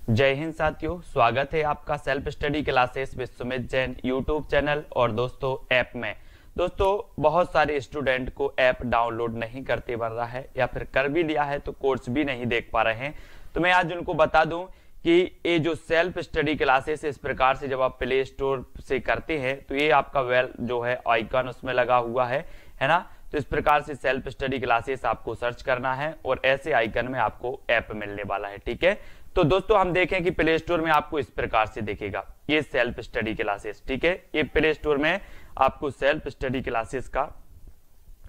जय हिंद साथियों, स्वागत है आपका self study classes with Sumit Jain YouTube channel और दोस्तों ऐप में। दोस्तों बहुत सारे स्टूडेंट को ऐप डाउनलोड नहीं करते बन रहा है या फिर कर भी लिया है तो कोर्स भी नहीं देख पा रहे हैं। तो मैं आज उनको बता दूं कि ये जो सेल्फ स्टडी क्लासेस इस प्रकार से जब आप प्ले स्टोर से करते हैं तो ये आपका वेल जो है आइकन उसमें लगा हुआ है ना। तो इस प्रकार से सेल्फ स्टडी क्लासेस आपको सर्च करना है और ऐसे आइकन में आपको ऐप मिलने वाला है। ठीक है, तो दोस्तों हम देखें कि प्ले स्टोर में आपको इस प्रकार से दिखेगा ये सेल्फ स्टडी क्लासेस। ठीक है, ये प्ले स्टोर में आपको सेल्फ स्टडी क्लासेस का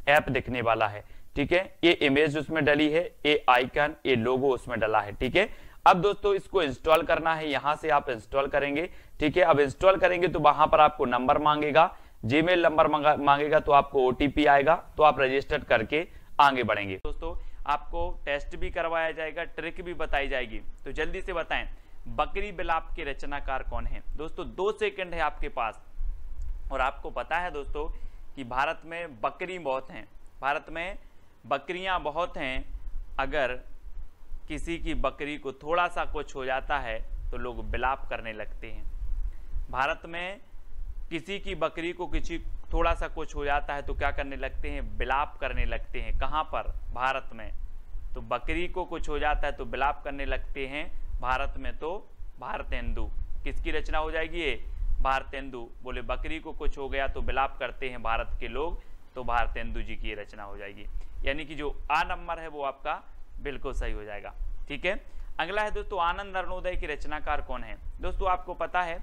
ऐप दिखने वाला है। ठीक है, ये इमेज उसमें डली है, ये आइकन, ये लोगो उसमें डला है। ठीक है, अब दोस्तों इसको इंस्टॉल करना है, यहां से आप इंस्टॉल करेंगे। ठीक है, अब इंस्टॉल करेंगे तो वहां पर आपको नंबर मांगेगा, जीमेल नंबर मांगेगा, तो आपको ओटीपी आएगा, तो आप रजिस्टर करके आगे बढ़ेंगे। दोस्तों आपको टेस्ट भी करवाया जाएगा, ट्रिक भी बताई जाएगी। तो जल्दी से बताएं, बकरी बिलाप के रचनाकार कौन है? दोस्तों 2 सेकंड है आपके पास। और आपको पता है दोस्तों कि भारत में बकरी बहुत हैं, भारत में बकरियां बहुत हैं। अगर किसी की बकरी को थोड़ा सा कुछ हो जाता है तो लोग बिलाप करने लगते हैं। भारत में किसी की बकरी को किसी थोड़ा सा कुछ हो जाता है तो क्या करने लगते हैं? बिलाप करने लगते हैं। कहां पर? भारत में। तो बकरी को कुछ हो जाता है तो बिलाप करने लगते हैं भारत में। तो भारतेंदु किसकी रचना हो जाएगी? ये भारतेंदु। बोले बकरी को कुछ हो गया तो बिलाप करते हैं भारत के लोग, तो भारतेंदु जी की रचना हो जाएगी। यानी कि जो आ नंबर है वो आपका बिल्कुल सही हो जाएगा। ठीक है, अगला है दोस्तों आनंद अरुणोदय के रचनाकार कौन है? दोस्तों आपको पता है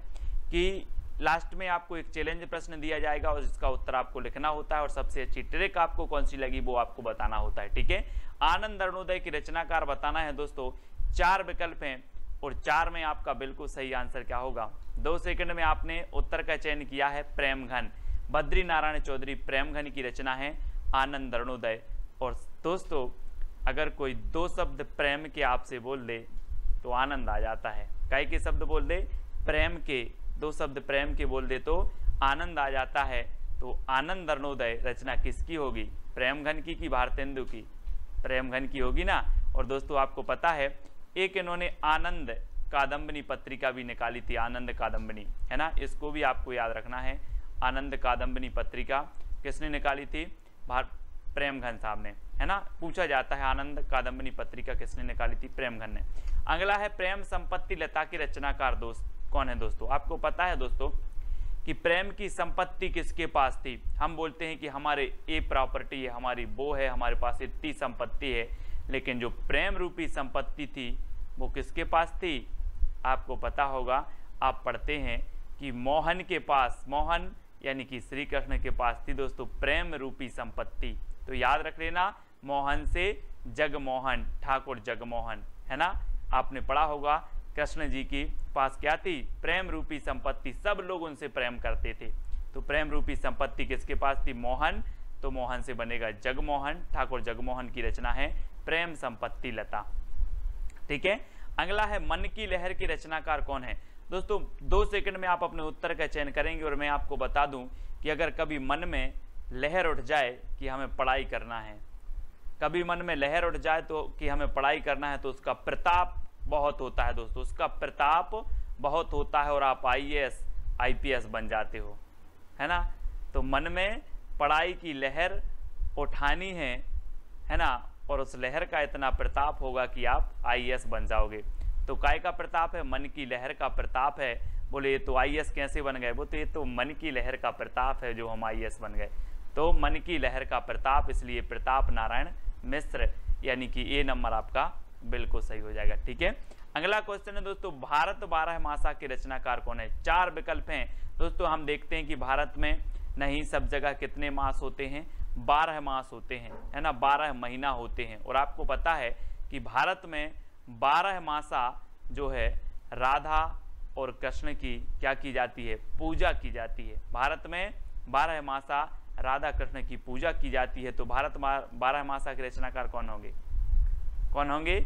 कि लास्ट में आपको एक चैलेंज प्रश्न दिया जाएगा और इसका उत्तर आपको लिखना होता है और सबसे अच्छी ट्रिक आपको कौन सी लगी वो आपको बताना होता है। ठीक है, आनंद अरुणोदय की रचनाकार बताना है दोस्तों। 4 विकल्प हैं और 4 में आपका बिल्कुल सही आंसर क्या होगा? 2 सेकंड में आपने उत्तर का चयन किया है प्रेमघन। बद्री नारायण चौधरी प्रेमघन की रचना है आनंद अरुणोदय। और दोस्तों अगर कोई 2 शब्द प्रेम के आपसे बोल दे तो आनंद आ जाता है। कई के शब्द बोल दे? प्रेम के 2 शब्द प्रेम के बोल दे तो आनंद आ जाता है। तो आनंद अरुणोदय रचना किसकी होगी? प्रेमघन की भारतेंदु की? प्रेमघन की होगी ना। और दोस्तों आपको पता है एक इन्होंने आनंद कादंबनी पत्रिका भी निकाली थी, आनंद कादंबनी, है ना। इसको भी आपको याद रखना है। आनंद कादंबनी पत्रिका किसने निकाली थी? प्रेमघन साहब ने, है ना। पूछा जाता है आनंद कादंबनी पत्रिका किसने निकाली थी? प्रेमघन ने। अगला है प्रेम संपत्ति लता के रचनाकार दोस्त कौन है? दोस्तों आपको पता है दोस्तों कि प्रेम की संपत्ति किसके पास थी? हम बोलते हैं कि हमारे ये प्रॉपर्टी है, हमारी वो है, हमारे पास इतनी संपत्ति है, लेकिन जो प्रेम रूपी संपत्ति थी वो किसके पास थी? आपको पता होगा, आप पढ़ते हैं कि मोहन के पास, मोहन यानी कि श्री कृष्ण के पास थी दोस्तों प्रेम रूपी संपत्ति। तो याद रख लेना, मोहन से जगमोहन, ठाकुर जगमोहन, है ना। आपने पढ़ा होगा कृष्ण जी की पास क्या थी? प्रेम रूपी संपत्ति। सब लोग उनसे प्रेम करते थे। तो प्रेम रूपी संपत्ति किसके पास थी? मोहन। तो मोहन से बनेगा जगमोहन। ठाकुर जगमोहन की रचना है प्रेम संपत्ति लता। ठीक है, अगला है मन की लहर की रचनाकार कौन है? दोस्तों 2 सेकंड में आप अपने उत्तर का चयन करेंगे और मैं आपको बता दूं कि अगर कभी मन में लहर उठ जाए कि हमें पढ़ाई करना है, कभी मन में लहर उठ जाए तो कि हमें पढ़ाई करना है, तो उसका प्रताप बहुत होता है दोस्तों, उसका प्रताप बहुत होता है और आप IAS IPS बन जाते हो, है ना। तो मन में पढ़ाई की लहर उठानी है ना, और उस लहर का इतना प्रताप होगा कि आप IAS बन जाओगे। तो काय का प्रताप है? मन की लहर का प्रताप है। बोले ये तो IAS कैसे बन गए? वो तो ये तो मन की लहर का प्रताप है जो हम IAS बन गए। तो मन की लहर का प्रताप, इसलिए प्रताप नारायण मिश्र, यानी कि ये नंबर आपका बिल्कुल सही हो जाएगा। ठीक है, अगला क्वेश्चन है दोस्तों भारत 12 मासा के रचनाकार कौन है? 4 विकल्प हैं दोस्तों। हम देखते हैं कि भारत में नहीं सब जगह कितने मास होते हैं? 12 मास होते हैं, है ना, 12 महीना होते हैं। और आपको पता है कि भारत में 12 मासा जो है राधा और कृष्ण की क्या की जाती है? पूजा की जाती है। भारत में 12 मासा राधा कृष्ण की पूजा की जाती है। तो भारत 12 मासा के रचनाकार कौन होंगे? कौन होंगे?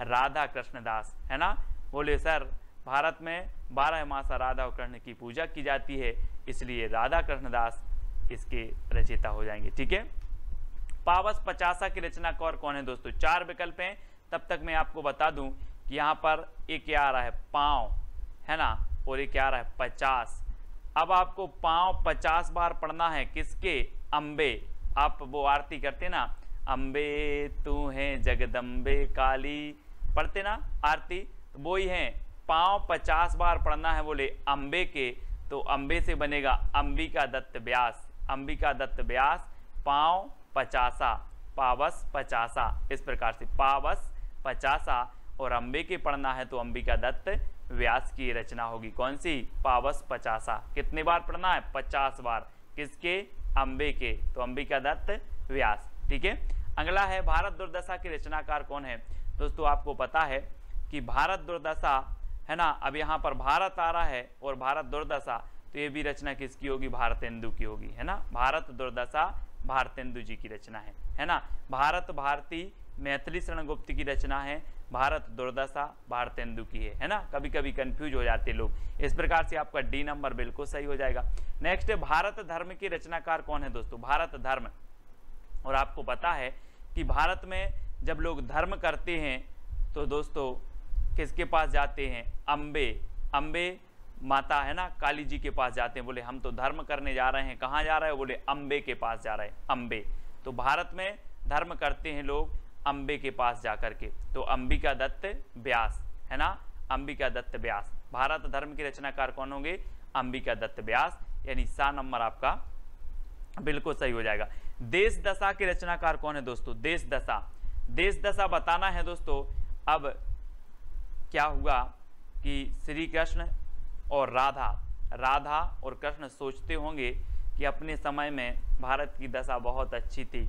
राधा कृष्ण दास, है ना। बोले सर भारत में 12 मासा राधा और कृष्ण की पूजा की जाती है, इसलिए राधा कृष्ण दास इसके रचयिता हो जाएंगे। ठीक है, पावस 50 की रचनाकार कौन है दोस्तों? 4 विकल्प हैं। तब तक मैं आपको बता दूं कि यहाँ पर ये क्या आ रहा है, पाँव, है ना, और ये क्या आ रहा है, 50। अब आपको पाँव 50 बार पढ़ना है, किसके, अम्बे। आप वो आरती करते ना, अम्बे तू है जगदम्बे काली, पढ़ते ना आरती, तो वो ही है, पाँव 50 बार पढ़ना है बोले अम्बे के, तो अम्बे से बनेगा अंबिका दत्त व्यास, अंबिका दत्त व्यास, पाँव 50, पावस 50, इस प्रकार से पावस 50, और अम्बे के पढ़ना है तो अंबिका दत्त व्यास की रचना होगी, कौन सी, पावस 50। कितने बार पढ़ना है, 50 बार, किसके, अम्बे के, तो अंबिका दत्त व्यास। ठीक है, अगला है भारत दुर्दशा के रचनाकार कौन है। दोस्तों आपको पता है कि भारत दुर्दशा, है ना, अब यहाँ पर भारत आ रहा है और भारत दुर्दशा, तो ये भी रचना किसकी होगी, भारतेंदु की होगी, है ना, भारत दुर्दशा भारतेंदु जी की रचना है ना। भारत भारती मैथिली शरण गुप्त की रचना है, भारत दुर्दशा भारतेंदु की है ना, कभी कभी कंफ्यूज हो जाते लोग, इस प्रकार से आपका डी नंबर बिल्कुल सही हो जाएगा। नेक्स्ट है भारत धर्म के रचनाकार कौन है दोस्तों, भारत धर्म। और आपको पता है कि भारत में जब लोग धर्म करते हैं तो दोस्तों किसके पास जाते हैं, अम्बे, अम्बे माता, है ना, काली जी के पास जाते हैं, बोले हम तो धर्म करने जा रहे हैं, कहाँ जा रहे हैं, बोले अम्बे के पास जा रहे हैं, अम्बे। तो भारत में धर्म करते हैं लोग अम्बे के पास जाकर के, तो अंबिका दत्त व्यास, है ना, अंबिका दत्त व्यास। भारत धर्म के रचनाकार कौन होंगे, अंबिका दत्त व्यास, यानी सा नंबर आपका बिल्कुल सही हो जाएगा। देश दशा के रचनाकार कौन है दोस्तों, देश दशा, देश दशा बताना है दोस्तों। अब क्या हुआ कि श्री कृष्ण और राधा, राधा और कृष्ण सोचते होंगे कि अपने समय में भारत की दशा बहुत अच्छी थी,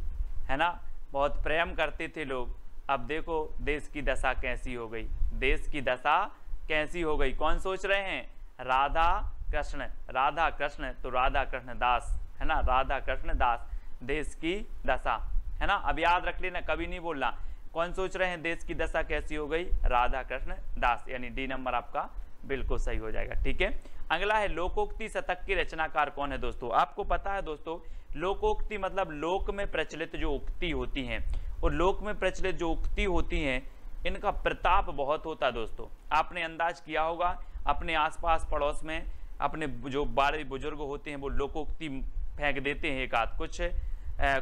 है ना, बहुत प्रेम करते थे लोग, अब देखो देश की दशा कैसी हो गई, देश की दशा कैसी हो गई, कौन सोच रहे हैं, राधा कृष्ण, राधा कृष्ण, तो राधा कृष्ण दास, है ना, राधा कृष्ण दास, देश की दशा, है ना। अब याद रख लेना, कभी नहीं बोलना, कौन सोच रहे हैं देश की दशा कैसी हो गई, राधा कृष्ण दास, यानी डी नंबर आपका बिल्कुल सही हो जाएगा। ठीक है, अगला है लोकोक्ति शतक के रचनाकार कौन है दोस्तों। आपको पता है दोस्तों, लोकोक्ति मतलब लोक में प्रचलित जो उक्ति होती हैं, और लोक में प्रचलित जो उक्ति होती हैं इनका प्रताप बहुत होता है दोस्तों। आपने अंदाज किया होगा अपने आसपास पड़ोस में अपने जो बड़े बुजुर्ग होते हैं वो लोकोक्ति फेंक देते हैं, एक आध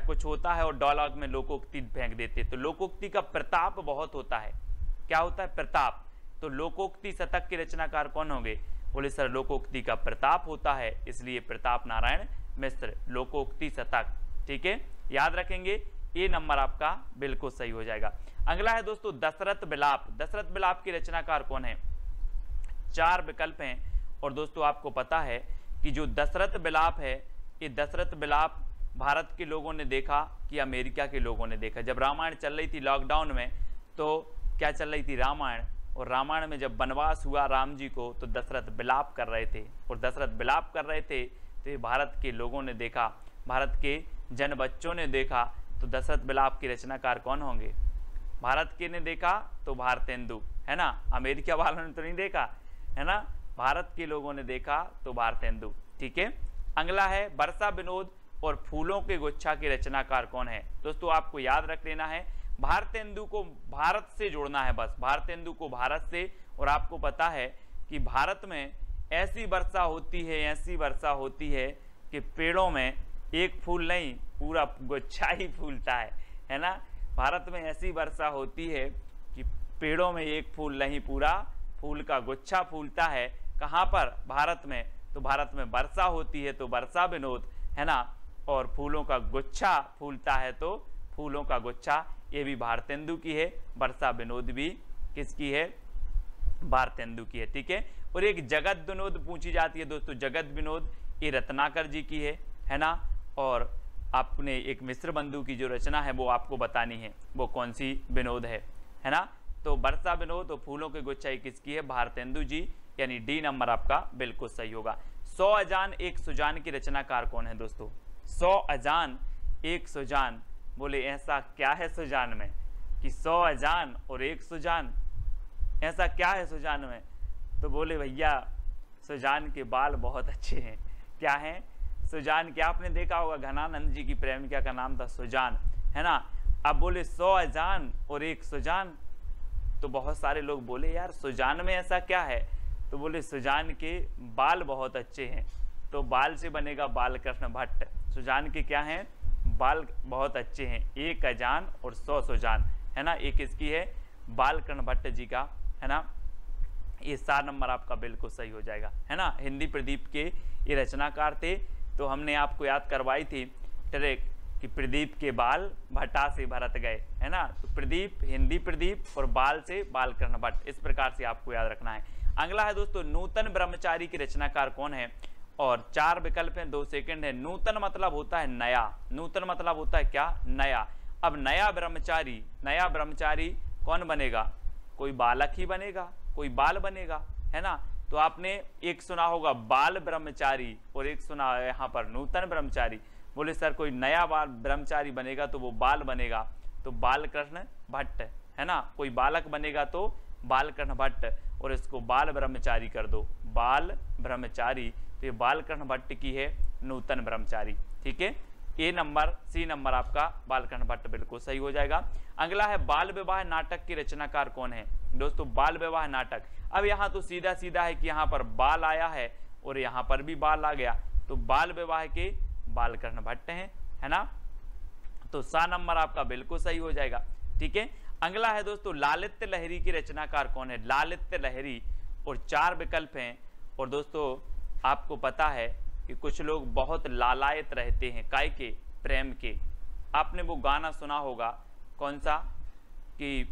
कुछ होता है और डायलॉग में लोकोक्ति फेंक देते हैं, तो लोकोक्ति का प्रताप बहुत होता है। क्या होता है, प्रताप। तो लोकोक्ति शतक के रचनाकार कौन होंगे, बोले सर लोकोक्ति का प्रताप होता है, इसलिए प्रताप नारायण मिश्र, लोकोक्ति शतक। ठीक है, याद रखेंगे, ये नंबर आपका बिल्कुल सही हो जाएगा। अगला है दोस्तों दशरथ विलाप। दशरथ विलाप की रचनाकार कौन है, 4 विकल्प हैं, और दोस्तों आपको पता है कि जो दशरथ विलाप है, ये दशरथ विलाप भारत के लोगों ने देखा कि अमेरिका के लोगों ने देखा। जब रामायण चल रही थी लॉकडाउन में, तो क्या चल रही थी, रामायण, और रामायण में जब वनवास हुआ राम जी को तो दशरथ विलाप कर रहे थे, और दशरथ विलाप कर रहे थे तो ये भारत के लोगों ने देखा, भारत के जन बच्चों ने देखा, तो दशरथ विलाप के रचनाकार कौन होंगे, भारत के ने देखा तो भारतेंदु, है ना, अमेरिका वालों ने तो नहीं देखा, है ना, भारत के लोगों ने देखा तो भारतेंदु। ठीक है, अगला है वर्षा विनोद और फूलों के गुच्छा के रचनाकार कौन है। दोस्तों आपको याद रख लेना है, भारतेंदु को भारत से जोड़ना है, बस भारतेंदु को भारत से। और आपको पता है कि भारत में ऐसी वर्षा होती है, ऐसी वर्षा होती है कि पेड़ों में एक फूल नहीं पूरा गुच्छा ही फूलता है ना। भारत में ऐसी वर्षा होती है कि पेड़ों में एक फूल नहीं पूरा फूल का गुच्छा फूलता है। कहाँ पर, भारत में। तो भारत में वर्षा होती है तो वर्षा विनोद, है ना, और फूलों का गुच्छा फूलता है तो फूलों का गुच्छा, ये भी भारतेंदु की है, वर्षा विनोद भी किसकी है, भारतेंदु की है। ठीक है, और एक जगत विनोद पूछी जाती है दोस्तों, जगत विनोद ये रत्नाकर जी की है ना, और आपने एक मिश्र बंधु की जो रचना है वो आपको बतानी है, वो कौन सी विनोद है ना। तो वर्षा विनोद और फूलों के गुच्छा किसकी है, भारतेंदु जी, यानी डी नंबर आपका बिल्कुल सही होगा। 100 अजान एक सुजान की रचनाकार कौन है दोस्तों। 100 अजान एक सुजान, बोले ऐसा क्या है सुजान में कि 100 अजान और एक सुजान, ऐसा क्या है सुजान में। तो बोले भैया सुजान के बाल बहुत अच्छे हैं। क्या है सुजान, क्या आपने देखा होगा घनानंद जी की प्रेमिका का नाम था सुजान, है ना। अब बोले 100 अजान और एक सुजान, तो बहुत सारे लोग बोले यार सुजान में ऐसा क्या है, तो बोले सुजान के बाल बहुत अच्छे हैं, तो बाल से बनेगा बालकृष्ण भट्ट। सुजान के क्या हैं, बाल बहुत अच्छे हैं, एक अजान और 100 सुजान, है ना, एक इसकी है बालकृष्ण भट्ट जी का, है ना। ये 4 नंबर आपका बिल्कुल सही हो जाएगा, है ना। हिंदी प्रदीप के ये रचनाकार थे। तो हमने आपको याद करवाई थी ट्रिक कि प्रदीप के बाल भट्टा से भरत गए, है ना। तो प्रदीप, हिंदी प्रदीप और बाल से बालकृष्ण भट्ट, इस प्रकार से आपको याद रखना है। अगला है दोस्तों नूतन ब्रह्मचारी के रचनाकार कौन है, और 4 विकल्प हैं, 2 सेकंड है। नूतन मतलब होता है नया, नूतन मतलब होता है क्या, नया। अब नया ब्रह्मचारी कौन बनेगा, कोई बालक ही बनेगा, कोई बाल बनेगा, है ना। तो आपने एक सुना होगा बाल ब्रह्मचारी और एक सुना यहाँ पर नूतन ब्रह्मचारी। बोले सर कोई नया बाल ब्रह्मचारी बनेगा तो वो बाल बनेगा, तो बालकृष्ण भट्ट, है ना। कोई बालक बनेगा तो बालकृष्ण भट्ट, और इसको बाल ब्रह्मचारी कर दो, बाल ब्रह्मचारी। तो ये बालकृष्ण भट्ट की है नूतन ब्रह्मचारी, ठीक है। ए नंबर, सी नंबर आपका बालकृष्ण भट्ट बिल्कुल सही हो जाएगा। अगला है बाल विवाह नाटक के रचनाकार कौन है दोस्तों, बाल विवाह नाटक। अब यहाँ तो सीधा सीधा है कि यहाँ पर बाल आया है और यहाँ पर भी बाल आ गया, तो बाल विवाह के बालकृष्ण भट्ट हैं, है ना। तो 7 नंबर आपका बिल्कुल सही हो जाएगा, ठीक है। अगला है दोस्तों लालित्य लहरी की रचनाकार कौन है, लालित्य लहरी, और 4 विकल्प हैं। और दोस्तों आपको पता है कि कुछ लोग बहुत लालायत रहते हैं, काय के, प्रेम के। आपने वो गाना सुना होगा, कौन सा, कि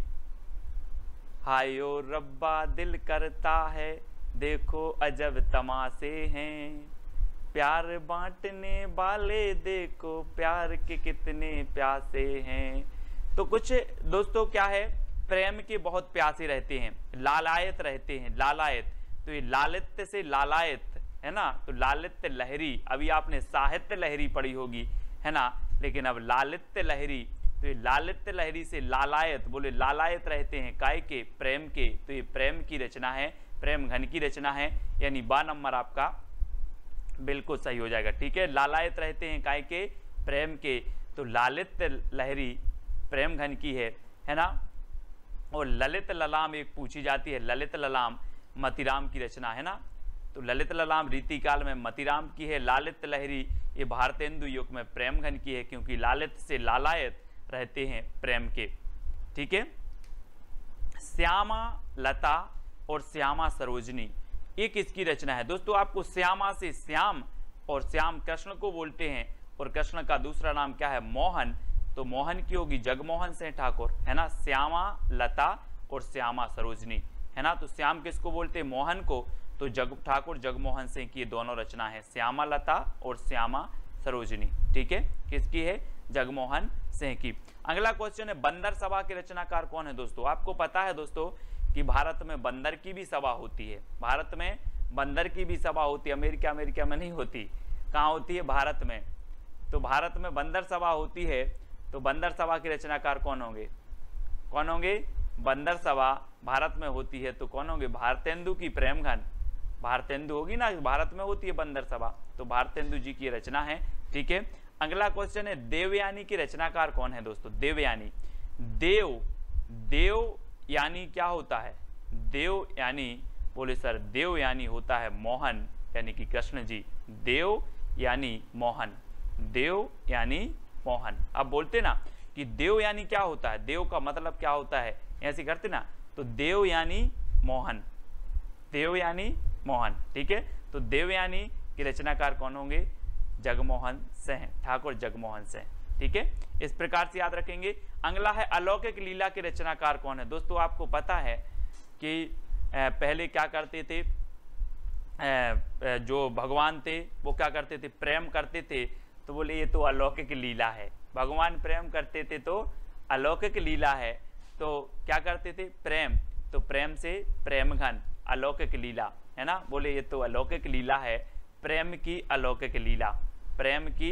हायो रब्बा दिल करता है देखो अजब तमाशे हैं, प्यार बांटने वाले देखो प्यार के कितने प्यासे हैं। तो कुछ दोस्तों क्या है, प्रेम के बहुत प्यासे रहते हैं, लालायत रहते हैं, लालायत। तो ये लालित्य से लालायत, है ना। तो लालित्य लहरी, अभी आपने साहित्य लहरी पढ़ी होगी, है ना, लेकिन अब लालित्य लहरी, तो ये लालित्य लहरी से लालायत, बोले लालायत रहते हैं काय के, प्रेम के। तो ये प्रेम की रचना है, प्रेम घन की रचना है, यानी 12 नंबर आपका बिल्कुल सही हो जाएगा, ठीक है। लालायत रहते हैं काय के, प्रेम के, तो लालित्य लहरी प्रेम घन की है ना। और ललित ललाम एक पूछी जाती है, ललित ललाम मतीराम की रचना, है ना। तो ललित ललाम रीतिकाल में मतीराम की है, लालित लहरी ये भारतेंदु युग में प्रेम घन की है, क्योंकि लालित से लालायत रहते हैं प्रेम के, ठीक है। श्यामा लता और श्यामा सरोजनी एक इसकी रचना है दोस्तों। आपको श्यामा से श्याम, और श्याम कृष्ण को बोलते हैं, और कृष्ण का दूसरा नाम क्या है, मोहन। तो मोहन की होगी जगमोहन सिंह ठाकुर, है ना। श्यामा लता और श्यामा सरोजनी, है ना। तो श्याम किसको बोलते हैं, मोहन को। तो ठाकुर जगमोहन सिंह की दोनों रचना है, श्यामा लता और श्यामा सरोजनी, ठीक है। किसकी है, जगमोहन सिंह की। अगला क्वेश्चन है बंदर सभा के रचनाकार कौन है दोस्तों। आपको पता है दोस्तों कि भारत में बंदर की भी सभा होती है, भारत में बंदर की भी सभा होती है, अमेरिका में नहीं होती। कहाँ होती है, भारत में। तो भारत में बंदर सभा होती है, तो बंदर सभा के रचनाकार कौन होंगे, कौन होंगे, बंदर सभा भारत में होती है तो कौन होंगे, भारतेंदु की प्रेम घन, भारतेंदु होगी ना, भारत में होती है बंदर सभा, तो भारतेंदु जी की रचना है, ठीक है। अगला क्वेश्चन है देवयानी के रचनाकार कौन है दोस्तों। देवयानी, देव यानी क्या होता है, देव यानी, बोले सर देव यानी होता है मोहन, यानी कि कृष्ण जी। देव यानी मोहन, देव यानी मोहन। अब बोलते ना कि देव यानी क्या होता है, देव का मतलब क्या होता है, ऐसे करते ना। तो देव यानी मोहन, देव यानी मोहन, ठीक है। तो देवयानी के रचनाकार कौन होंगे, जगमोहन सिंह, ठाकुर जगमोहन सिंह, ठीक है। इस प्रकार से याद रखेंगे। अगला है अलौकिक लीला के रचनाकार कौन है दोस्तों। आपको पता है कि पहले क्या करते थे, जो भगवान थे वो क्या करते थे, प्रेम करते थे, तो बोले ये तो अलौकिक लीला है। भगवान प्रेम करते थे तो अलौकिक लीला है। तो क्या करते थे, प्रेम, तो प्रेम से प्रेम घन, अलौकिक लीला, है ना। बोले ये तो अलौकिक लीला है, प्रेम की अलौकिक लीला, प्रेम की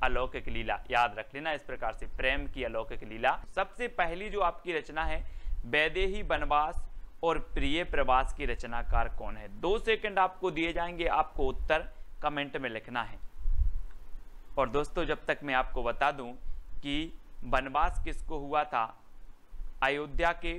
अलौकिक लीला, याद रख लेना इस प्रकार से, प्रेम की अलौकिक लीला। सबसे पहली जो आपकी रचना है वैदेही वनवास और प्रिय प्रवास की रचनाकार कौन है। 2 सेकंड आपको दिए जाएंगे, आपको उत्तर कमेंट में लिखना है। और दोस्तों जब तक मैं आपको बता दूं कि वनवास किसको हुआ था, अयोध्या के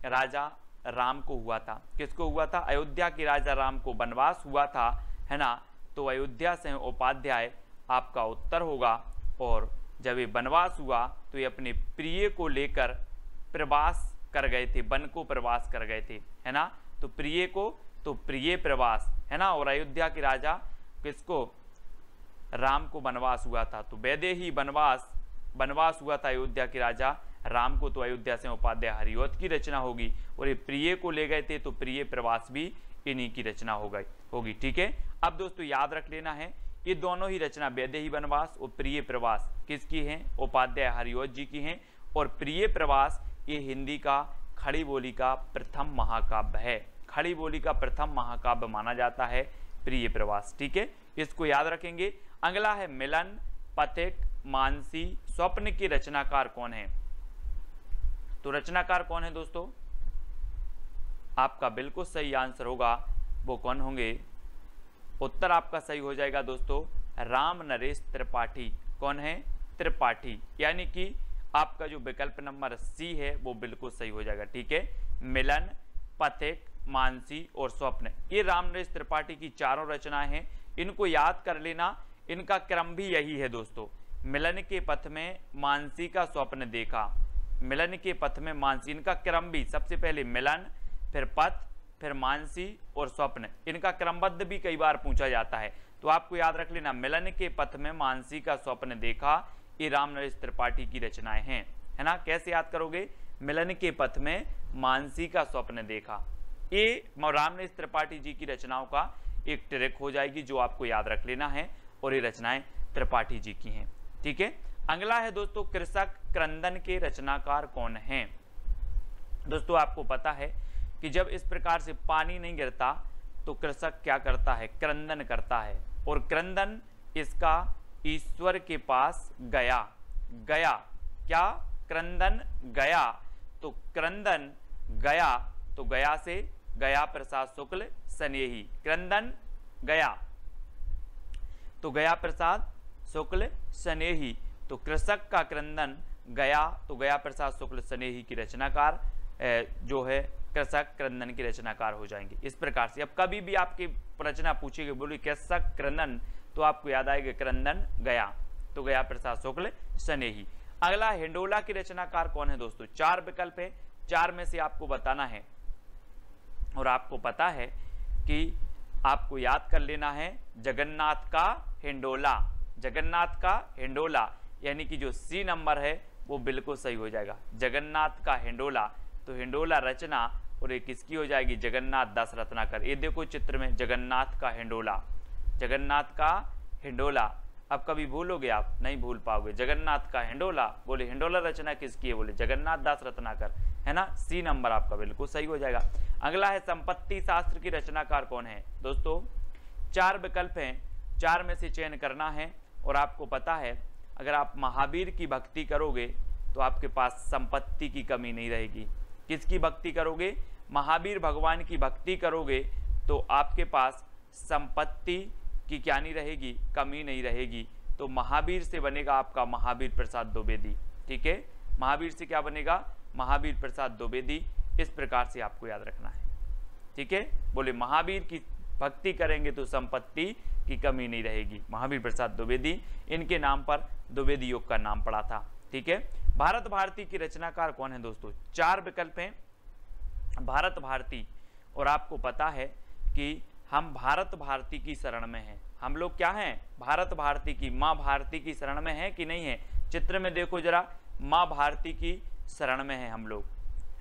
राजा राम को हुआ था। किसको हुआ था? अयोध्या के राजा राम को वनवास हुआ था, है ना। तो अयोध्या से उपाध्याय आपका उत्तर होगा। और जब ये वनवास हुआ तो ये अपने प्रिय को लेकर प्रवास कर गए थे, वन को प्रवास कर गए थे, है ना। तो प्रिय को, तो प्रिय प्रवास, है ना। और अयोध्या के राजा किसको? राम को वनवास हुआ था, तो वैदेही वनवास हुआ था अयोध्या के राजा राम को। तो अयोध्या से उपाध्याय हरिऔध की रचना होगी। और ये प्रिय को ले गए थे, तो प्रिय प्रवास भी इन्हीं की रचना होगी। ठीक है। अब दोस्तों याद रख लेना है, ये दोनों ही रचना वैदेही वनवास और प्रिय प्रवास किसकी हैं? उपाध्याय हरिऔध जी की हैं। और प्रिय प्रवास ये हिंदी का खड़ी बोली का प्रथम महाकाव्य है। खड़ी बोली का प्रथम महाकाव्य माना जाता है प्रिय प्रवास। ठीक है, इसको याद रखेंगे। अगला है मिलन, पथिक, मानसी, स्वप्न के रचनाकार कौन है? तो रचनाकार कौन है दोस्तों? आपका बिल्कुल सही आंसर होगा, वो कौन होंगे? उत्तर आपका सही हो जाएगा दोस्तों, राम नरेश त्रिपाठी। कौन है? त्रिपाठी। यानी कि आपका जो विकल्प नंबर सी है वो बिल्कुल सही हो जाएगा। ठीक है, मिलन, पथिक, मानसी और स्वप्न, ये राम नरेश त्रिपाठी की चारों रचनाएं हैं। इनको याद कर लेना, इनका क्रम भी यही है दोस्तों। मिलन के पथ में मानसी का स्वप्न देखा, मिलन के पथ में मानसी, इनका क्रम भी सबसे पहले मिलन, फिर पथ, फिर मानसी और स्वप्न, इनका क्रमबद्ध भी कई बार पूछा जाता है। तो आपको याद रख लेना, मिलन के पथ में मानसी का स्वप्न देखा, ये राम नरेश त्रिपाठी की रचनाएं हैं, है ना। कैसे याद करोगे? मिलन के पथ में मानसी का स्वप्न देखा, ये राम नरेश त्रिपाठी जी की रचनाओं का एक ट्रिक हो जाएगी जो आपको याद रख लेना है। और ये रचनाएं त्रिपाठी जी की हैं। ठीक है। अगला है दोस्तों, कृषक क्रंदन के रचनाकार कौन हैं? दोस्तों आपको पता है कि जब इस प्रकार से पानी नहीं गिरता तो कृषक क्या करता है? क्रंदन करता है। और क्रंदन इसका ईश्वर के पास गया, क्या? क्रंदन गया। तो क्रंदन गया, तो गया से गया प्रसाद शुक्ल स्नेही, क्रंदन गया, तो गया प्रसाद शुक्ल स्नेही। तो कृषक का क्रंदन गया, तो गया प्रसाद शुक्ल स्नेही की रचनाकार जो है कृषक क्रंदन की रचनाकार हो जाएंगे। इस प्रकार से अब कभी भी आपकी रचना पूछेगी, बोली कृषक क्रंदन, तो आपको याद आएगा क्रंदन गया, तो गया प्रसाद शुक्ल स्नेही। अगला हिंडोला की रचनाकार कौन है दोस्तों? 4 विकल्प है, 4 में से आपको बताना है। और आपको पता है कि आपको याद कर लेना है जगन्नाथ का हिंडोला, जगन्नाथ का हिंडोला, यानी कि जो सी नंबर है वो बिल्कुल सही हो जाएगा, जगन्नाथ का हिंडोला। तो हिंडोला रचना और ये किसकी हो जाएगी? जगन्नाथ दास रत्नाकर। ये देखो चित्र में जगन्नाथ का हिंडोला, जगन्नाथ का हिंडोला। अब कभी भूलोगे आप? नहीं भूल पाओगे। जगन्नाथ का हिंडोला, बोले हिंडोला रचना किसकी है? बोले जगन्नाथ दास रत्नाकर, है ना। सी नंबर आपका बिल्कुल सही हो जाएगा। अगला है संपत्ति शास्त्र की रचनाकार कौन है? दोस्तों 4 विकल्प हैं, 4 में से चयन करना है। और आपको पता है अगर आप महावीर की भक्ति करोगे तो आपके पास संपत्ति की कमी नहीं रहेगी। किसकी भक्ति करोगे? महावीर भगवान की भक्ति करोगे तो आपके पास संपत्ति की क्या नहीं रहेगी? कमी नहीं रहेगी। तो महावीर से बनेगा आपका महावीर प्रसाद द्विवेदी। ठीक है, महावीर से क्या बनेगा? महावीर प्रसाद द्विवेदी। इस प्रकार से आपको याद रखना है। ठीक है, बोले महावीर की भक्ति करेंगे तो संपत्ति की कमी नहीं रहेगी। महावीर प्रसाद द्विवेदी, इनके नाम पर द्विवेदी योग का नाम पड़ा था। ठीक है, भारत भारती की रचनाकार कौन है दोस्तों? 4 विकल्प हैं भारत भारती। और आपको पता है कि हम भारत भारती की शरण में हैं। हम लोग क्या हैं? भारत भारती की, माँ भारती की शरण में हैं कि नहीं है? चित्र में देखो जरा, माँ भारती की शरण में है हम लोग,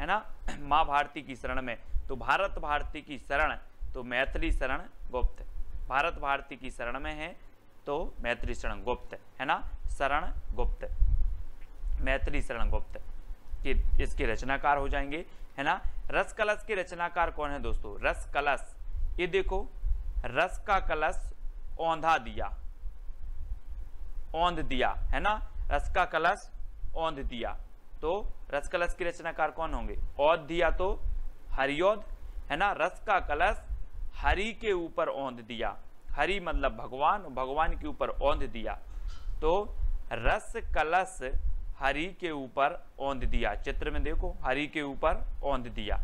है ना, माँ भारती की शरण में। तो भारत भारती की शरण, तो मैथिली शरण गुप्त। भारत भारती की शरण में है तो मैथिली शरण गुप्त, है ना, शरण गुप्त, मैथिली शरण गुप्त कि इसके रचनाकार हो जाएंगे, है ना। रस कलश के रचनाकार कौन है दोस्तों? रस कलश, ये देखो, रस का कलश औंधा दिया, औंध दिया, है ना, रस का कलश औंध दिया। तो रस कलश के रचनाकार कौन होंगे? औंध दिया तो हरिऔध, है ना। रस का कलश हरि के ऊपर औंध दिया, हरि मतलब भगवान, भगवान के ऊपर औंध दिया। तो रस कलश हरि के ऊपर औंध दिया। चित्र में देखो, हरि के ऊपर औंध दिया,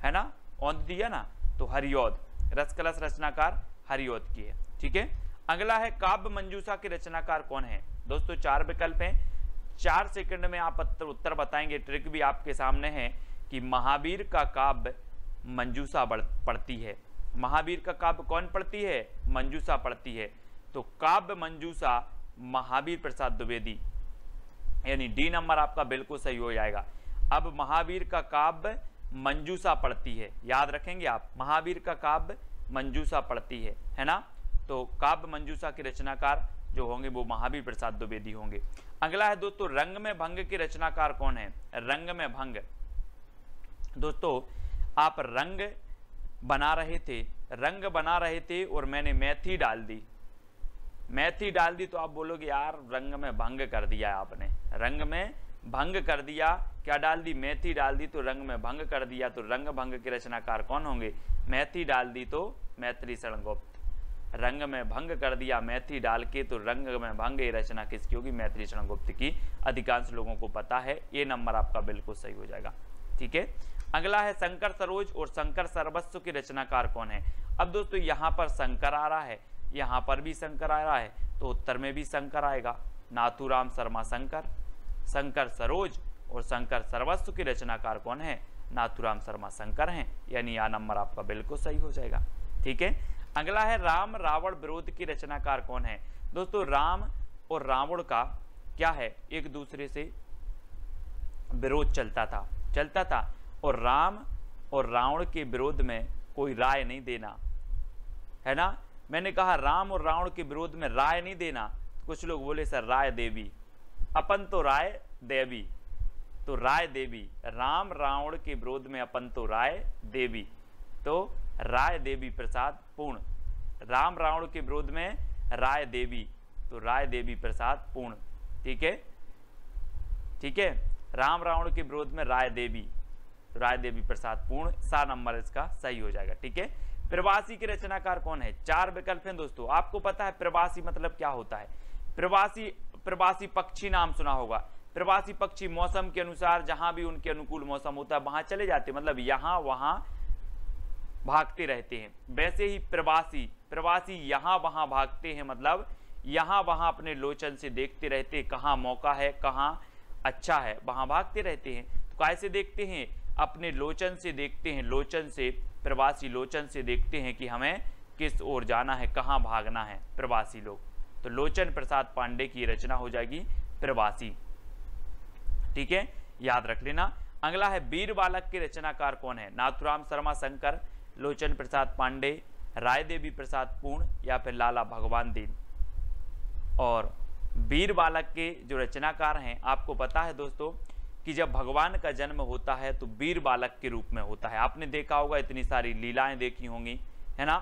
है ना, औंध दिया ना, तो हरिऔध, रस कलश रचनाकार हरिऔध की है। ठीक है, अगला है काव्य मंजूषा के रचनाकार कौन है। दोस्तों 4 विकल्प हैं, 4 सेकंड में आप उत्तर बताएंगे। ट्रिक भी आपके सामने है कि महावीर का काव्य मंजूषा पढ़ती है। महावीर का काव्य कौन पढ़ती है, मंजूषा पढ़ती है। तो काव्य मंजूषा महावीर प्रसाद द्विवेदी, यानी डी नंबर आपका बिल्कुल सही हो जाएगा। अब महावीर का काव्य मंजूषा पढ़ती है, याद रखेंगे आप, महावीर का काव्य मंजूषा पढ़ती है ना। तो काव्य मंजूषा के रचनाकार जो होंगे वो महावीर प्रसाद द्विवेदी होंगे। अगला है दोस्तों रंग में भंग के रचनाकार कौन है। रंग में भंग, दोस्तों आप रंग बना रहे थे और मैंने मेथी डाल दी, तो आप बोलोगे यार रंग में भंग कर दिया आपने, रंग में भंग कर दिया, क्या डाल दी, मेथी डाल दी, तो रंग में भंग कर दिया। तो रंग भंग के रचनाकार कौन होंगे, मेथी डाल दी तो मैथिली शरण गुप्त। रंग में भंग कर दिया मेथी डाल के, तो रंग में भंग ये रचना किसकी होगी, मैथिली शरण गुप्त की। अधिकांश लोगों को पता है, ये नंबर आपका बिल्कुल सही हो जाएगा। ठीक है, अगला है शंकर सरोज और शंकर सर्वस्व के रचनाकार कौन है। अब दोस्तों यहाँ पर शंकर आ रहा है, यहाँ पर भी शंकर आ रहा है, तो उत्तर में भी शंकर आएगा। नाथूराम शर्मा शंकर, शंकर सरोज और शंकर सर्वस्व के रचनाकार कौन है, नाथूराम शर्मा शंकर हैं, यानी यह नंबर आपका बिल्कुल सही हो जाएगा। ठीक है, अगला है राम रावण विरोध की रचनाकार कौन है। दोस्तों राम और रावण का क्या है, एक दूसरे से विरोध चलता था और राम और रावण के विरोध में कोई राय नहीं देना, है ना। मैंने कहा राम और रावण के विरोध में राय नहीं देना, कुछ लोग बोले सर राय देवी, अपन तो राय देवी, तो राय देवी, राम रावण के विरोध में अपन तो राय देवी, तो राय देवी प्रसाद पूर्ण। राम रावण के विरोध में राय देवी, तो राय देवी प्रसाद पूर्ण। ठीक है, ठीक है, राम रावण के विरोध में राय देवी, तो राय देवी प्रसाद पूर्ण, सा नंबर इसका सही हो जाएगा। ठीक है, प्रवासी के रचनाकार कौन है। 4 विकल्प हैं दोस्तों। आपको पता है प्रवासी मतलब क्या होता है। प्रवासी पक्षी नाम सुना होगा। प्रवासी पक्षी मौसम के अनुसार जहां भी उनके अनुकूल मौसम होता है वहां चले जाते, मतलब यहां वहां भागते रहते हैं। वैसे ही प्रवासी यहां वहां भागते हैं, मतलब यहां वहां अपने लोचन से देखते रहते, कहां मौका है कहां अच्छा है वहां भागते रहते हैं। तो कैसे देखते हैं, अपने लोचन से देखते हैं, लोचन से, प्रवासी लोचन से देखते हैं कि हमें किस ओर जाना है, कहां भागना है प्रवासी लोग। तो लोचन प्रसाद पांडे की रचना हो जाएगी प्रवासी। ठीक है, याद रख लेना। अगला है वीर बालक के रचनाकार कौन है। नाथूराम शर्मा शंकर, लोचन प्रसाद पांडे, राय देवी प्रसाद पूर्ण या फिर लाला भगवान दीन। और वीर बालक के जो रचनाकार हैं, आपको पता है दोस्तों कि जब भगवान का जन्म होता है तो वीर बालक के रूप में होता है। आपने देखा होगा, इतनी सारी लीलाएं देखी होंगी, है ना।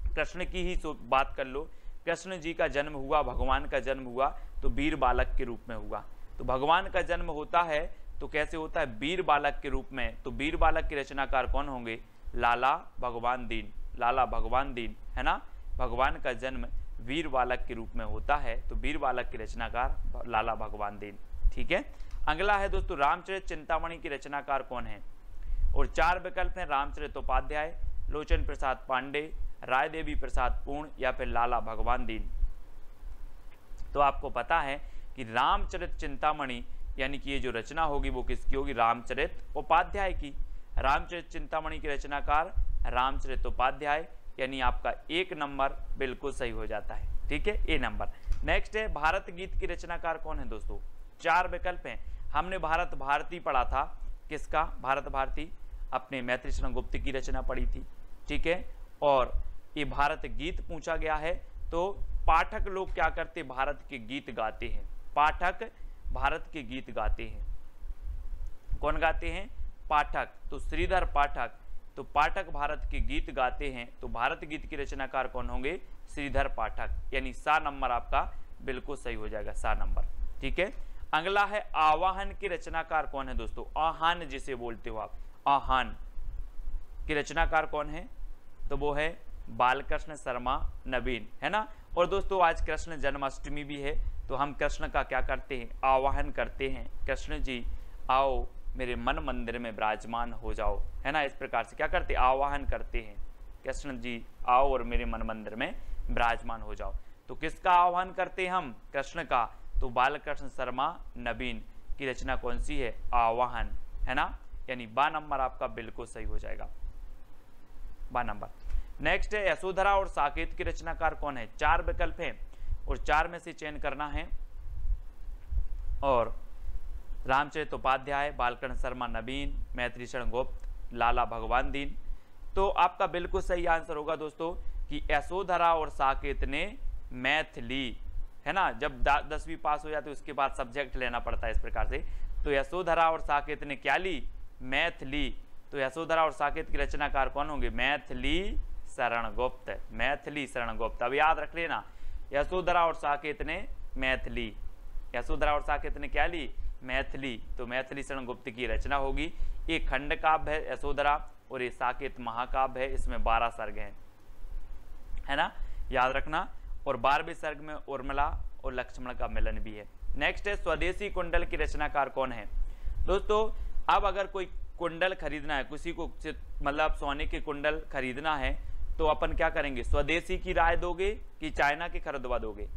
कृष्ण की ही बात कर लो, कृष्ण जी का जन्म हुआ, भगवान का जन्म हुआ तो वीर बालक के रूप में हुआ। तो भगवान का जन्म होता है तो कैसे होता है, वीर बालक के रूप में। तो वीर बालक के रचनाकार कौन होंगे, लाला भगवान दीन, लाला भगवान दीन, है ना। भगवान का जन्म वीर बालक के रूप में होता है तो वीर बालक के रचनाकार लाला भगवान दीन। ठीक है, अगला है दोस्तों रामचरित चिंतामणि की रचनाकार कौन है। और 4 विकल्प हैं, रामचरित उपाध्याय, लोचन प्रसाद पांडे, राय देवी प्रसाद पूर्ण या फिर लाला भगवान दीन। तो आपको पता है कि रामचरित चिंतामणि यानी कि ये जो रचना होगी वो किसकी होगी, रामचरित उपाध्याय की। रामचरित चिंतामणि की रचनाकार रामचरित उपाध्याय, यानी आपका 1 नंबर बिल्कुल सही हो जाता है। ठीक है, ए नंबर। नेक्स्ट है भारत गीत की रचनाकार कौन है दोस्तों। 4 विकल्प हैं। हमने भारत भारती पढ़ा था, किसका, भारत भारती, अपने मैथिली शरण गुप्त की रचना पढ़ी थी। ठीक है, और ये भारत गीत पूछा गया है तो पाठक लोग क्या करते, भारत के गीत गाते हैं। पाठक भारत के गीत गाते हैं। कौन गाते हैं, पाठक, तो श्रीधर पाठक। तो पाठक भारत के गीत गाते हैं, तो भारत गीत के रचनाकार कौन होंगे, श्रीधर पाठक, यानी सा नंबर आपका बिल्कुल सही हो जाएगा, सा नंबर। ठीक है, अगला है आवाहन के रचनाकार कौन है दोस्तों। आहान जिसे बोलते हो आप, आहान के रचनाकार कौन है, तो वो है बालकृष्ण शर्मा नवीन, है ना। और दोस्तों आज कृष्ण जन्माष्टमी भी है, तो हम कृष्ण का क्या करते हैं, आवाहन करते हैं, कृष्ण जी आओ मेरे मन मंदिर में विराजमान हो जाओ, है ना। इस प्रकार से क्या करते, आवाहन करते हैं, कृष्ण जी आओ और मेरे मन मंदिर में विराजमान हो जाओ। तो किसका आह्वान करते हैं हम, कृष्ण का। तो बालकृष्ण शर्मा नवीन की रचना कौन सी है, आवाहन, है ना। यानी बा नंबर आपका बिल्कुल सही हो जाएगा, बा नंबर। नेक्स्ट है यशोधरा और साकेत की रचनाकार कौन है। 4 विकल्प हैं और 4 में से चयन करना है। और रामचरित उपाध्याय, बालकृष्ण शर्मा नवीन, मैथिली शरण गुप्त, लाला भगवान दीन। तो आपका बिल्कुल सही आंसर होगा दोस्तों कि यशोधरा और साकेत ने मैथिली, है ना। जब 10वीं पास हो जाती है उसके बाद सब्जेक्ट लेना पड़ता है इस प्रकार से। तो यशोधरा और साकेत ने क्या ली, मैथिली। तो यशोधरा और साकेत की रचनाकार कौन होंगे, मैथिली शरण गुप्त, मैथिली शरण गुप्त। अब याद रख लेना, यशोधरा और साकेत ने मैथिली, यशोधरा और साकेत ने क्या ली, मैथिली। तो मैथिली शरण गुप्त की रचना होगी। एक खंड काव्य है यशोधरा और ये साकेत महाकाव्य है, इसमें 12 सर्ग हैं, है ना, याद रखना। और 12वें सर्ग में उर्मिला और लक्ष्मण का मिलन भी है। नेक्स्ट है स्वदेशी कुंडल की रचनाकार कौन है। दोस्तों अब अगर कोई कुंडल खरीदना है, किसी को मतलब सोने के कुंडल खरीदना है, तो अपन क्या करेंगे, स्वदेशी की राय दोगे कि चाइना के खरीदवा दोगे।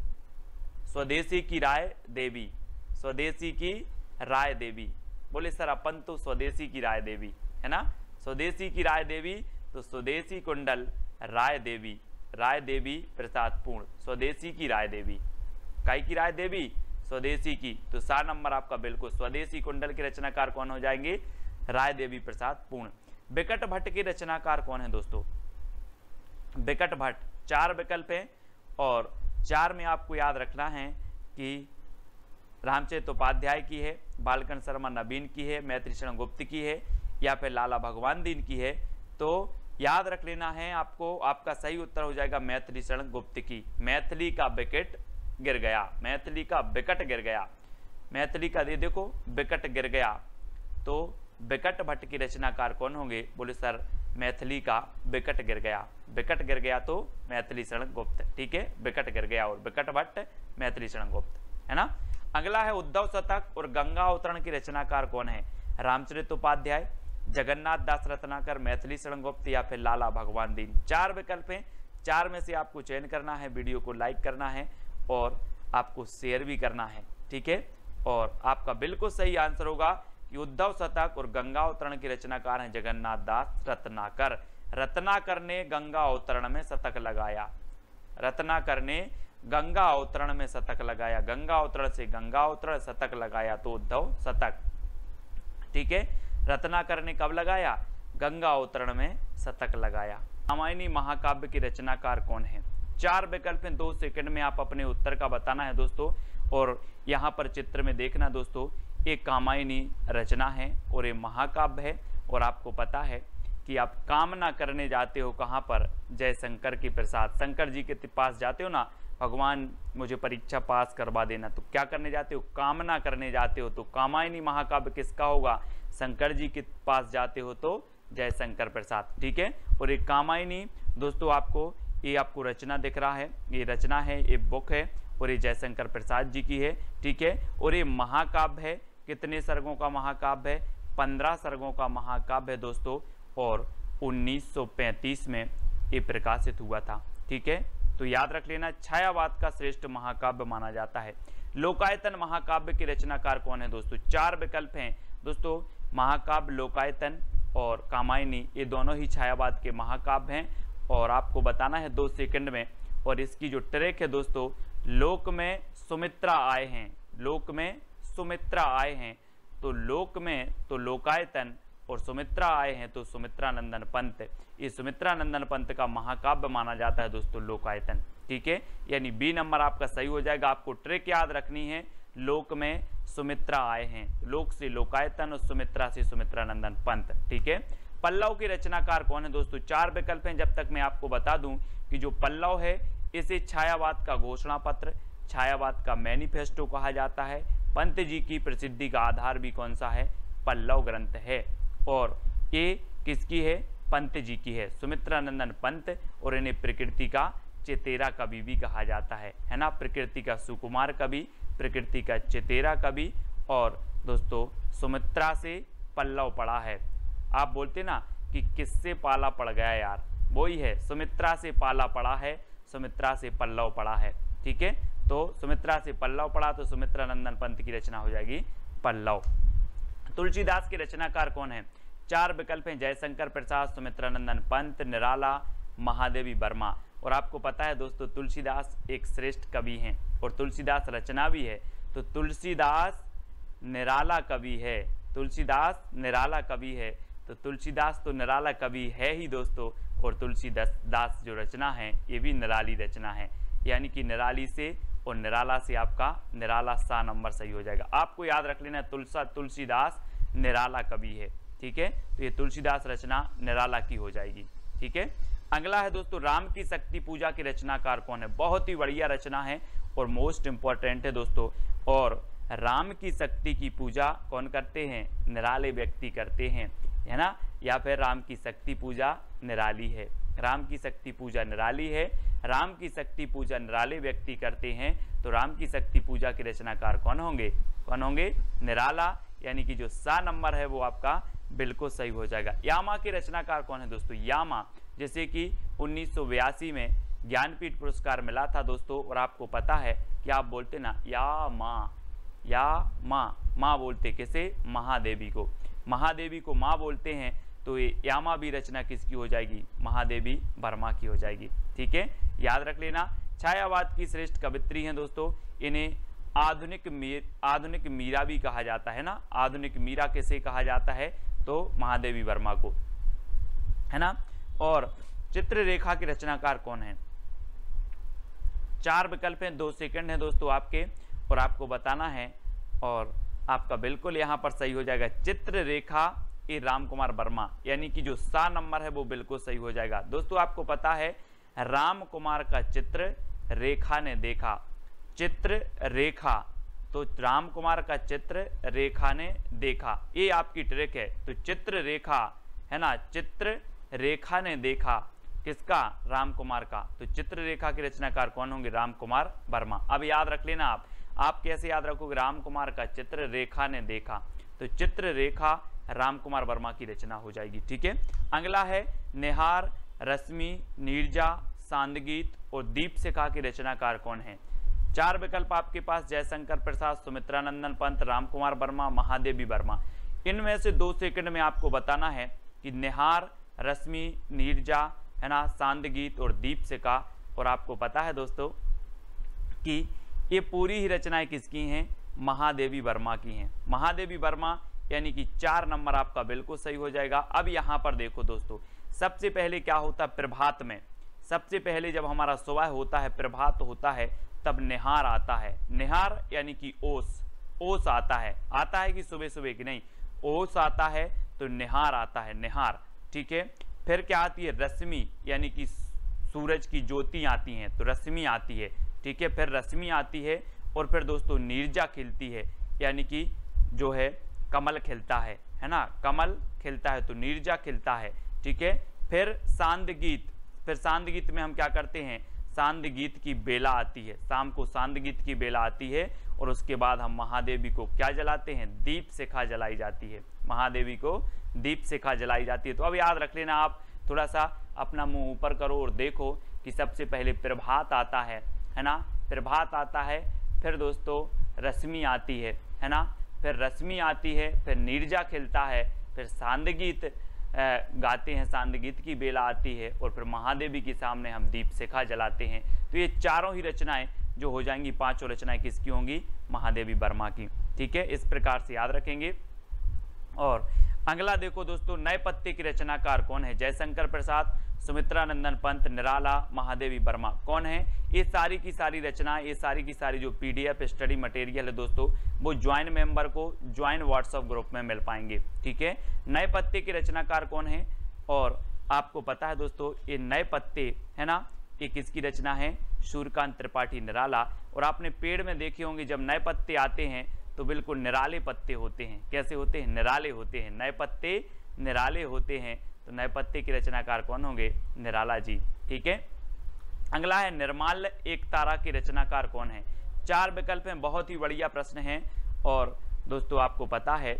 स्वदेशी की राय देवी, स्वदेशी की राय देवी। बोले सर अपन तो स्वदेशी की राय देवी, है ना, स्वदेशी की राय देवी। तो स्वदेशी कुंडल राय देवी, राय देवी प्रसाद पूर्ण, स्वदेशी की राय देवी। काय की राय देवी, स्वदेशी की। तो 7 नंबर आपका बिल्कुल स्वदेशी कुंडल के रचनाकार कौन हो जाएंगे, राय देवी प्रसाद पूर्ण। बिकट भट्ट के रचनाकार कौन है दोस्तों, बिकट भट्ट। 4 विकल्प हैं और 4 में आपको याद रखना है कि रामचरित उपाध्याय की है, बालकृष्ण शर्मा नवीन की है, मैथिली शरण गुप्त की है या फिर लाला भगवान दीन की है। तो याद रख लेना है आपको, आपका सही उत्तर हो जाएगा मैथिली शरण गुप्त की। मैथिली का विकेट गिर गया, मैथिली का विकट गिर गया, मैथिली का दे देखो विकट गिर गया। तो बिकट भट्ट की रचनाकार कौन होंगे, बोले सर मैथिली का विकट गिर गया, विकट गिर गया तो मैथिली शरण गुप्त, ठीक है, विकट गिर गया और बिकट भट्ट मैथिली शरण गुप्त, है ना। अगला है उद्धव शतक और गंगा अवतरण की रचनाकार कौन है। रामचरित उपाध्याय, जगन्नाथ दास रत्नाकर, मैथिली शरण गुप्त या फिर लाला भगवान दीन। 4 विकल्प हैं, 4 में से आपको चयन करना है। वीडियो को लाइक करना है और आपको शेयर भी करना है, ठीक है। और आपका बिल्कुल सही आंसर होगा कि उद्धव शतक और गंगा अवतरण की रचनाकार हैं जगन्नाथ दास रत्नाकर। रत्नाकर ने गंगा अवतरण में शतक लगाया, रत्नाकर ने गंगा अवतरण में शतक लगाया, गंगा अवतरण से गंगा अवतरण शतक लगाया तो उद्धव शतक, ठीक है। रत्नाकर ने कब लगाया, गंगा अवतरण में शतक लगाया। रामायणी महाकाव्य की रचनाकार कौन है। 4 विकल्प हैं, 2 सेकंड में आप अपने उत्तर का बताना है दोस्तों। और यहाँ पर चित्र में देखना दोस्तों, एक कामायनी रचना है और ये महाकाव्य है। और आपको पता है कि आप कामना करने जाते हो कहाँ पर, जय शंकर की प्रसाद, शंकर जी के पास जाते हो ना, भगवान मुझे परीक्षा पास करवा देना, तो क्या करने जाते हो, कामना करने जाते हो। तो कामायनी महाकाव्य किसका होगा, शंकर जी के पास जाते हो तो जय शंकर प्रसाद, ठीक है। और एक कामायनी दोस्तों आपको ये आपको रचना दिख रहा है, ये रचना है, ये बुक है और ये जयशंकर प्रसाद जी की है, ठीक है। और ये महाकाव्य है, कितने सर्गों का महाकाव्य है, 15 सर्गों का महाकाव्य है दोस्तों। और 1935 में ये प्रकाशित हुआ था, ठीक है। तो याद रख लेना, छायावाद का श्रेष्ठ महाकाव्य माना जाता है। लोकायतन महाकाव्य के रचनाकार कौन है दोस्तों। 4 विकल्प हैं दोस्तों, महाकाव्य लोकायतन और कामायनी, ये दोनों ही छायावाद के महाकाव्य हैं। और आपको बताना है 2 सेकंड में। और इसकी जो ट्रैक है दोस्तों, लोक में सुमित्रा आए हैं, लोक में सुमित्रा आए हैं, तो लोक में तो लोकायतन और सुमित्रा आए हैं तो सुमित्रा नंदन पंत। ये सुमित्रा नंदन पंत का महाकाव्य माना जाता है दोस्तों लोकायतन, ठीक है। यानी बी नंबर आपका सही हो जाएगा। आपको ट्रिक याद रखनी है, लोक में सुमित्रा आए हैं, लोक से लोकायतन और सुमित्रा से सुमित्रा नंदन पंत, ठीक है। पल्लव के रचनाकार कौन है दोस्तों। 4 विकल्प हैं, जब तक मैं आपको बता दूं कि जो पल्लव है इसे छायावाद का घोषणा पत्र, छायावाद का मैनिफेस्टो कहा जाता है। पंत जी की प्रसिद्धि का आधार भी कौन सा है, पल्लव ग्रंथ है। और ये किसकी है, पंत जी की है, सुमित्रा नंदन पंत। और इन्हें प्रकृति का चेतेरा कवि भी कहा जाता है ना, प्रकृति का सुकुमार कवि प्रकृति का चेतेरा कवि, और दोस्तों सुमित्रा से पल्लव पड़ा है। आप बोलते ना कि किससे पाला पड़ गया यार, वही है, सुमित्रा से पाला पड़ा है, सुमित्रा से पल्लव पड़ा है। ठीक है, तो सुमित्रा से पल्लव पड़ा तो सुमित्रा नंदन पंत की रचना हो जाएगी पल्लव। तुलसीदास के रचनाकार कौन है? 4 विकल्प हैं, जयशंकर प्रसाद, सुमित्रा नंदन पंत, निराला, महादेवी वर्मा। और आपको पता है दोस्तों तुलसीदास एक श्रेष्ठ कवि हैं और तुलसीदास रचना भी है, तो तुलसीदास निराला कवि है, तुलसीदास निराला कवि है, तो तुलसीदास तो निराला कवि है ही दोस्तों, और तुलसीदास जो रचना है ये भी निराली रचना है, यानी कि निराली से और निराला से आपका निराला सा नंबर सही हो जाएगा। आपको याद रख लेना तुलसीदास निराला कवि है। ठीक है, तो ये तुलसीदास रचना निराला की हो जाएगी। ठीक है, अगला है दोस्तों राम की शक्ति पूजा के रचनाकार कौन है? बहुत ही बढ़िया रचना है और मोस्ट इंपॉर्टेंट है दोस्तों। और राम की शक्ति की पूजा कौन करते हैं? निराले व्यक्ति करते हैं, है ना, या फिर राम की शक्ति पूजा निराली है। राम की शक्ति पूजा निराली है, राम की शक्ति पूजा निराले व्यक्ति करते हैं, तो राम की शक्ति पूजा के रचनाकार कौन होंगे? कौन होंगे? निराला, यानी कि जो सा नंबर है वो आपका बिल्कुल सही हो जाएगा। यामा के रचनाकार कौन है दोस्तों? यामा, जैसे कि 1982 में ज्ञानपीठ पुरस्कार मिला था दोस्तों, और आपको पता है कि आप बोलते ना या माँ बोलते किसे? महादेवी को, महादेवी को माँ बोलते हैं, तो ये यामा भी रचना किसकी हो जाएगी? महादेवी वर्मा की हो जाएगी। ठीक है, याद रख लेना। छायावाद की श्रेष्ठ कवित्री हैं दोस्तों, इन्हें आधुनिक मीरा भी कहा जाता है ना। आधुनिक मीरा किसे कहा जाता है? तो महादेवी वर्मा को, है ना। और चित्ररेखा के रचनाकार कौन है? 4 विकल्प हैं, 2 सेकंड है दोस्तों आपके, और आपको बताना है, और आपका बिल्कुल यहाँ पर सही हो जाएगा। चित्ररेखा ए राम कुमार वर्मा, यानी कि जो सा नंबर है वो बिल्कुल सही हो जाएगा। दोस्तों आपको पता है राम कुमार का चित्र रेखा ने देखा, चित्र रेखा, तो राम कुमार का चित्र रेखा ने देखा, ये आपकी ट्रिक है। तो चित्र रेखा, है ना, चित्र रेखा ने देखा किसका? राम कुमार का। तो चित्ररेखा के रचनाकार कौन होंगे? राम कुमार वर्मा। अब याद रख लेना आप कैसे याद रखोगे? राम कुमार का चित्र रेखा ने देखा, तो चित्ररेखा राम कुमार वर्मा की रचना हो जाएगी। ठीक है, अगला है निहार, रश्मि, नीरजा, सांदगीत और दीपशिखा के रचनाकार कौन है? 4 विकल्प आपके पास, जयशंकर प्रसाद, सुमित्रा नंदन पंत, राम कुमार वर्मा, महादेवी वर्मा। इनमें से 2 सेकंड में आपको बताना है कि निहार, रश्मि, नीरजा, है ना, सांदगीत और दीपशिखा। और आपको पता है दोस्तों कि ये पूरी ही रचनाएं किसकी हैं? महादेवी वर्मा की हैं। महादेवी वर्मा, यानी कि 4 नंबर आपका बिल्कुल सही हो जाएगा। अब यहाँ पर देखो दोस्तों, सबसे पहले क्या होता है प्रभात में? सबसे पहले जब हमारा सुबह होता है, प्रभात होता है, तब निहार आता है। निहार यानी कि ओस आता है कि सुबह सुबह की नहीं, ओस आता है, तो निहार आता है, निहार। ठीक है, फिर क्या आती है? रश्मि, यानी कि सूरज की ज्योति आती हैं, तो रश्मि आती है। ठीक है, फिर रश्मि आती है, और फिर दोस्तों नीरजा खिलती है, यानी कि जो है कमल खिलता है ना, कमल खिलता है, तो नीरजा खिलता है। ठीक है, फिर सांदगीत, फिर सांदगीत में हम क्या करते हैं? सांदगीत की बेला आती है, शाम को सांदगीत की बेला आती है, और उसके बाद हम महादेवी को क्या जलाते हैं? दीपशिखा जलाई जाती है, महादेवी को दीपशिखा जलाई जाती है। तो अब याद रख लेना, आप थोड़ा सा अपना मुंह ऊपर करो और देखो कि सबसे पहले प्रभात आता है ना, प्रभात आता है, फिर दोस्तों रश्मि आती है ना, फिर रश्मि आती है, फिर नीरजा खिलता है, फिर सांदगीत गाते हैं, सांदगीत की बेला आती है, और फिर महादेवी के सामने हम दीपशिखा जलाते हैं। तो ये चारों ही रचनाएं जो हो जाएंगी, 5 रचनाएं किसकी होंगी? महादेवी वर्मा की। ठीक है, इस प्रकार से याद रखेंगे। और अगला देखो दोस्तों, नए पत्ते की रचनाकार कौन है? जयशंकर प्रसाद, सुमित्रा नंदन पंत, निराला, महादेवी वर्मा। कौन है? ये सारी की सारी रचना, ये सारी की सारी जो PDF स्टडी मटेरियल है दोस्तों, वो ज्वाइन मेंबर को ज्वाइन व्हाट्सएप ग्रुप में मिल पाएंगे। ठीक है, नए पत्ते के रचनाकार कौन है? और आपको पता है दोस्तों, ये नए पत्ते, है ना, ये किसकी रचना है? सूर्यकांत त्रिपाठी निराला। और आपने पेड़ में देखे होंगे जब नए पत्ते आते हैं तो बिल्कुल निराले पत्ते होते हैं। कैसे होते हैं? निराले होते हैं, नए पत्ते निराले होते हैं। तो नए पत्ते के रचनाकार कौन होंगे? निराला जी। ठीक है, अगला है निर्माल्य एक तारा के रचनाकार कौन है? 4 विकल्प हैं, बहुत ही बढ़िया प्रश्न है। और दोस्तों आपको पता है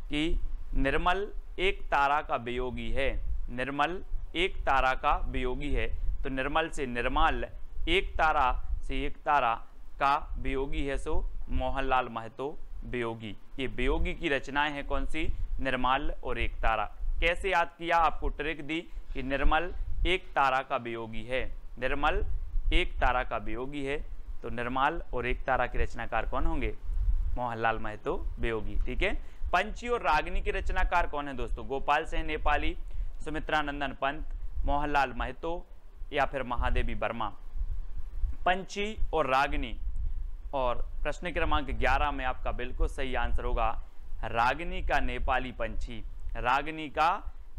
कि निर्मल एक तारा का वियोगी है, निर्मल एक तारा का वियोगी है, तो निर्मल से निर्माल, एक तारा से एक तारा का वियोगी है, सो मोहनलाल महतो वियोगी। ये वियोगी की रचनाएं हैं कौन सी? निर्मल और एक तारा। कैसे याद किया? आपको ट्रिक दी कि निर्मल एक तारा का वियोगी है, निर्मल एक तारा का वियोगी है, तो निर्मल और एक तारा के रचनाकार कौन होंगे? मोहनलाल महतो वियोगी। ठीक है। पंछी और रागिनी के रचनाकार कौन है दोस्तों? गोपाल सिंह नेपाली, सुमित्रानंदन पंत, मोहनलाल महतो या फिर महादेवी वर्मा। पंछी और रागिनी, और प्रश्न क्रमांक 11 में आपका बिल्कुल सही आंसर होगा रागिनी का नेपाली पंछी, रागिनी का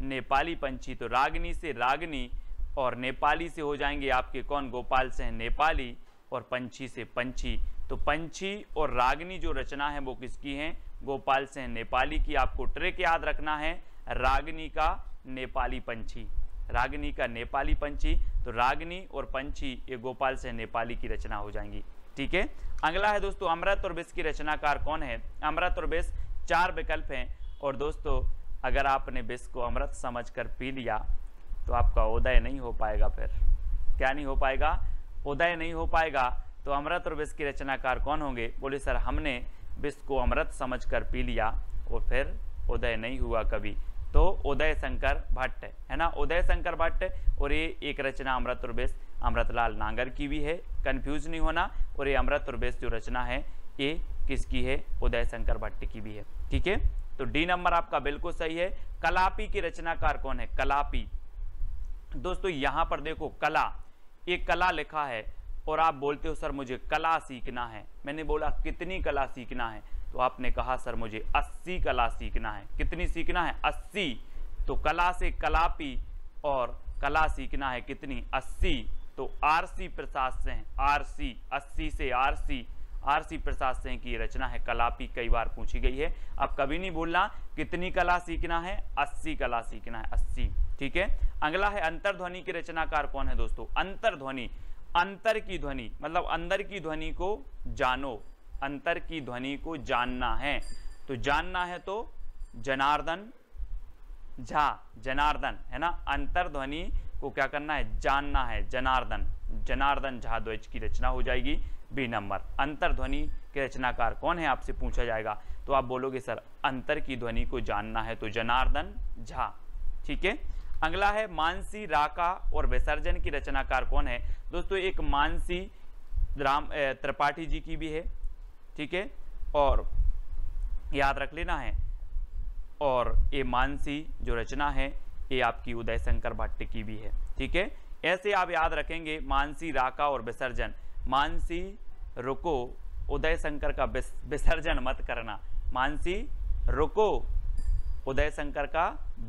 नेपाली पंछी। तो रागिनी से रागिनी और नेपाली से हो जाएंगे आपके कौन? गोपाल सिंह नेपाली, और पंछी से पंछी। तो पंछी और रागिनी जो रचना है वो किसकी है? गोपाल सिंह नेपाली की। आपको ट्रिक याद रखना है, रागिनी का नेपाली पंछी, रागिनी का नेपाली पंछी। तो रागिनी और पंछी ये गोपाल सिंह नेपाली की रचना हो जाएंगी। ठीक है। अगला है दोस्तों अमृत और विष की रचनाकार कौन है? अमृत और विष 4 विकल्प हैं, और दोस्तों अगर आपने विष को अमृत समझकर पी लिया तो आपका उदय नहीं हो पाएगा। फिर क्या नहीं हो पाएगा? उदय नहीं हो पाएगा। तो अमृत और विष की रचनाकार कौन होंगे? बोले सर हमने विष को अमृत समझकर पी लिया और फिर उदय नहीं हुआ कभी। तो उदय शंकर भट्ट है ना, उदय शंकर भट्ट। और ये एक रचना अमृत और विष अमृतलाल नागर की भी है, कंफ्यूज नहीं होना। और ये अमृत और विष जो रचना है ये किसकी है? उदय शंकर भट्ट की भी है। ठीक है। तो डी नंबर आपका बिल्कुल सही है। कलापी की रचनाकार कौन है? कलापी। दोस्तों यहां पर देखो कला, एक कला लिखा है और आप बोलते हो सर मुझे कला सीखना है। मैंने बोला कितनी कला सीखना है? तो आपने कहा सर मुझे 80 कला सीखना है। कितनी सीखना है? 80। तो कला से कलापी और कला सीखना है कितनी? 80। तो आरसी प्रसाद सिंह, आरसी 80 से आरसी प्रसाद सिंह की रचना है कलापी, कई बार पूछी गई है। आप कभी नहीं बोलना कितनी कला सीखना है, 80 कला सीखना है, 80। ठीक है। अगला है अंतर्ध्वनि की रचनाकार कौन है दोस्तों? अंतर्ध्वनि, अंतर की ध्वनि मतलब अंदर की ध्वनि को जानो, अंतर की ध्वनि को जानना है। तो जानना है तो जनार्दन झा, जनार्दन है ना, अंतर्ध्वनि को क्या करना है? जानना है, जनार्दन, जनार्दन झा द्वैज की रचना हो जाएगी बी नंबर। अंतर्ध्वनि के रचनाकार कौन है आपसे पूछा जाएगा तो आप बोलोगे सर अंतर की ध्वनि को जानना है तो जनार्दन झा। ठीक है। अगला है मानसी, राका और विसर्जन की रचनाकार कौन है दोस्तों? एक मानसी राम त्रिपाठी जी की भी है। ठीक है। और याद रख लेना है, और ये मानसी जो रचना है ये आपकी उदय शंकर भट्ट की भी है। ठीक है। ऐसे आप याद रखेंगे मानसी, राका और विसर्जन। मानसी रुको, उदय शंकर का विसर्जन मत करना। मानसी रुको, उदय शंकर का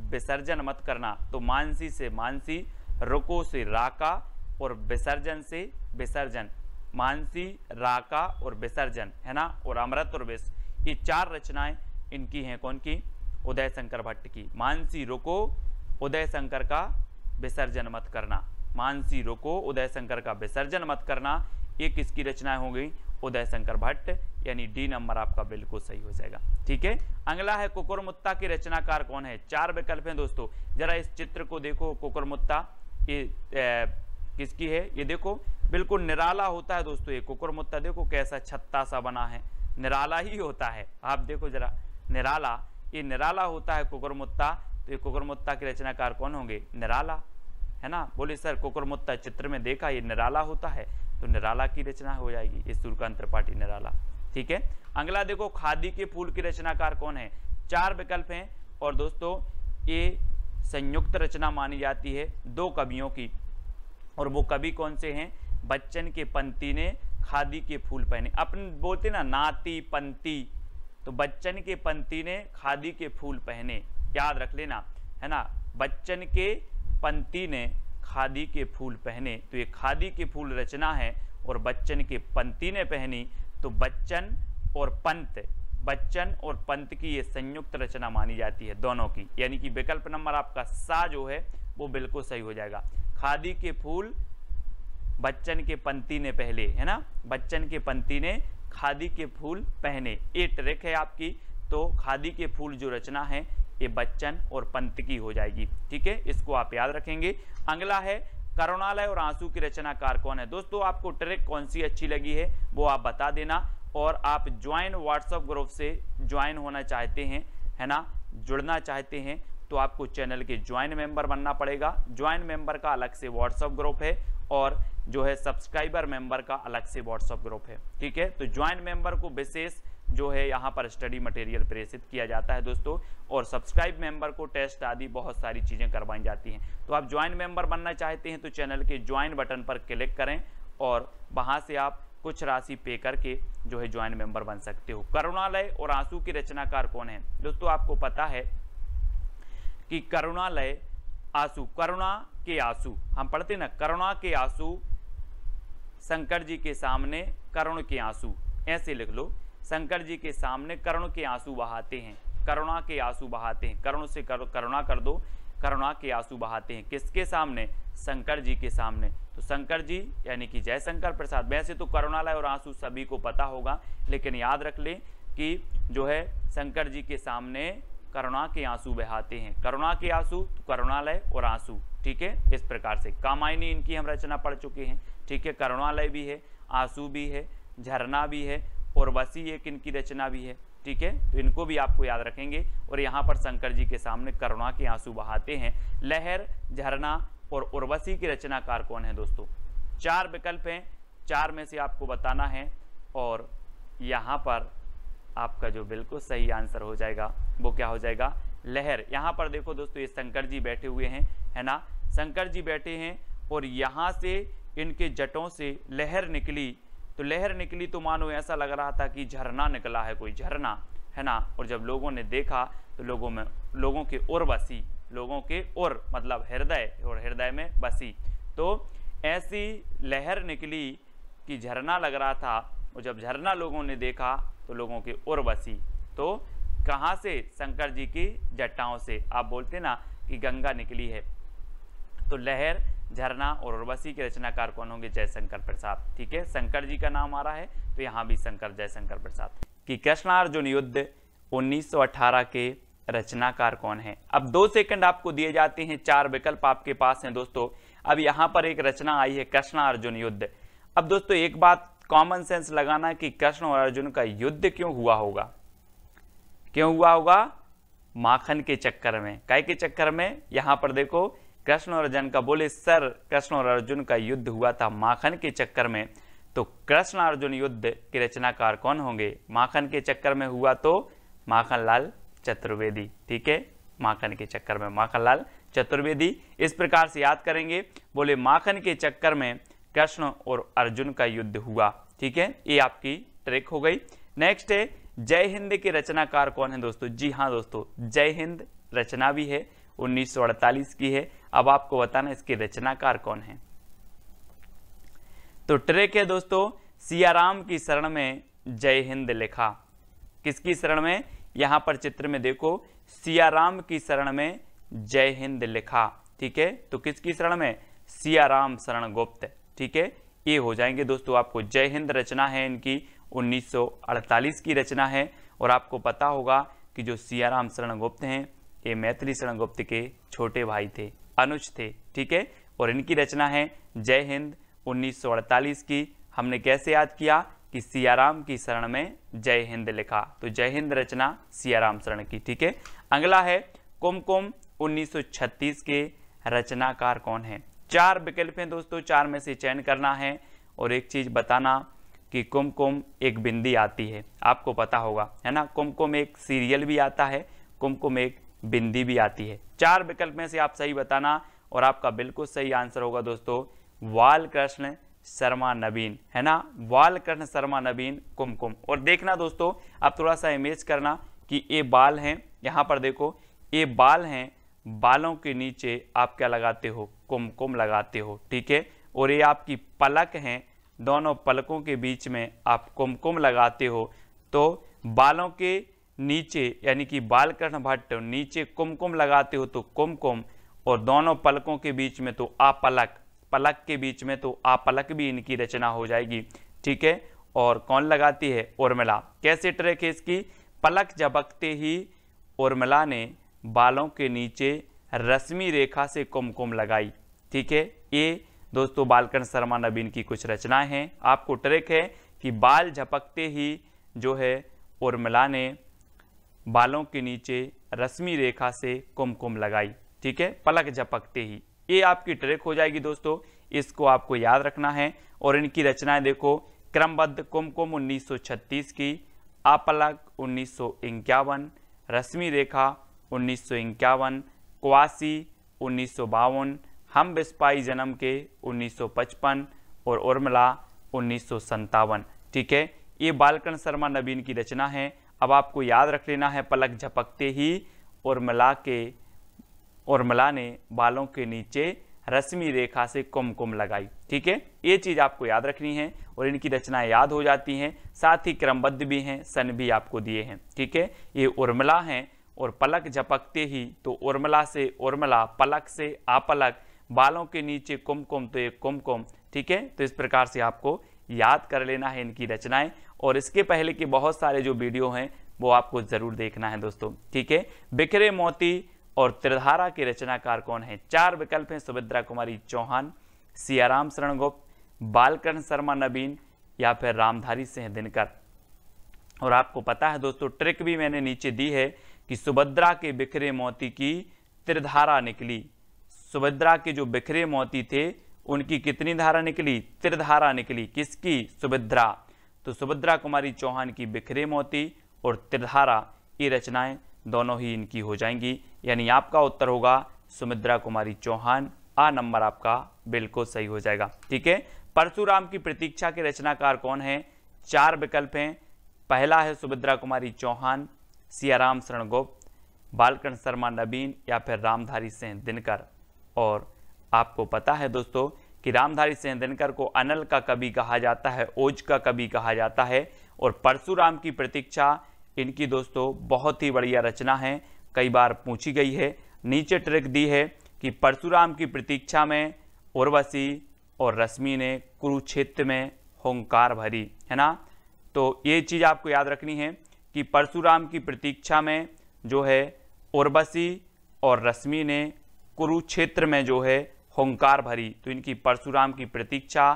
विसर्जन मत करना। तो मानसी से मानसी, रुको से राका और विसर्जन से विसर्जन। मानसी, राका और विसर्जन है ना। और अमृत और विष ये 4 रचनाएं इनकी हैं कौन की? उदय शंकर भट्ट की। मानसी रुको, उदय शंकर का विसर्जन मत करना। मानसी रुको, उदय शंकर का विसर्जन मत करना। ये किसकी रचनाएं हो गई? उदय शंकर भट्ट, यानी डी नंबर आपका बिल्कुल सही हो जाएगा। ठीक है। अगला है कुकुरमुत्ता के रचनाकार कौन है? 4 विकल्प हैं दोस्तों। जरा इस चित्र को देखो, कुकुरमुत्ता ये किसकी है? ये देखो बिल्कुल निराला होता है दोस्तों। ये कुकुरमुत्ता देखो कैसा छत्ता सा बना है, निराला ही होता है। आप देखो जरा निराला, ये निराला होता है कुकुरमुत्ता। तो ये कुकुरमुत्ता के रचनाकार कौन होंगे? निराला है ना। बोले सर कुकुरमुत्ता चित्र में देखा ये निराला होता है, तो निराला की रचना हो जाएगी, ये सूर्यकांत त्रिपाठी निराला। ठीक है। अगला देखो खादी के फूल की रचनाकार कौन है? 4 विकल्प हैं, और दोस्तों ये संयुक्त रचना मानी जाती है 2 कवियों की। और वो कवि कौन से हैं? बच्चन के पंती ने खादी के फूल पहने। अपन बोलते ना नाती पंती, तो बच्चन के पंती ने खादी के फूल पहने, याद रख लेना है ना। बच्चन के पंती ने खादी के फूल पहने, तो ये खादी के फूल रचना है और बच्चन के पंती ने पहनी। तो बच्चन और पंत, बच्चन और पंत की ये संयुक्त रचना मानी जाती है दोनों की, यानी कि विकल्प नंबर आपका सा जो है वो बिल्कुल सही हो जाएगा। खादी के फूल बच्चन के पंती ने पहले, है ना, बच्चन के पंती ने खादी के फूल पहने, ये ट्रिक है आपकी। तो खादी के फूल जो रचना है ये बच्चन और पंत की हो जाएगी, ठीक है, इसको आप याद रखेंगे। अगला है करुणालय और आंसू की रचनाकार कौन है। दोस्तों आपको ट्रिक कौन सी अच्छी लगी है वो आप बता देना, और आप ज्वाइन व्हाट्सएप ग्रुप से ज्वाइन होना चाहते हैं, है ना, जुड़ना चाहते हैं, तो आपको चैनल के ज्वाइन मेंबर बनना पड़ेगा। ज्वाइन मेंबर का अलग से व्हाट्सएप ग्रुप है और जो है सब्सक्राइबर मेंबर का अलग से व्हाट्सएप ग्रुप है, ठीक है। तो ज्वाइन मेंबर को विशेष जो है यहाँ पर स्टडी मटेरियल प्रेषित किया जाता है दोस्तों, और सब्सक्राइब मेंबर को टेस्ट आदि बहुत सारी चीज़ें करवाई जाती हैं। तो आप ज्वाइन मेंबर बनना चाहते हैं तो चैनल के ज्वाइन बटन पर क्लिक करें और वहाँ से आप कुछ राशि पे करके जो है ज्वाइन मेंबर बन सकते हो। करुणालय और आंसू की रचनाकार कौन है। दोस्तों आपको पता है कि करुणालय आंसू, करुणा के आंसू हम पढ़ते ना, करुणा के आंसू शंकर जी के सामने करुण के आंसू, ऐसे लिख लो, शंकर जी के सामने करुण के आंसू बहाते हैं, करुणा के आंसू बहाते हैं, करुण से करुणा कर दो, करुणा के आंसू बहाते हैं, किसके सामने, शंकर जी के सामने। तो शंकर जी यानी कि जयशंकर प्रसाद। वैसे तो करुणालय और आंसू सभी को पता होगा, लेकिन याद रख लें कि जो है शंकर जी के सामने करुणा के आंसू बहाते हैं, करुणा के आंसू, तो करुणालय और आंसू, ठीक है। इस प्रकार से कामायनी इनकी हम रचना पढ़ चुके हैं, ठीक है। करुणालय भी है, आंसू भी है, झरना भी है, और वसी एक इनकी रचना भी है, ठीक है। तो इनको भी आपको याद रखेंगे। और यहाँ पर शंकर जी के सामने करुणा के आंसू बहाते हैं। लहर, झरना और उर्वशी की रचनाकार कौन है दोस्तों। 4 विकल्प हैं, 4 में से आपको बताना है, और यहाँ पर आपका जो बिल्कुल सही आंसर हो जाएगा वो क्या हो जाएगा, लहर। यहाँ पर देखो दोस्तों ये शंकर जी बैठे हुए हैं, है ना, शंकर जी बैठे हैं और यहाँ से इनके जटों से लहर निकली। तो लहर निकली तो मानो ऐसा लग रहा था कि झरना निकला है, कोई झरना, है ना। और जब लोगों ने देखा तो लोगों के उर बसी, लोगों के उर मतलब हृदय, और हृदय में बसी। तो ऐसी लहर निकली कि झरना लग रहा था, और जब झरना लोगों ने देखा तो लोगों के उर बसी। तो कहाँ से, शंकर जी की जटाओं से। आप बोलते ना कि गंगा निकली है। तो लहर, झरना और उर्वशी के रचनाकार कौन होंगे, जयशंकर प्रसाद, ठीक है। शंकर जी का नाम आ रहा है तो यहाँ भी जयशंकर प्रसाद। कि कृष्णार्जुन युद्ध 1918 के रचनाकार कौन है। अब 2 सेकंड आपको दिए जाते हैं, 4 विकल्प आपके पास हैं दोस्तों। अब यहाँ पर एक रचना आई है कृष्णार्जुन युद्ध। अब दोस्तों एक बात कॉमन सेंस लगाना कि कृष्ण और अर्जुन का युद्ध क्यों हुआ होगा, क्यों हुआ होगा, माखन के चक्कर में। काय के चक्कर में, यहाँ पर देखो कृष्ण और अर्जुन का, बोले सर कृष्ण और अर्जुन का युद्ध हुआ था माखन के चक्कर में। तो कृष्ण अर्जुन युद्ध के रचनाकार कौन होंगे, माखन के चक्कर में हुआ तो माखनलाल चतुर्वेदी, ठीक है। माखन के चक्कर में माखनलाल चतुर्वेदी। इस प्रकार से याद करेंगे, बोले माखन के चक्कर में कृष्ण और अर्जुन का युद्ध हुआ, ठीक है। ये आपकी ट्रिक हो गई। नेक्स्ट है जय हिंद के रचनाकार कौन है दोस्तों। जी हाँ दोस्तों, जय हिंद रचना भी है, 1948 की है। अब आपको बताना इसके रचनाकार कौन है। तो ट्रिक है दोस्तों, सियाराम की शरण में जय हिंद लिखा। किसकी शरण में, यहां पर चित्र में देखो, सियाराम की शरण में जय हिंद लिखा, ठीक है। तो किसकी शरण में, सियाराम शरण गुप्त, ठीक है। ये हो जाएंगे दोस्तों आपको। जय हिंद रचना है इनकी 1948 की रचना है। और आपको पता होगा कि जो सियाराम शरण गुप्त हैं ये मैथिली शरण गुप्त के छोटे भाई थे, अनुज थे, ठीक है। और इनकी रचना है जय हिंद 1948 की। हमने कैसे याद किया कि सियाराम की शरण में जय हिंद लिखा, तो जय हिंद रचना सियाराम शरण की, ठीक है। अगला है कुमकुम 1936 के रचनाकार कौन है। 4 विकल्प हैं दोस्तों, 4 में से चयन करना है। और एक चीज बताना कि कुमकुम एक बिंदी आती है, आपको पता होगा, है ना। कुमकुम एक सीरियल भी आता है, कुमकुम एक बिंदी भी आती है। 4 विकल्प में से आप सही बताना, और आपका बिल्कुल सही आंसर होगा दोस्तों बालकृष्ण शर्मा नवीन, है ना। बालकृष्ण शर्मा नवीन कुमकुम। और देखना दोस्तों, आप थोड़ा सा इमेज करना कि ये बाल हैं, यहाँ पर देखो ये बाल हैं, बालों के नीचे आप क्या लगाते हो, कुमकुम लगाते हो, ठीक है। और ये आपकी पलक हैं, दोनों पलकों के बीच में आप कुमकुम लगाते हो। तो बालों के नीचे यानी कि बालकृष्ण भट्ट नीचे कुमकुम लगाते हो तो कुमकुम, और दोनों पलकों के बीच में तो अपलक, पलक के बीच में, तो आपलक भी इनकी रचना हो जाएगी। ठीक है, और कौन लगाती है? उर्मिला। कैसे ट्रिक है इसकी? पलक झपकते ही उर्मिला ने बालों के नीचे रश्मि रेखा से कुमकुम लगाई। ठीक है, ये दोस्तों बालकृष्ण शर्मा नवीन की कुछ रचनाएं हैं। आपको ट्रिक है कि बाल झपकते ही जो है उर्मिला ने बालों के नीचे रश्मि रेखा से कुमकुम लगाई। ठीक है, पलक झपकते ही, ये आपकी ट्रिक हो जाएगी दोस्तों, इसको आपको याद रखना है। और इनकी रचनाएं देखो, क्रमबद्ध कुमकुम 1936 की, आपलक 1951, रश्मि रेखा 1951, क्वासी 1952, हम बिस्पाई जन्म के 1955 और उर्मिला 1957। ठीक है, ये बालकृष्ण शर्मा नवीन की रचना है। अब आपको याद रख लेना है, पलक झपकते ही उर्मिला ने बालों के नीचे रश्मि रेखा से कुमकुम लगाई। ठीक है, ये चीज आपको याद रखनी है और इनकी रचनाएं याद हो जाती हैं, साथ ही क्रमबद्ध भी हैं, सन भी आपको दिए हैं। ठीक है, ये उर्मिला हैं और पलक झपकते ही, तो उर्मिला से उर्मिला, पलक से आपलक, बालों के नीचे कुमकुम, तो ये कुमकुम। ठीक है, तो इस प्रकार से आपको याद कर लेना है इनकी रचनाएं, और इसके पहले के बहुत सारे जो वीडियो हैं वो आपको जरूर देखना है दोस्तों। ठीक है, बिखरे मोती और त्रिधारा के रचनाकार कौन है? 4 विकल्प हैं, सुभद्रा कुमारी चौहान, सियाराम शरण गुप्त, बालकृष्ण शर्मा नवीन या फिर रामधारी सिंह दिनकर। और आपको पता है दोस्तों, ट्रिक भी मैंने नीचे दी है कि सुभद्रा के बिखरे मोती की त्रिधारा निकली। सुभद्रा के जो बिखरे मोती थे उनकी कितनी धारा निकली? त्रिधारा निकली। किसकी? सुभद्रा। तो सुभद्रा कुमारी चौहान की बिखरे मोती और त्रिधारा, ये रचनाएं दोनों ही इनकी हो जाएंगी, यानी आपका उत्तर होगा सुभद्रा कुमारी चौहान। आ नंबर आपका बिल्कुल सही हो जाएगा। ठीक है, परशुराम की प्रतीक्षा के रचनाकार कौन है? 4 विकल्प हैं, पहला है सुभद्रा कुमारी चौहान, सियाराम शरण गुप्त, बालकृष्ण शर्मा नवीन या फिर रामधारी सिंह दिनकर। और आपको पता है दोस्तों कि रामधारी सिंह दिनकर को अनल का कवि कहा जाता है, ओज का कवि कहा जाता है। और परशुराम की प्रतीक्षा इनकी दोस्तों बहुत ही बढ़िया रचना है, कई बार पूछी गई है। नीचे ट्रिक दी है कि परशुराम की प्रतीक्षा में उर्वशी और रश्मि ने कुरुक्षेत्र में हुंकार भरी, है ना। तो ये चीज़ आपको याद रखनी है कि परशुराम की प्रतीक्षा में जो है उर्वशी और रश्मि ने कुरुक्षेत्र में जो है हुंकार भरी। तो इनकी परशुराम की प्रतीक्षा,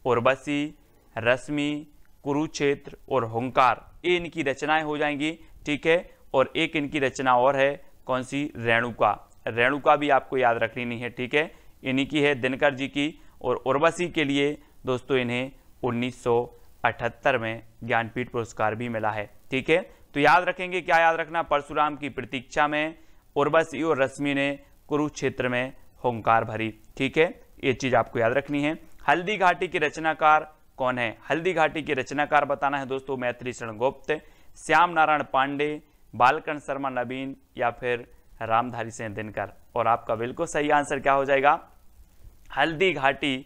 उर्वशी, रश्मि, कुरुक्षेत्र और हुंकार, ये इनकी रचनाएं हो जाएंगी। ठीक है, और एक इनकी रचना और है, कौन सी? रेणुका। रेणुका भी आपको याद रख लेनी है। ठीक है, इन्हीं की है, दिनकर जी की। और उर्वशी के लिए दोस्तों इन्हें 1978 में ज्ञानपीठ पुरस्कार भी मिला है। ठीक है, तो याद रखेंगे, क्या याद रखना? परशुराम की प्रतीक्षा में उर्वशी और रश्मि ने कुरुक्षेत्र में हुंकार भरी। ठीक है, ये चीज आपको याद रखनी है। हल्दी घाटी के रचनाकार कौन है? हल्दी घाटी के रचनाकार बताना है दोस्तों, मैथिली शरण गुप्त, श्याम नारायण पांडे, बालकृष्ण शर्मा नवीन या फिर रामधारी सिंह दिनकर। और आपका बिल्कुल सही आंसर क्या हो जाएगा? हल्दी घाटी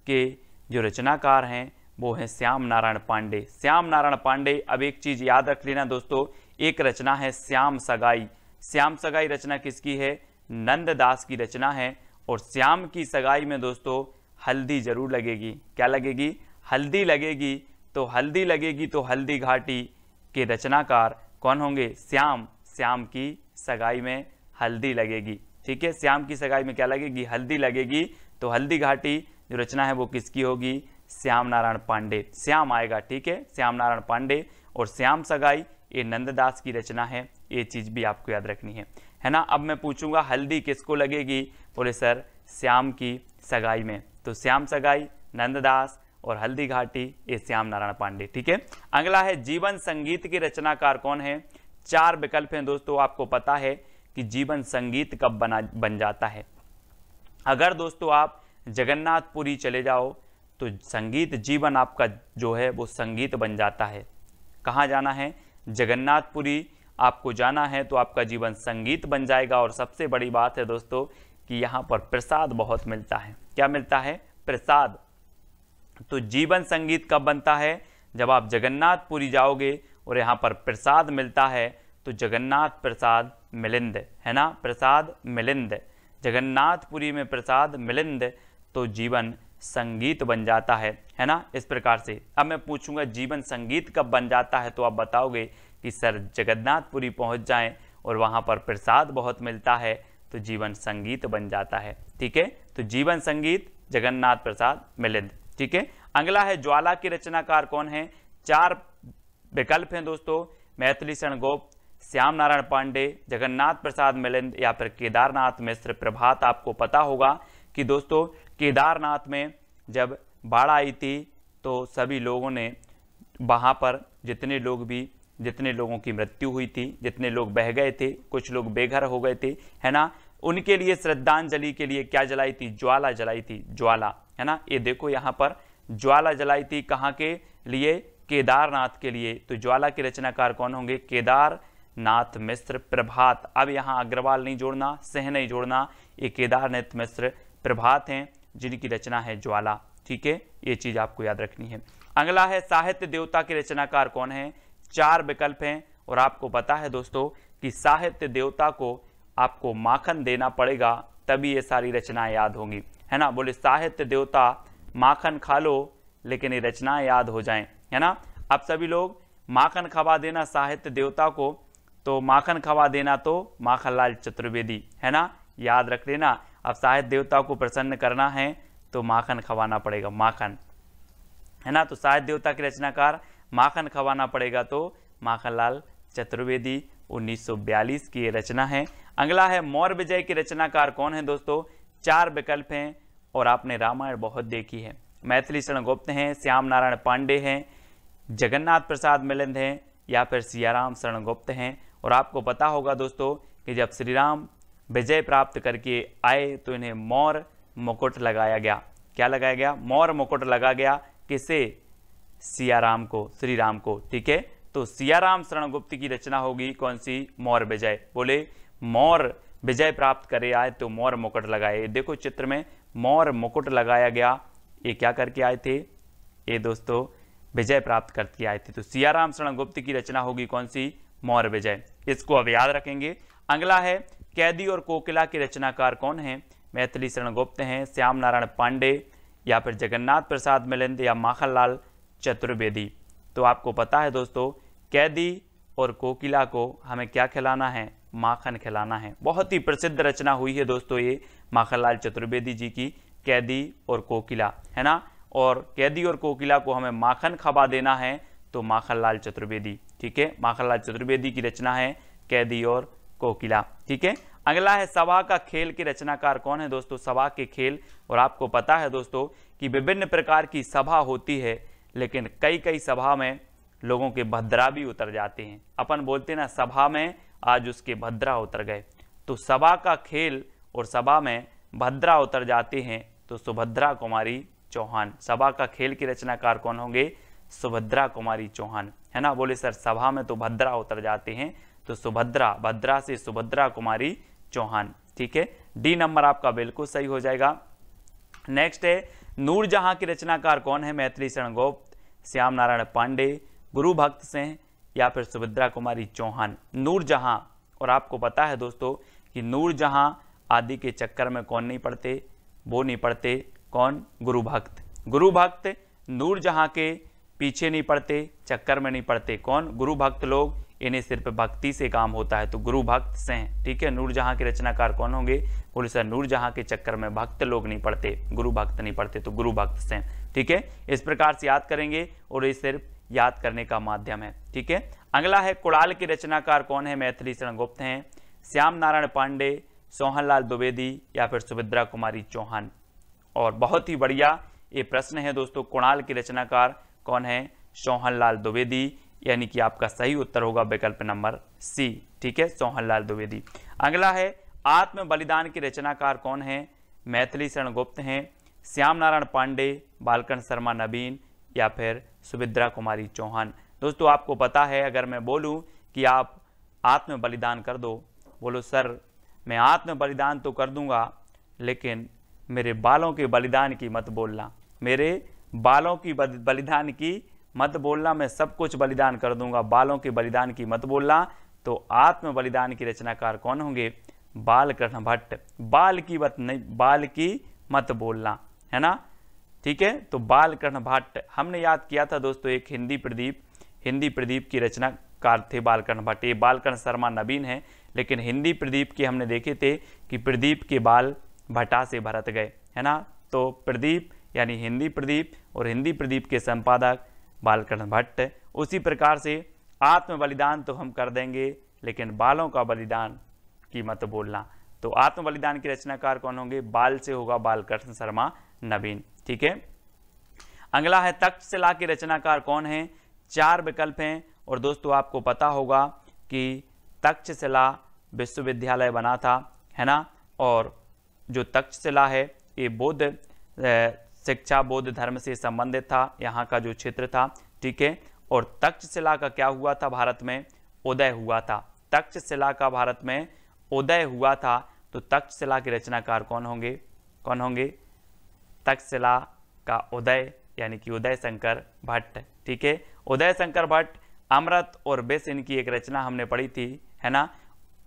के जो रचनाकार हैं वो है श्याम नारायण पांडे। श्याम नारायण पांडे। अब एक चीज याद रख लेना दोस्तों, एक रचना है श्याम सगाई। श्याम सगाई रचना किसकी है? नंददास की रचना है। और श्याम की सगाई में दोस्तों हल्दी जरूर लगेगी। क्या लगेगी? हल्दी लगेगी। तो हल्दी लगेगी, तो हल्दी घाटी के रचनाकार कौन होंगे? श्याम। श्याम की सगाई में हल्दी लगेगी। ठीक है, श्याम की सगाई में क्या लगेगी? हल्दी लगेगी। तो हल्दी घाटी जो रचना है वो किसकी होगी? श्याम नारायण पांडे। श्याम आएगा। ठीक है, श्याम नारायण पांडे। और श्याम सगाई ये नंददास की रचना है, ये चीज भी आपको याद रखनी है ना। अब मैं पूछूंगा हल्दी किसको लगेगी? बोले सर श्याम की सगाई में। तो श्याम सगाई, नंददास और हल्दी घाटी, ये श्याम नारायण पांडे। ठीक है, अगला है जीवन संगीत के रचनाकार कौन है? 4 विकल्प हैं दोस्तों। आपको पता है कि जीवन संगीत कब बन जाता है? अगर दोस्तों आप जगन्नाथपुरी चले जाओ तो संगीत जीवन आपका जो है वो संगीत बन जाता है। कहाँ जाना है? जगन्नाथपुरी आपको जाना है तो आपका जीवन संगीत बन जाएगा। और सबसे बड़ी बात है दोस्तों कि यहाँ पर प्रसाद बहुत मिलता है। क्या मिलता है? प्रसाद। तो जीवन संगीत कब बनता है? जब आप जगन्नाथपुरी जाओगे और यहाँ पर प्रसाद मिलता है, तो जगन्नाथ प्रसाद मिलिंद, है ना। प्रसाद मिलिंद, जगन्नाथपुरी में प्रसाद मिलिंद, तो जीवन संगीत बन जाता है ना। इस प्रकार से अब मैं पूछूंगा जीवन संगीत कब बन जाता है, तो आप बताओगे कि सर जगन्नाथपुरी पहुंच जाएं और वहां पर प्रसाद बहुत मिलता है तो जीवन संगीत बन जाता है। ठीक है, तो जीवन संगीत जगन्नाथ प्रसाद मिलिंद। ठीक है, अगला है ज्वाला की रचनाकार कौन है। 4 विकल्प हैं दोस्तों, मैथिली शरण गुप्त, श्याम नारायण पांडे, जगन्नाथ प्रसाद मिलिंद या फिर केदारनाथ मिश्र। प्रभात आपको पता होगा कि दोस्तों केदारनाथ में जब बाढ़ आई थी तो सभी लोगों ने वहाँ पर जितने लोगों की मृत्यु हुई थी, जितने लोग बह गए थे, कुछ लोग बेघर हो गए थे, है ना, उनके लिए श्रद्धांजलि के लिए क्या जलाई थी, ज्वाला जलाई थी, ज्वाला, है ना। ये देखो यहाँ पर ज्वाला जलाई थी, कहाँ के लिए, केदारनाथ के लिए। तो ज्वाला के रचनाकार कौन होंगे, केदारनाथ मिश्र। प्रभात, अब यहाँ अग्रवाल नहीं जोड़ना, सिंह नहीं जोड़ना, ये केदारनाथ मिश्र प्रभात हैं जिनकी रचना है ज्वाला। ठीक है, ये चीज आपको याद रखनी है। अगला है साहित्य देवता के रचनाकार कौन है। 4 विकल्प हैं और आपको पता है दोस्तों कि साहित्य देवता को आपको माखन देना पड़ेगा तभी ये सारी रचनाएं याद होंगी, है ना। बोले साहित्य देवता माखन खा लो लेकिन ये रचनाएं याद हो जाएं, है ना। अब सभी लोग माखन खवा देना साहित्य देवता को, तो माखन खवा देना तो माखनलाल चतुर्वेदी, है ना, याद रख लेना। अब साहित्य देवता को प्रसन्न करना है तो माखन खवाना पड़ेगा, माखन, है ना। तो साहित्य देवता के रचनाकार माखन खवाना पड़ेगा तो माखनलाल चतुर्वेदी। 1942 की ये रचना है। अगला है मौर्य विजय के रचनाकार कौन है दोस्तों। 4 विकल्प हैं और आपने रामायण बहुत देखी है। मैथिली शरण गुप्त हैं, श्याम नारायण पांडे हैं, जगन्नाथ प्रसाद मिलिंद हैं या फिर सियाराम शरण गुप्त हैं। और आपको पता होगा दोस्तों कि जब श्री राम विजय प्राप्त करके आए तो इन्हें मौर्य मुकुट लगाया गया। क्या लगाया गया, मौर्य मुकुट लगा गया, किसे, सियाराम को, श्री राम को। ठीक है, तो सियाराम शरण गुप्त की रचना होगी कौन सी, मौर्य विजय। बोले मौर्य विजय प्राप्त करे आए तो मौर्य मुकुट लगाए। देखो चित्र में मौर्य मुकुट लगाया गया, ये क्या करके आए थे, ये दोस्तों विजय प्राप्त करके आए थे। तो सियाराम शरण गुप्त की रचना होगी कौन सी, मौर्य विजय। इसको अब याद रखेंगे। अगला है कैदी और कोकिला के रचनाकार कौन है। मैथिली शरण गुप्त हैं, श्याम नारायण पांडे या फिर जगन्नाथ प्रसाद मिलिंद या माखनलाल चतुर्वेदी। तो आपको पता है दोस्तों कैदी और कोकिला को हमें क्या खिलाना है, माखन खिलाना है। बहुत ही प्रसिद्ध रचना हुई है दोस्तों ये माखनलाल चतुर्वेदी जी की, कैदी और कोकिला, है ना। और कैदी और कोकिला को हमें माखन खवा देना है तो माखनलाल चतुर्वेदी। ठीक है, माखनलाल चतुर्वेदी की रचना है कैदी और कोकिला। ठीक है, अगला है सभा का खेल के रचनाकार कौन है दोस्तों। सभा के खेल, और आपको पता है दोस्तों कि विभिन्न प्रकार की सभा होती है लेकिन कई सभा में लोगों के भद्रा भी उतर जाते हैं। अपन बोलते हैं ना सभा में आज उसके भद्रा उतर गए। तो सभा का खेल और सभा में भद्रा उतर जाते हैं तो सुभद्रा कुमारी चौहान। सभा का खेल के रचनाकार कौन होंगे, सुभद्रा कुमारी चौहान, है ना। बोले सर सभा में तो भद्रा उतर जाते हैं तो सुभद्रा, भद्रा से सुभद्रा कुमारी चौहान। ठीक है, डी नंबर आपका बिल्कुल सही हो जाएगा। नेक्स्ट है नूरजहां की रचनाकार कौन है। मैथिली शरण गुप्त, श्याम नारायण पांडे, गुरु भक्त सिंह या फिर सुभद्रा कुमारी चौहान। नूरजहां, और आपको पता है दोस्तों कि नूरजहां आदि के चक्कर में कौन नहीं पड़ते, वो नहीं पड़ते, कौन, गुरु भक्त। गुरु भक्त नूरजहां के पीछे नहीं पड़ते, चक्कर में नहीं पड़ते, कौन, गुरु भक्त लोग। इन्हें सिर्फ भक्ति से काम होता है तो गुरु भक्त सिंह। ठीक है, नूरजहां के रचनाकार कौन होंगे, बोले सर नूरजहां के चक्कर में भक्त लोग नहीं पड़ते, गुरु भक्त नहीं पड़ते तो गुरु भक्त सिंह। ठीक है, इस प्रकार से याद करेंगे और ये सिर्फ याद करने का माध्यम है। ठीक है, अगला है कुड़ाल के रचनाकार कौन है। मैथिली शरण गुप्त हैं, श्याम नारायण पांडे, सोहनलाल द्विवेदी या फिर सुभद्रा कुमारी चौहान। और बहुत ही बढ़िया ये प्रश्न है दोस्तों, कुणाल के रचनाकार कौन है, सोहनलाल द्विवेदी, यानी कि आपका सही उत्तर होगा विकल्प नंबर सी। ठीक है, सोहनलाल द्विवेदी। अगला है आत्म बलिदान के रचनाकार कौन है। मैथिली शरण गुप्त हैं, श्याम नारायण पांडे, बालकन शर्मा नवीन या फिर सुभद्रा कुमारी चौहान। दोस्तों आपको पता है अगर मैं बोलूं कि आप आत्म बलिदान कर दो, बोलो सर मैं आत्म बलिदान तो कर दूंगा लेकिन मेरे बालों के बलिदान की मत बोलना, मेरे बालों की बलिदान की मत बोलना, मैं सब कुछ बलिदान कर दूंगा, बालों के बलिदान की मत बोलना। तो आत्म बलिदान की रचनाकार कौन होंगे, बालकृष्ण भट्ट। बाल की मत नहीं, बाल की मत बोलना, है ना, ठीक है। तो बालकृष्ण भट्ट हमने याद किया था दोस्तों, एक हिंदी प्रदीप की रचनाकार थे बालकृष्ण भट्ट। ये बालकृष्ण शर्मा नवीन है, लेकिन हिंदी प्रदीप के हमने देखे थे कि प्रदीप के बाल भट्टा से भरत गए, है ना। तो प्रदीप यानी हिंदी प्रदीप और हिंदी प्रदीप के संपादक बालकृष्ण भट्ट। उसी प्रकार से आत्म बलिदान तो हम कर देंगे, लेकिन बालों का बलिदान की मत बोलना। तो आत्म बलिदान के रचनाकार कौन होंगे? बाल से होगा बालकृष्ण शर्मा नवीन, ठीक है। अगला है तक्षशिला के रचनाकार कौन है? 4 विकल्प हैं। और दोस्तों आपको पता होगा कि तक्षशिला विश्वविद्यालय बना था, है ना। और जो तक्षशिला है ये बौद्ध शिक्षा, बौद्ध धर्म से संबंधित था, यहाँ का जो क्षेत्र था, ठीक है। और तक्षशिला का क्या हुआ था? भारत में उदय हुआ था। तक्षशिला का भारत में उदय हुआ था। तो तक्षशिला के रचनाकार कौन होंगे? कौन होंगे? तक्षशिला का उदय यानी कि उदय शंकर भट्ट, ठीक है। उदय शंकर भट्ट, अमृत और विष इनकी एक रचना हमने पढ़ी थी, है ना।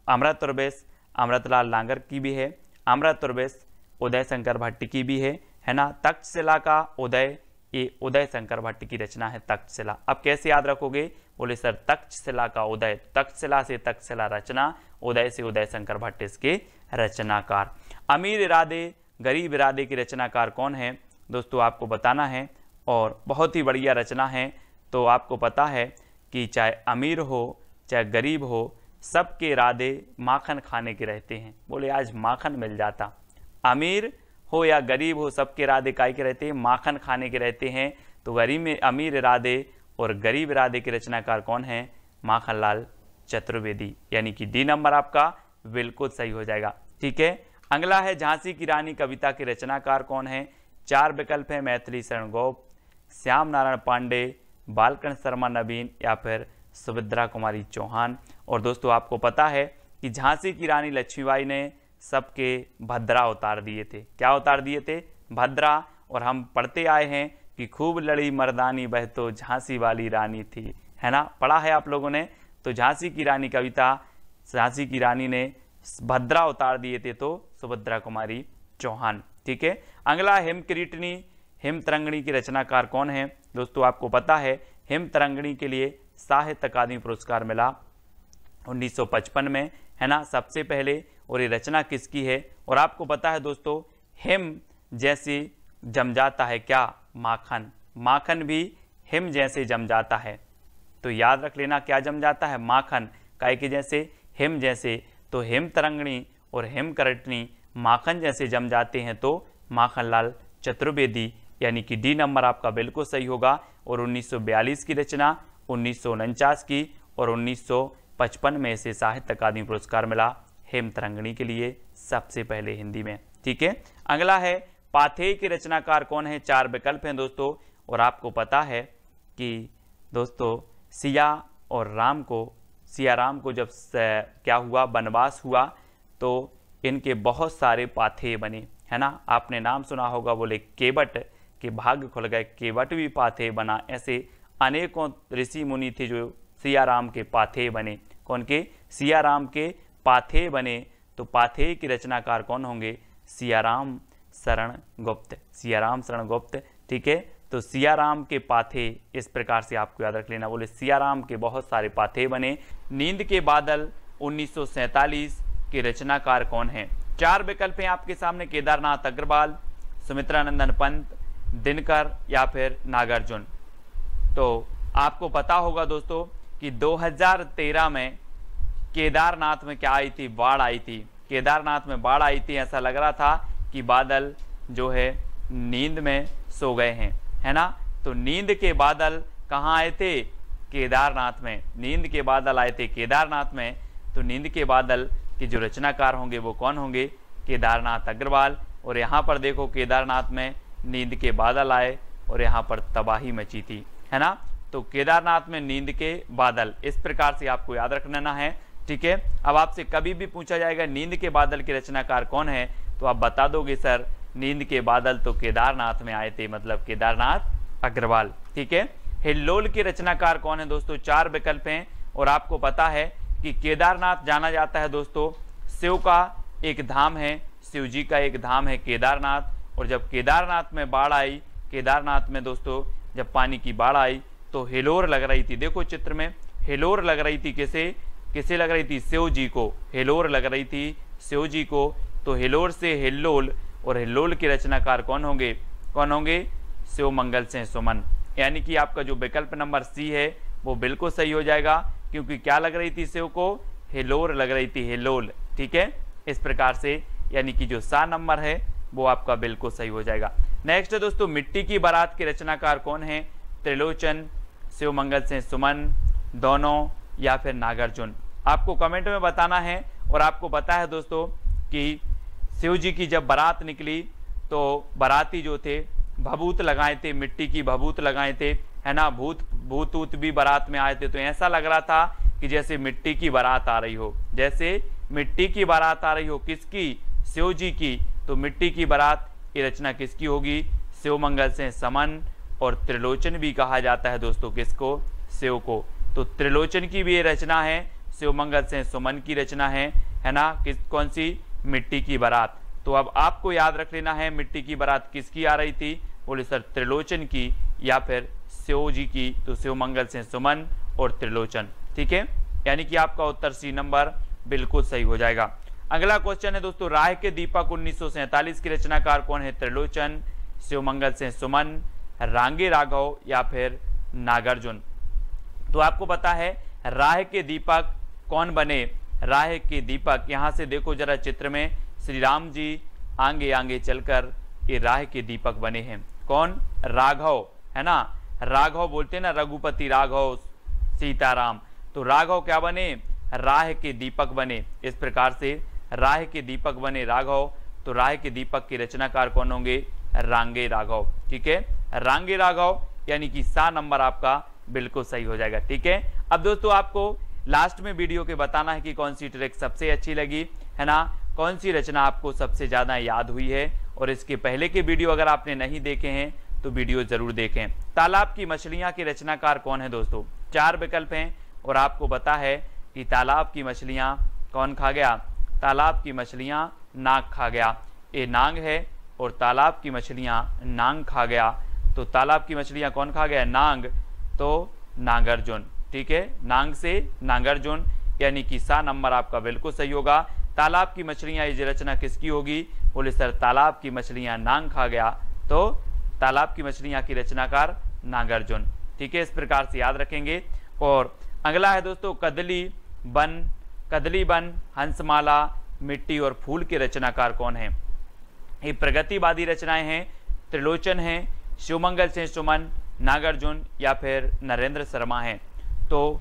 अमृत और विष अमृतलाल नागर की भी है, अमृत और विष उदय शंकर भट्ट की भी है ना। तक्षशिला का उदय, ये उदय शंकर भट्ट की रचना है तक्षशिला। अब कैसे याद रखोगे? बोले सर तक्षशिला का उदय, तक्षशिला से तक्षशिला रचना, उदय से उदय शंकर भट्ट इसके रचनाकार। अमीर इरादे गरीब इरादे की रचनाकार कौन है? दोस्तों आपको बताना है, और बहुत ही बढ़िया रचना है। तो आपको पता है कि चाहे अमीर हो चाहे गरीब हो, सबके इरादे माखन खाने के रहते हैं। बोले आज माखन मिल जाता। अमीर हो या गरीब हो, सबके इरादे काय के रहते हैं? माखन खाने के रहते हैं। तो गरीब में अमीर इरादे और गरीब इरादे के रचनाकार कौन है? माखनलाल चतुर्वेदी, यानी कि डी नंबर आपका बिल्कुल सही हो जाएगा, ठीक है। अगला है झांसी की रानी कविता के रचनाकार कौन है? 4 विकल्प है, मैथिली शरण गोप, श्याम नारायण पांडे, बालकृष्ण शर्मा नवीन या फिर सुभद्रा कुमारी चौहान। और दोस्तों आपको पता है कि झांसी की रानी लक्ष्मीबाई ने सबके भद्रा उतार दिए थे। क्या उतार दिए थे? भद्रा। और हम पढ़ते आए हैं कि खूब लड़ी मर्दानी वह तो झांसी वाली रानी थी, है ना, पढ़ा है आप लोगों ने। तो झांसी की रानी कविता, झांसी की रानी ने भद्रा उतार दिए थे, तो सुभद्रा कुमारी चौहान, ठीक है। अगला हिमकिरीटनी हिमतरंगिणी की रचनाकार कौन है? दोस्तों आपको पता है हिमतरंगिणी के लिए साहित्य अकादमी पुरस्कार मिला 1955 में, है ना, सबसे पहले। और ये रचना किसकी है? और आपको पता है दोस्तों हिम जैसे जम जाता है क्या? माखन। माखन भी हिम जैसे जम जाता है। तो याद रख लेना क्या जम जाता है? माखन। काय के जैसे? हिम जैसे। तो हिमतरंगिणी और हिमकरटनी माखन जैसे जम जाते हैं, तो माखनलाल चतुर्वेदी, यानी कि डी नंबर आपका बिल्कुल सही होगा। और 1942 की रचना, 1949 की और 1955 में इसे साहित्य अकादमी पुरस्कार मिला हेमतरंगिणी के लिए, सबसे पहले हिंदी में, ठीक है। अगला है पाथेय के रचनाकार कौन है? 4 विकल्प हैं दोस्तों। और आपको पता है कि दोस्तों सिया राम को जब क्या हुआ, वनवास हुआ, तो इनके बहुत सारे पाथेय बने, है ना। आपने नाम सुना होगा, बोले केवट के भाग्य खुल गए, केवट भी पाथेय बना। ऐसे अनेकों ऋषि मुनि थे जो सिया राम के पाथेय बने। कौन के? सिया राम के पाथेय बने। तो पाथेय के रचनाकार कौन होंगे? सियाराम शरण गुप्त, सियाराम शरण गुप्त, ठीक है। तो सियाराम के पाथेय इस प्रकार से आपको याद रख लेना। बोले सियाराम के बहुत सारे पाथेय बने। नींद के बादल 1947 के रचनाकार कौन है? 4 विकल्प हैं आपके सामने, केदारनाथ अग्रवाल, सुमित्रानंदन पंत, दिनकर या फिर नागार्जुन। तो आपको पता होगा दोस्तों कि 2013 में केदारनाथ में क्या आई थी? बाढ़ आई थी। केदारनाथ में बाढ़ आई थी। ऐसा लग रहा था कि बादल जो है नींद में सो गए हैं, है ना। तो नींद के बादल कहाँ आए थे? केदारनाथ में। नींद के बादल आए थे केदारनाथ में। तो नींद के बादल के जो रचनाकार होंगे वो कौन होंगे? केदारनाथ अग्रवाल। और यहाँ पर देखो केदारनाथ में नींद के बादल आए और यहाँ पर तबाही मची थी, है ना। तो केदारनाथ में नींद के बादल, इस प्रकार से आपको याद रखना है, ठीक है। अब आपसे कभी भी पूछा जाएगा नींद के बादल के रचनाकार कौन है, तो आप बता दोगे सर नींद के बादल तो केदारनाथ में आए थे, मतलब केदारनाथ अग्रवाल, ठीक है। हिल्लोल के रचनाकार कौन है दोस्तों? 4 विकल्प हैं। और आपको पता है कि केदारनाथ जाना जाता है दोस्तों, शिव का एक धाम है, शिव जी का एक धाम है केदारनाथ। और जब केदारनाथ में बाढ़ आई, केदारनाथ में दोस्तों जब पानी की बाढ़ आई तो हिलोर लग रही थी। देखो चित्र में हिलोर लग रही थी, किसे लग रही थी? शिव जी को हिलोर लग रही थी, शिव जी को। तो हिलोर से हिल्लोल, और हिल्लोल के रचनाकार कौन होंगे? शिव मंगल सिंह सुमन। यानी कि आपका जो विकल्प नंबर सी है वो बिल्कुल सही हो जाएगा, क्योंकि क्या लग रही थी शिव को? हिलोर लग रही थी, हिलोल। ठीक है, इस प्रकार से यानी कि जो सा नंबर है वो आपका बिल्कुल सही हो जाएगा। नेक्स्ट है दोस्तों, मिट्टी की बारात के रचनाकार कौन है? त्रिलोचन, शिव मंगल सिंह सुमन, दोनों, या फिर नागार्जुन। आपको कमेंट में बताना है। और आपको पता है दोस्तों कि शिव जी की जब बारात निकली तो बाराती जो थे भभूत लगाए थे, मिट्टी की भभूत लगाए थे, है ना, भूत भी बारात में आए थे। तो ऐसा लग रहा था कि जैसे मिट्टी की बारात आ रही हो, जैसे मिट्टी की बारात आ रही हो। किसकी? शिव जी की। तो मिट्टी की बारात की रचना किसकी होगी? शिव मंगल सिंह सुमन। और त्रिलोचन भी कहा जाता है दोस्तों किसको? शिव को। तो त्रिलोचन की भी ये रचना है, शिव मंगल सिंह सुमन की रचना है ना। कौन सी? मिट्टी की बारात। तो अब आपको याद रख लेना है मिट्टी की बारात किसकी आ रही थी? बोले सर त्रिलोचन की या फिर शिव जी की। तो शिव मंगल सिंह सुमन और त्रिलोचन। ठीक है, यानी कि आपका उत्तर सी नंबर बिल्कुल सही हो जाएगा। अगला क्वेश्चन है दोस्तों, राह के दीपक 1947 की रचनाकार कौन है? त्रिलोचन, शिव मंगल सिंह सुमन, रांगे राघव, या फिर नागार्जुन। तो आपको पता है राह के दीपक कौन बने? राह के दीपक, यहां से देखो जरा चित्र में, श्री राम जी आगे आगे चलकर ये राह के दीपक बने हैं। कौन? राघव, है ना। राघव बोलते हैं ना, रघुपति राघव सीताराम। तो राघव क्या बने? राह के दीपक बने। इस प्रकार से राह के दीपक बने राघव। तो राह के दीपक के रचनाकार कौन होंगे? रांगे राघव। ठीक है, रांगे राघव, यानी कि सा नंबर आपका बिल्कुल सही हो जाएगा। ठीक है, अब दोस्तों आपको लास्ट में वीडियो के बताना है कि कौन सी ट्रिक सबसे अच्छी लगी, है ना, कौन सी रचना आपको सबसे ज्यादा याद हुई है। और इसके पहले के वीडियो अगर आपने नहीं देखे हैं तो वीडियो जरूर देखें। तालाब की मछलियां के रचनाकार कौन है दोस्तों? 4 विकल्प हैं और आपको पता है कि तालाब की मछलियां कौन खा गया? तालाब की मछलियां नाग खा गया। ये नाग है और तालाब की मछलियां नाग खा गया। तो तालाब की मछलियां कौन खा गया? नाग। तो नागार्जुन। ठीक है, नाग से नागार्जुन, यानी कि सा नंबर आपका बिल्कुल सही होगा। तालाब की मछलियां ये रचना किसकी होगी? बोले सर तालाब की मछलियां नाग खा गया। तो तालाब की मछलियां की रचनाकार नागार्जुन। ठीक है, इस प्रकार से याद रखेंगे। और अगला है दोस्तों, कदली बन, हंसमाला, मिट्टी और फूल के रचनाकार कौन है? ये प्रगतिवादी रचनाएं हैं। त्रिलोचन है, शिवमंगल सिंह सुमन, नागार्जुन, या फिर नरेंद्र शर्मा है। तो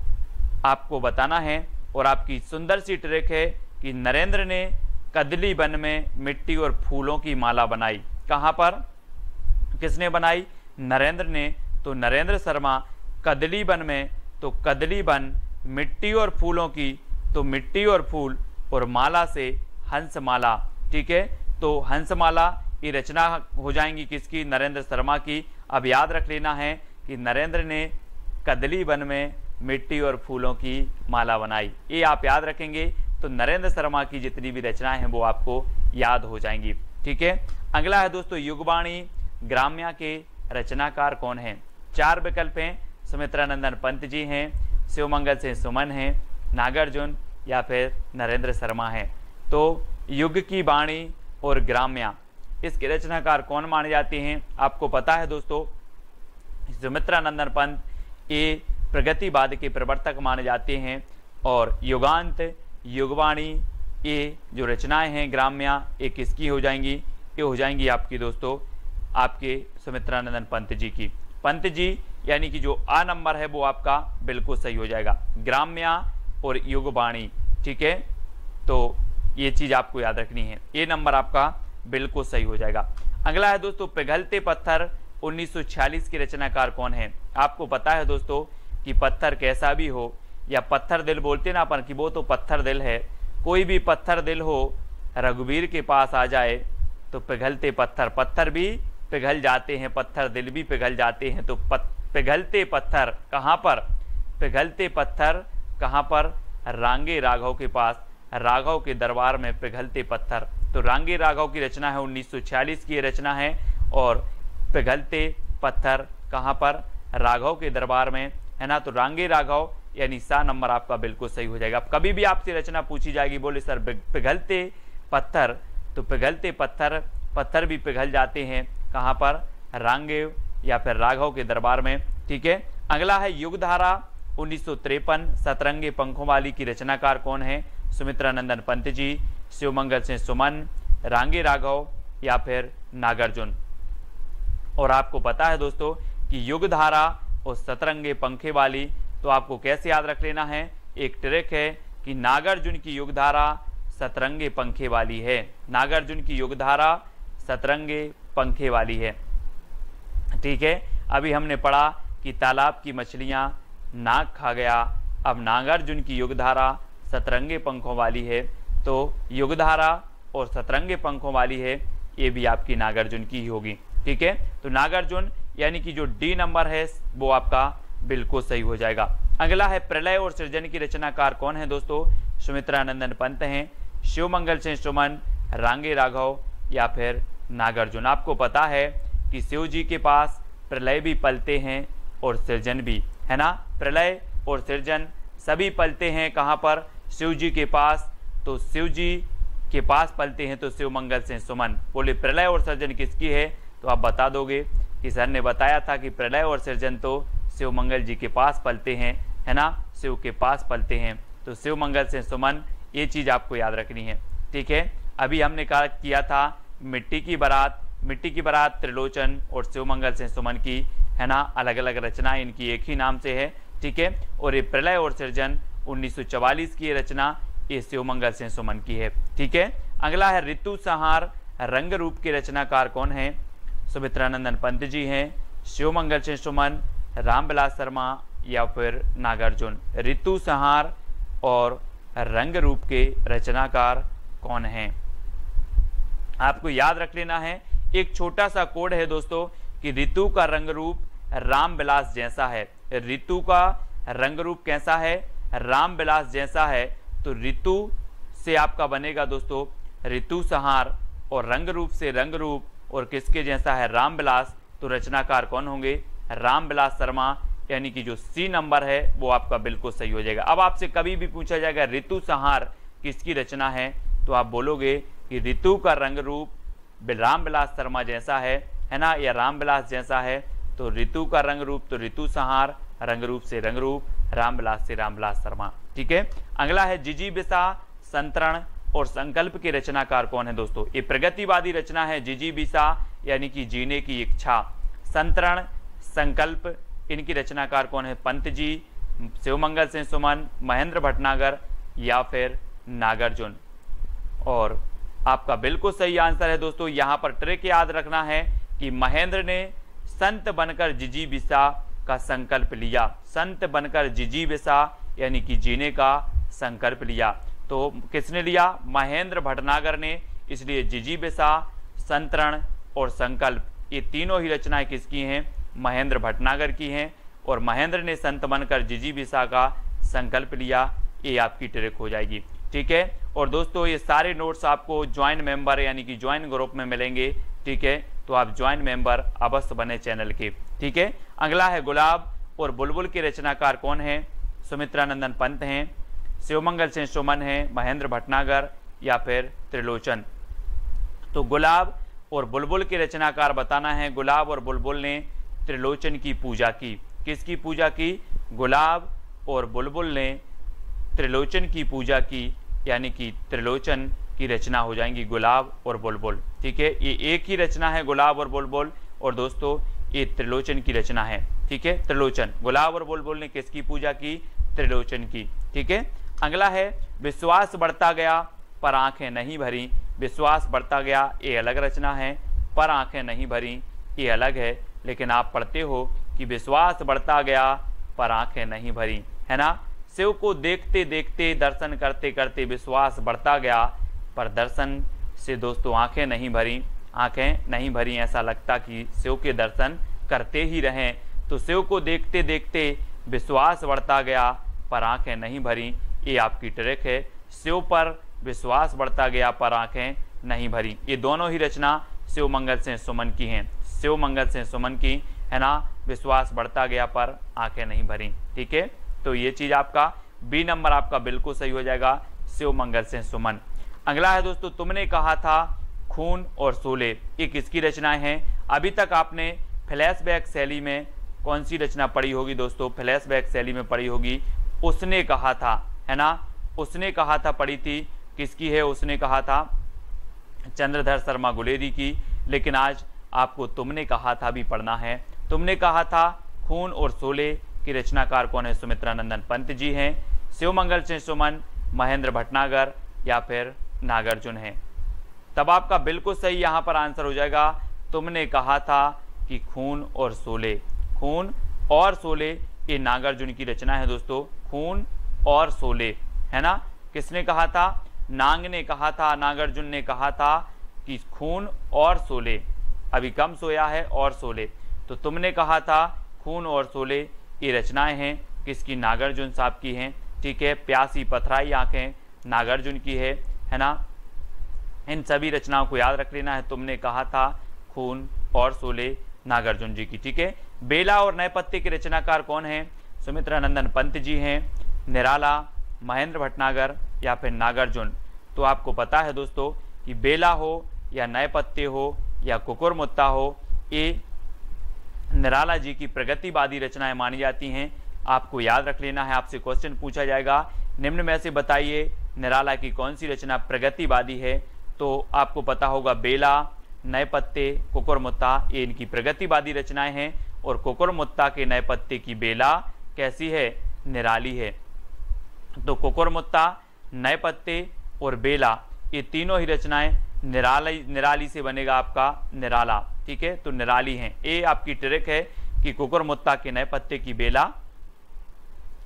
आपको बताना है और आपकी सुंदर सी ट्रिक है कि नरेंद्र ने कदली वन में मिट्टी और फूलों की माला बनाई। कहां पर? किसने बनाई? नरेंद्र ने। तो नरेंद्र शर्मा कदली वन में, तो कदली वन मिट्टी और फूलों की, तो मिट्टी और फूल और माला से हंसमाला। ठीक है, तो हंसमाला ये रचना हो जाएंगी किसकी? नरेंद्र शर्मा की। अब याद रख लेना है कि नरेंद्र ने कदली वन में मिट्टी और फूलों की माला बनाई। ये आप याद रखेंगे तो नरेंद्र शर्मा की जितनी भी रचनाएं हैं वो आपको याद हो जाएंगी। ठीक है, अगला है दोस्तों, युगवाणी ग्राम्या के रचनाकार कौन है? 4 विकल्प हैं। सुमित्रानंदन पंत जी हैं, शिवमंगल सिंह सुमन हैं, नागार्जुन, या फिर नरेंद्र शर्मा हैं। तो युग की वाणी और ग्राम्या, इसके रचनाकार कौन माने जाते हैं? आपको पता है दोस्तों, सुमित्रानंदन पंत ये प्रगतिवाद के प्रवर्तक माने जाते हैं। और युगांत, युगवाणी, ये जो रचनाएं हैं ग्राम्या, ये किसकी हो जाएंगी? ये हो जाएंगी आपकी दोस्तों आपके सुमित्रानंदन पंत जी की। पंत जी यानी कि जो आ नंबर है वो आपका बिल्कुल सही हो जाएगा, ग्राम्या और युगवाणी। ठीक है, तो ये चीज आपको याद रखनी है, ये नंबर आपका बिल्कुल सही हो जाएगा। अगला है दोस्तों, पिघलते पत्थर 1946 के रचनाकार कौन है? आपको पता है दोस्तों कि पत्थर कैसा भी हो, या पत्थर दिल बोलते ना अपन, कि वो तो पत्थर दिल है। कोई भी पत्थर दिल हो रघुवीर के पास आ जाए तो पिघलते पत्थर भी पिघल जाते हैं, पत्थर दिल भी पिघल जाते हैं। तो पिघलते पत्थर कहाँ पर? पिघलते पत्थर कहाँ पर? रांगे राघव के पास, राघव के दरबार में पिघलते पत्थर तो रांगे राघव की रचना है 1946 की ये रचना है। और पिघलते पत्थर कहाँ पर, राघव के दरबार में, है ना। तो रांगे राघव यानी सा नंबर आपका बिल्कुल सही हो जाएगा। अब कभी भी आपसे रचना पूछी जाएगी, बोले सर पिघलते पत्थर, तो पिघलते पत्थर भी पिघल जाते हैं कहाँ पर, रांगे या फिर राघव के दरबार में। ठीक है, अगला है युगधारा 1953 सतरंगे पंखों वाली की रचनाकार कौन है, सुमित्रानंदन पंत जी, शिवमंगल सिंह सुमन, रांगे राघव या फिर नागार्जुन। और आपको पता है दोस्तों कि युगधारा और सतरंगे पंखे वाली, तो आपको कैसे याद रख लेना है, एक ट्रिक है कि नागार्जुन की युगधारा सतरंगे पंखे वाली है, नागार्जुन की युगधारा सतरंगे पंखे वाली है। ठीक है, अभी हमने पढ़ा कि तालाब की मछलियां नाग खा गया, अब नागार्जुन की युगधारा सतरंगे पंखों वाली है, तो युगधारा और सतरंगे पंखों वाली है, ये भी आपकी नागार्जुन की ही होगी। ठीक है, तो नागार्जुन यानी कि जो डी नंबर है वो आपका बिल्कुल सही हो जाएगा। अगला है प्रलय और सृजन की रचनाकार कौन है दोस्तों, सुमित्रानंदन पंत हैं, शिवमंगल सिंह सुमन, रांगे राघव या फिर नागार्जुन। आपको पता है कि शिव जी के पास प्रलय भी पलते हैं और सृजन भी, है ना। प्रलय और सृजन सभी पलते हैं कहाँ पर, शिव जी के पास, तो शिव जी के पास पलते हैं तो शिवमंगल सिंह सुमन। बोले प्रलय और सृजन किसकी है, तो आप बता दोगे कि सर ने बताया था कि प्रलय और सृजन तो शिवमंगल जी के पास पलते हैं, है ना, शिव के पास पलते हैं, तो शिवमंगल सिंह सुमन, ये चीज़ आपको याद रखनी है। ठीक है, अभी हमने किया था मिट्टी की बारात त्रिलोचन और शिवमंगल सिंह सुमन की, है ना, अलग अलग रचनाएं इनकी एक ही नाम से है। ठीक है, और ये प्रलय और सृजन 1944 की रचना, ये शिवमंगल सिंह सुमन की है। ठीक है, अगला है ऋतु संहार रंग रूप के रचनाकार कौन है, सुमित्रानंदन पंत जी हैं, शिवमंगल सिंह सुमन, रामविलास शर्मा या फिर नागार्जुन। ऋतु संहार और रंग रूप के रचनाकार कौन हैं, आपको याद रख लेना है। एक छोटा सा कोड है दोस्तों कि ऋतु का रंग रूप रामविलास जैसा है, ऋतु का रंग रूप कैसा है, रामविलास जैसा है, तो ऋतु से आपका बनेगा दोस्तों ऋतु संहार, और रंग रूप से रंग रूप, और किसके जैसा है, रामविलास, तो रचनाकार कौन होंगे, रामविलास शर्मा, यानी कि जो सी नंबर है वो आपका बिल्कुल सही हो जाएगा। अब आपसे कभी भी पूछा जाएगा ऋतु संहार किसकी रचना है, तो आप बोलोगे कि ऋतु का रंग रूप रामविलास शर्मा जैसा है ना, या रामविलास जैसा है, तो ऋतु का रंग रूप तो ऋतु संहार, रंग रूप से रंग रूप, रामविलास से रामविलास शर्मा। ठीक है, अगला है जिजीविषा संतरण और संकल्प के रचनाकार कौन है दोस्तों, ये प्रगतिवादी रचना है। जिजीविषा यानी कि जीने की इच्छा, संतरण संकल्प, इनकी रचनाकार कौन है, पंत जी, शिवमंगल सिंह सुमन, महेंद्र भटनागर या फिर नागार्जुन। और आपका बिल्कुल सही आंसर है दोस्तों, यहाँ पर ट्रिक याद रखना है कि महेंद्र ने संत बनकर जिजीविषा का संकल्प लिया, संत बनकर जिजीविषा यानी कि जीने का संकल्प लिया। तो किसने लिया, महेंद्र भटनागर ने, इसलिए जिजीविषा, संतरण और संकल्प, ये तीनों ही रचनाएं किसकी हैं, महेंद्र भटनागर की हैं। और महेंद्र ने संत बनकर जिजीविषा का संकल्प लिया, ये आपकी ट्रिक हो जाएगी। ठीक है, और दोस्तों ये सारे नोट्स आपको ज्वाइन मेंबर यानी कि ज्वाइन ग्रुप में मिलेंगे। ठीक है, तो आप ज्वाइन मेंबर अवश्य बने चैनल के। ठीक है, अगला है गुलाब और बुलबुल के रचनाकार कौन है, सुमित्रानंदन पंत हैं, शिवमंगल सिंह सुमन हैं, महेंद्र भटनागर या फिर त्रिलोचन। तो गुलाब और बुलबुल के रचनाकार बताना है। गुलाब और बुलबुल ने त्रिलोचन की पूजा की, किसकी पूजा की, गुलाब और बुलबुल ने त्रिलोचन की पूजा की, यानी कि त्रिलोचन की रचना हो जाएंगी गुलाब और बुलबुल। ठीक है, ये एक ही रचना है गुलाब और बुलबुल, और दोस्तों ये त्रिलोचन की रचना है। ठीक है, त्रिलोचन, गुलाब और बुलबुल ने किसकी पूजा की, त्रिलोचन की। ठीक है, अगला है विश्वास बढ़ता गया पर आंखें नहीं भरी। विश्वास बढ़ता गया ये अलग रचना है, पर आंखें नहीं भरी ये अलग है, लेकिन आप पढ़ते हो कि विश्वास बढ़ता गया पर आंखें नहीं भरी, है ना। शिव को देखते देखते दर्शन करते करते विश्वास बढ़ता गया, पर दर्शन से दोस्तों आंखें नहीं भरी, आंखें नहीं भरी, ऐसा लगता कि शिव के दर्शन करते ही रहें। तो शिव को देखते देखते विश्वास बढ़ता गया पर आंखें नहीं भरी, ये आपकी ट्रिक है। शिव पर विश्वास बढ़ता गया पर आंखें नहीं भरी। ये दोनों ही रचना शिवमंगल सिंह सुमन की हैं, शिवमंगल सिंह सुमन की, है ना। विश्वास बढ़ता गया पर आंखें नहीं भरी। ठीक है, तो ये चीज आपका बी नंबर आपका बिल्कुल सही हो जाएगा, शिवमंगल सिंह सुमन। अगला है दोस्तों, तुमने कहा था खून और शोले, ये किसकी रचनाएं हैं? अभी तक आपने फ्लैशबैक शैली में कौन सी रचना पढ़ी होगी दोस्तों? फ्लैशबैक शैली में पढ़ी होगी उसने कहा था, है ना। उसने कहा था पढ़ी थी, किसकी है उसने कहा था? चंद्रधर शर्मा गुलेरी की। लेकिन आज आपको तुमने कहा था भी पढ़ना है। तुमने कहा था खून और शोले की रचनाकार कौन है? सुमित्रानंदन पंत जी हैं, शिवमंगल सिंह सुमन, महेंद्र भटनागर या फिर नागार्जुन है। तब आपका बिल्कुल सही यहाँ पर आंसर हो जाएगा, तुमने कहा था कि खून और शोले। खून और शोले ये नागार्जुन की रचना है दोस्तों, खून और शोले, है ना। किसने कहा था? नांग ने कहा था, नागार्जुन ने कहा था कि खून और शोले। अभी कम सोया है और शोले, तो तुमने कहा था खून और शोले ये रचनाएं हैं किसकी? नागार्जुन साहब की हैं। ठीक है, प्यासी पथराई आंखें नागार्जुन की है ना। इन सभी रचनाओं को याद रख लेना है। तुमने कहा था खून और शोले नागार्जुन जी की। ठीक है, बेला और नए पत्ते के रचनाकार कौन है? सुमित्रानंदन पंत जी हैं, निराला, महेंद्र भटनागर या फिर नागार्जुन। तो आपको पता है दोस्तों कि बेला हो या नए पत्ते हो या कुकुरमुत्ता हो, ये निराला जी की प्रगतिवादी रचनाएं मानी जाती हैं। आपको याद रख लेना है, आपसे क्वेश्चन पूछा जाएगा निम्न में से बताइए निराला की कौन सी रचना प्रगतिवादी है? तो आपको पता होगा बेला, नए पत्ते, कुकुरमुत्ता, ये इनकी प्रगतिवादी रचनाएं हैं। और कुकुरमुत्ता के नए पत्ते की बेला कैसी है? निराली है। तो कुकुरमुत्ता, नए पत्ते और बेला ये तीनों ही रचनाएं निराली से बनेगा आपका निराला। ठीक है, तो निराली हैं। ये आपकी ट्रिक है कि कुकुरमुत्ता के नए पत्ते की बेला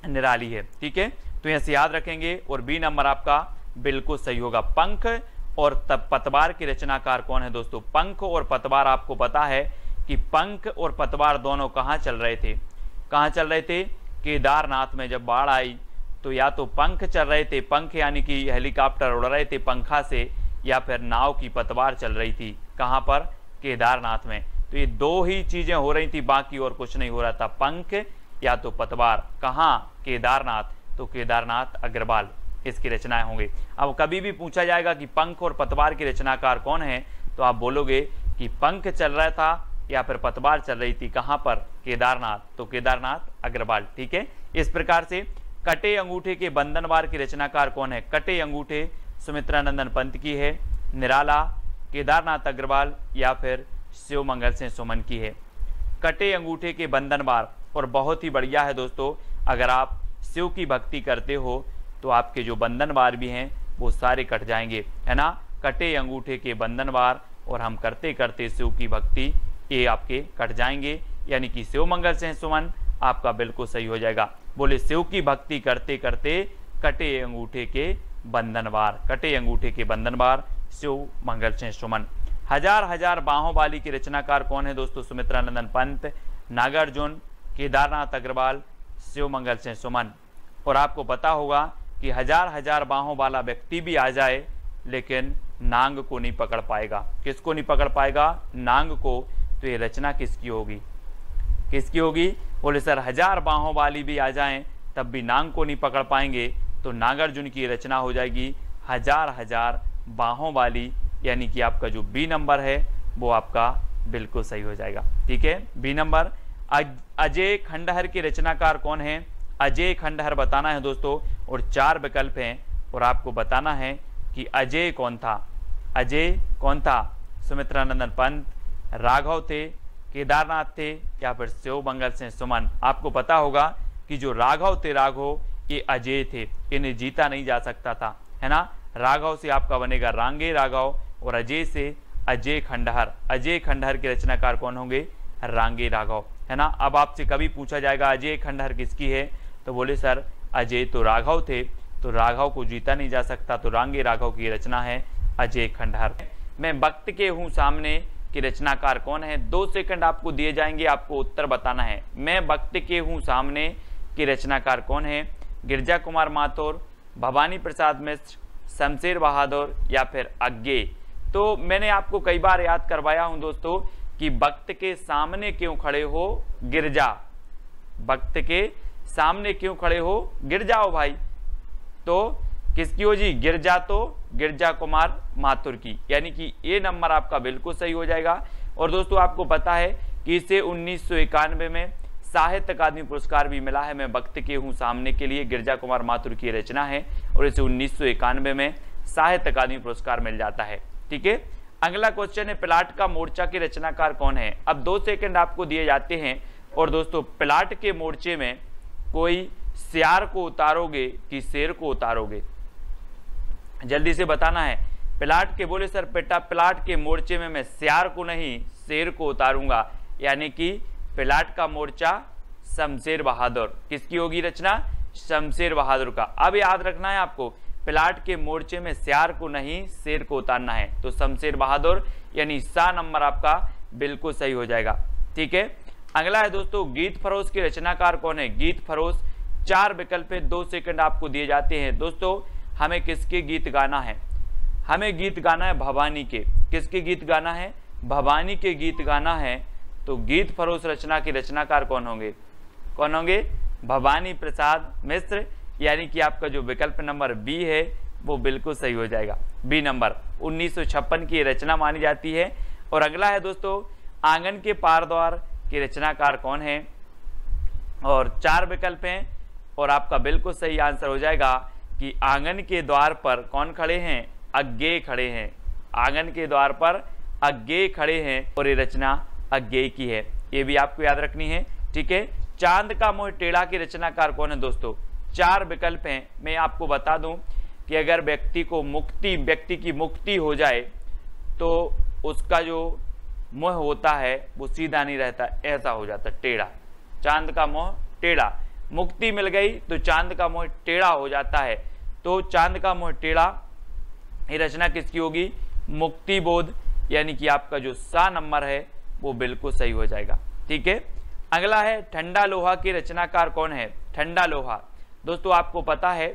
निराली है। ठीक है, तो ऐसे याद रखेंगे। और बी नंबर आपका बिल्कुल सही होगा। पंख और पतवार के रचनाकार कौन है दोस्तों? पंख और पतवार, आपको पता है कि पंख और पतवार दोनों कहाँ चल रहे थे? कहाँ चल रहे थे? केदारनाथ में जब बाढ़ आई तो या तो पंख चल रहे थे, पंख यानी कि हेलीकॉप्टर उड़ रहे थे पंखा से, या फिर नाव की पतवार चल रही थी। कहाँ पर? केदारनाथ में। तो ये दो ही चीजें हो रही थी, बाकी और कुछ नहीं हो रहा था, पंख या तो पतवार। कहाँ? केदारनाथ। तो केदारनाथ अग्रवाल इसकी रचनाएं होंगे। अब कभी भी पूछा जाएगा कि पंख और पतवार के रचनाकार कौन है, तो आप बोलोगे कि पंख चल रहा था या फिर पतवार चल रही थी। कहाँ पर? केदारनाथ। तो केदारनाथ अग्रवाल। ठीक है, इस प्रकार से कटे अंगूठे के बंधनवार की रचनाकार कौन है? कटे अंगूठे सुमित्रानंदन पंत की है, निराला, केदारनाथ अग्रवाल या फिर शिवमंगल सिंह सुमन की है। कटे अंगूठे के बंधनवार, और बहुत ही बढ़िया है दोस्तों, अगर आप शिव की भक्ति करते हो तो आपके जो बंधनवार भी हैं वो सारे कट जाएंगे, है ना। कटे अंगूठे के बंधनवार, और हम करते करते शिव की भक्ति, ये आपके कट जाएंगे, यानी कि शिवमंगल सिंह सुमन आपका बिल्कुल सही हो जाएगा। बोले शिव की भक्ति करते करते कटे अंगूठे के बंधनवार, कटे अंगूठे के बंधनवार शिवमंगल सिंह सुमन। हजार हजार बाहों वाली की रचनाकार कौन है दोस्तों? सुमित्रानंदन पंत, नागार्जुन, केदारनाथ अग्रवाल, शिवमंगल सिंह सुमन। और आपको पता होगा कि हजार हजार बाहों वाला व्यक्ति भी आ जाए लेकिन नांग को नहीं पकड़ पाएगा। किसको नहीं पकड़ पाएगा? नांग को। तो ये रचना किसकी होगी? किसकी होगी? बोले सर हजार बाहों वाली भी आ जाएं तब भी नांग को नहीं पकड़ पाएंगे, तो नागार्जुन की रचना हो जाएगी हजार हजार बाहों वाली, यानी कि आपका जो बी नंबर है वो आपका बिल्कुल सही हो जाएगा। ठीक है, बी नंबर। अजय खंडहर के रचनाकार कौन है? अजय खंडहर बताना है दोस्तों, और 4 विकल्प हैं और आपको बताना है कि अजय कौन था। अजय कौन था? सुमित्रानंदन पंत, राघव थे, केदारनाथ थे या फिर शिवमंगल सिंह सुमन। आपको पता होगा कि जो राघव थे, राघव ये अजय थे, इन्हें जीता नहीं जा सकता था, है ना। राघव से आपका बनेगा रांगे राघव, और अजय से अजय खंडहर। अजय खंडहर के रचनाकार कौन होंगे? रांगे राघव, है ना। अब आपसे कभी पूछा जाएगा अजय खंडहर किसकी है, तो बोले सर अजय तो राघव थे, तो राघव को जीता नहीं जा सकता, तो रांगे राघव की रचना है अजय खंडहर। मैं वक्त के हूँ सामने की रचनाकार कौन है? 2 सेकंड आपको दिए जाएंगे, आपको उत्तर बताना है। मैं वक्त के हूँ सामने की रचनाकार कौन है? गिरजा कुमार माथुर, भवानी प्रसाद मिश्र, शमशेर बहादुर या फिर अज्ञे। तो मैंने आपको कई बार याद करवाया हूं दोस्तों कि वक्त के सामने क्यों खड़े हो, गिर जा। वक्त के सामने क्यों खड़े हो, गिर जाओ भाई। तो किसकी हो जी, गिरजा, तो गिरजा कुमार माथुर की, यानी कि ये नंबर आपका बिल्कुल सही हो जाएगा। और दोस्तों आपको पता है कि इसे 1991 में साहित्य अकादमी पुरस्कार भी मिला है। मैं वक्त के हूँ सामने के लिए गिरजा कुमार माथुर की रचना है और इसे 1991 में साहित्य अकादमी पुरस्कार मिल जाता है। ठीक है, अगला क्वेश्चन है प्लाट का मोर्चा के रचनाकार कौन है। अब 2 सेकंड आपको दिए जाते हैं और दोस्तों प्लाट के मोर्चे में कोई सियार को उतारोगे कि शेर को उतारोगे, जल्दी से बताना है। प्लाट के, बोले सर बेटा प्लाट के मोर्चे में मैं सियार को नहीं शेर को उतारूंगा, यानी कि प्लाट का मोर्चा शमशेर बहादुर, किसकी होगी रचना, शमशेर बहादुर का। अब याद रखना है आपको, प्लाट के मोर्चे में सियार को नहीं शेर को उतारना है, तो शमशेर बहादुर यानी सा नंबर आपका बिल्कुल सही हो जाएगा। ठीक है, अगला है दोस्तों गीत फरोश के रचनाकार कौन है। गीत फरोश 4 विकल्प है, 2 सेकंड आपको दिए जाते हैं। दोस्तों हमें किसके गीत गाना है, हमें गीत गाना है भवानी के। किसके गीत गाना है, भवानी के गीत गाना है। तो गीत फरोश रचना के रचनाकार कौन होंगे, कौन होंगे, भवानी प्रसाद मिश्र, यानी कि आपका जो विकल्प नंबर बी है वो बिल्कुल सही हो जाएगा। बी नंबर 1956 की रचना मानी जाती है। और अगला है दोस्तों आंगन के पार द्वार के रचनाकार कौन है, और 4 विकल्प हैं और आपका बिल्कुल सही आंसर हो जाएगा कि आंगन के द्वार पर कौन खड़े हैं, अज्ञेय खड़े हैं। आंगन के द्वार पर अज्ञेय खड़े हैं और ये रचना अज्ञेय की है, ये भी आपको याद रखनी है। ठीक है, चांद का मोह टेढ़ा के रचनाकार कौन है दोस्तों। 4 विकल्प हैं। मैं आपको बता दूं कि अगर व्यक्ति की मुक्ति हो जाए तो उसका जो मोह होता है वो सीधा नहीं रहता, ऐसा हो जाता टेढ़ा। चांद का मोह टेढ़ा, मुक्ति मिल गई तो चांद का मोह टेढ़ा हो जाता है। तो चांद का मोह टेढ़ा, ये रचना किसकी होगी, मुक्ति बोध, यानी कि आपका जो सा नंबर है वो बिल्कुल सही हो जाएगा। ठीक है, अगला है ठंडा लोहा के रचनाकार कौन है। ठंडा लोहा, दोस्तों आपको पता है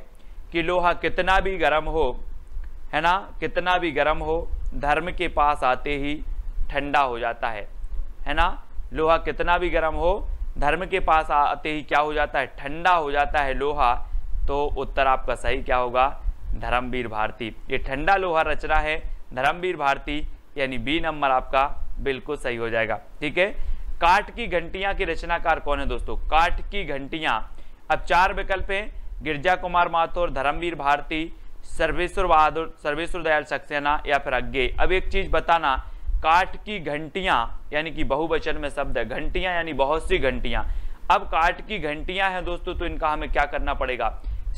कि लोहा कितना भी गर्म हो, है ना, कितना भी गर्म हो, धर्म के पास आते ही ठंडा हो जाता है ना। लोहा कितना भी गर्म हो, धर्म के पास आते ही क्या हो जाता है, ठंडा हो जाता है लोहा। तो उत्तर आपका सही क्या होगा, धर्मवीर भारती। ये ठंडा लोहा रचना है धर्मवीर भारती, यानी बी नंबर आपका बिल्कुल सही हो जाएगा। ठीक है, काठ की घंटियां के रचनाकार कौन है दोस्तों। काठ की घंटियां, अब 4 विकल्प हैं, गिरजा कुमार माथुर, धर्मवीर भारती, सर्वेश्वर बहादुर, सर्वेश्वर दयाल सक्सेना या फिर अज्ञेय। अब एक चीज बताना, काठ की घंटियां यानी कि बहुवचन में शब्द है, घंटियां यानी बहुत सी घंटियां। अब काठ की घंटियां हैं दोस्तों, तो इनका हमें क्या करना पड़ेगा,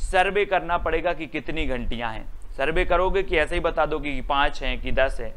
सर्वे करना पड़ेगा कि कितनी घंटियां हैं। सर्वे करोगे कि ऐसे ही बता दो कि 5 हैं कि 10 है,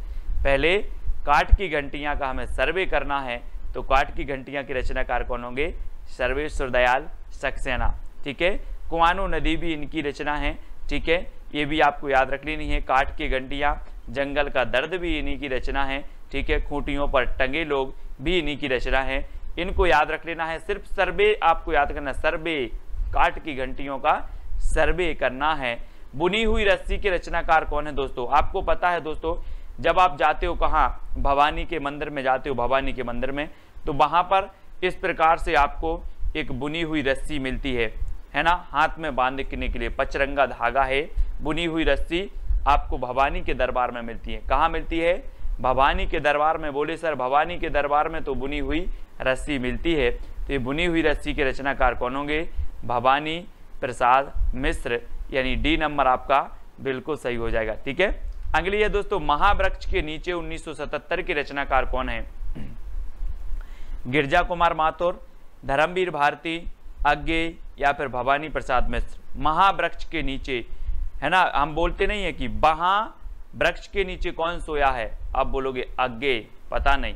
पहले काठ की घंटियां का हमें सर्वे करना है। तो काठ की घंटियां के रचनाकार कौन होंगे, सर्वेश्वर दयाल सक्सेना। ठीक है, कुआनो नदी भी इनकी रचना है। ठीक है, ये भी आपको याद रख लेनी है। काठ की घंटियां, जंगल का दर्द भी इन्हीं की रचना है। ठीक है, खूंटियों पर टंगे लोग भी इन्हीं की रचना है, इनको याद रख लेना है। सिर्फ सर्वे आपको याद करना, सर्वे, काठ की घंटियों का सर्वे करना है। बुनी हुई रस्सी के रचनाकार कौन है दोस्तों। आपको पता है दोस्तों, जब आप जाते हो कहाँ, भवानी के मंदिर में जाते हो, भवानी के मंदिर में, तो वहां पर इस प्रकार से आपको एक बुनी हुई रस्सी मिलती है ना, हाथ में बांधने के लिए पचरंगा धागा है। बुनी हुई रस्सी आपको भवानी के दरबार में मिलती है। कहाँ मिलती है, भवानी के दरबार में। बोले सर भवानी के दरबार में तो बुनी हुई रस्सी मिलती है, तो ये बुनी हुई रस्सी के रचनाकार कौन होंगे, भवानी प्रसाद मिश्र, यानी डी नंबर आपका बिल्कुल सही हो जाएगा। ठीक है, अगली है दोस्तों महावृक्ष के नीचे 1977 के रचनाकार कौन है। गिरजा कुमार माथुर, धर्मवीर भारती, अज्ञेय या फिर भवानी प्रसाद मिश्र। महावृक्ष के नीचे, है ना, हम बोलते नहीं है कि वहां वृक्ष के नीचे कौन सोया है, आप बोलोगे अज्ञेय, पता नहीं।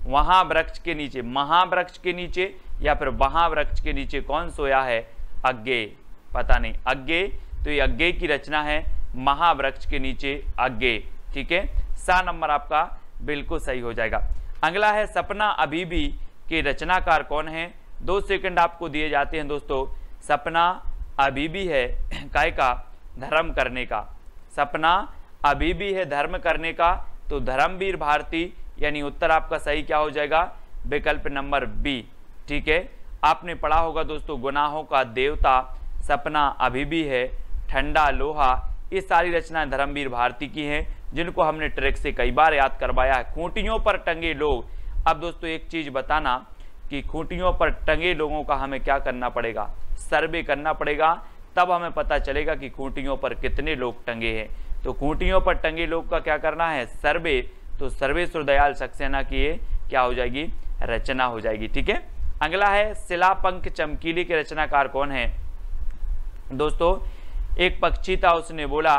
वहां वृक्ष के नीचे, महावृक्ष के नीचे या फिर वहां वृक्ष के नीचे कौन सोया है, अज्ञेय, पता नहीं। अज्ञेय, तो ये अज्ञेय की रचना है, महावृक्ष के नीचे अज्ञेय। ठीक है, सा नंबर आपका बिल्कुल सही हो जाएगा। अगला है सपना अभी भी के रचनाकार कौन है। 2 सेकंड आपको दिए जाते हैं दोस्तों। सपना अभी भी है काय का, धर्म करने का। सपना अभी भी है धर्म करने का, तो धर्मवीर भारती, यानी उत्तर आपका सही क्या हो जाएगा, विकल्प नंबर बी। ठीक है, आपने पढ़ा होगा दोस्तों, गुनाहों का देवता, सपना अभी भी है, ठंडा लोहा, ये सारी रचनाएं धर्मवीर भारती की हैं, जिनको हमने ट्रिक से कई बार याद करवाया है। खूंटियों पर टंगे लोग, अब दोस्तों एक चीज बताना कि खूंटियों पर टंगे लोगों का हमें क्या करना पड़ेगा, सर्वे करना पड़ेगा, तब हमें पता चलेगा कि खूंटियों पर कितने लोग टंगे हैं। तो खूंटियों पर टंगे लोग का क्या करना है, सर्वे। तो सर्वेश्वर दयाल सक्सेना की ये क्या हो जाएगी, रचना हो जाएगी। ठीक है, अगला है शिलापंख चमकीली के रचनाकार कौन है। दोस्तों एक पक्षी था, उसने बोला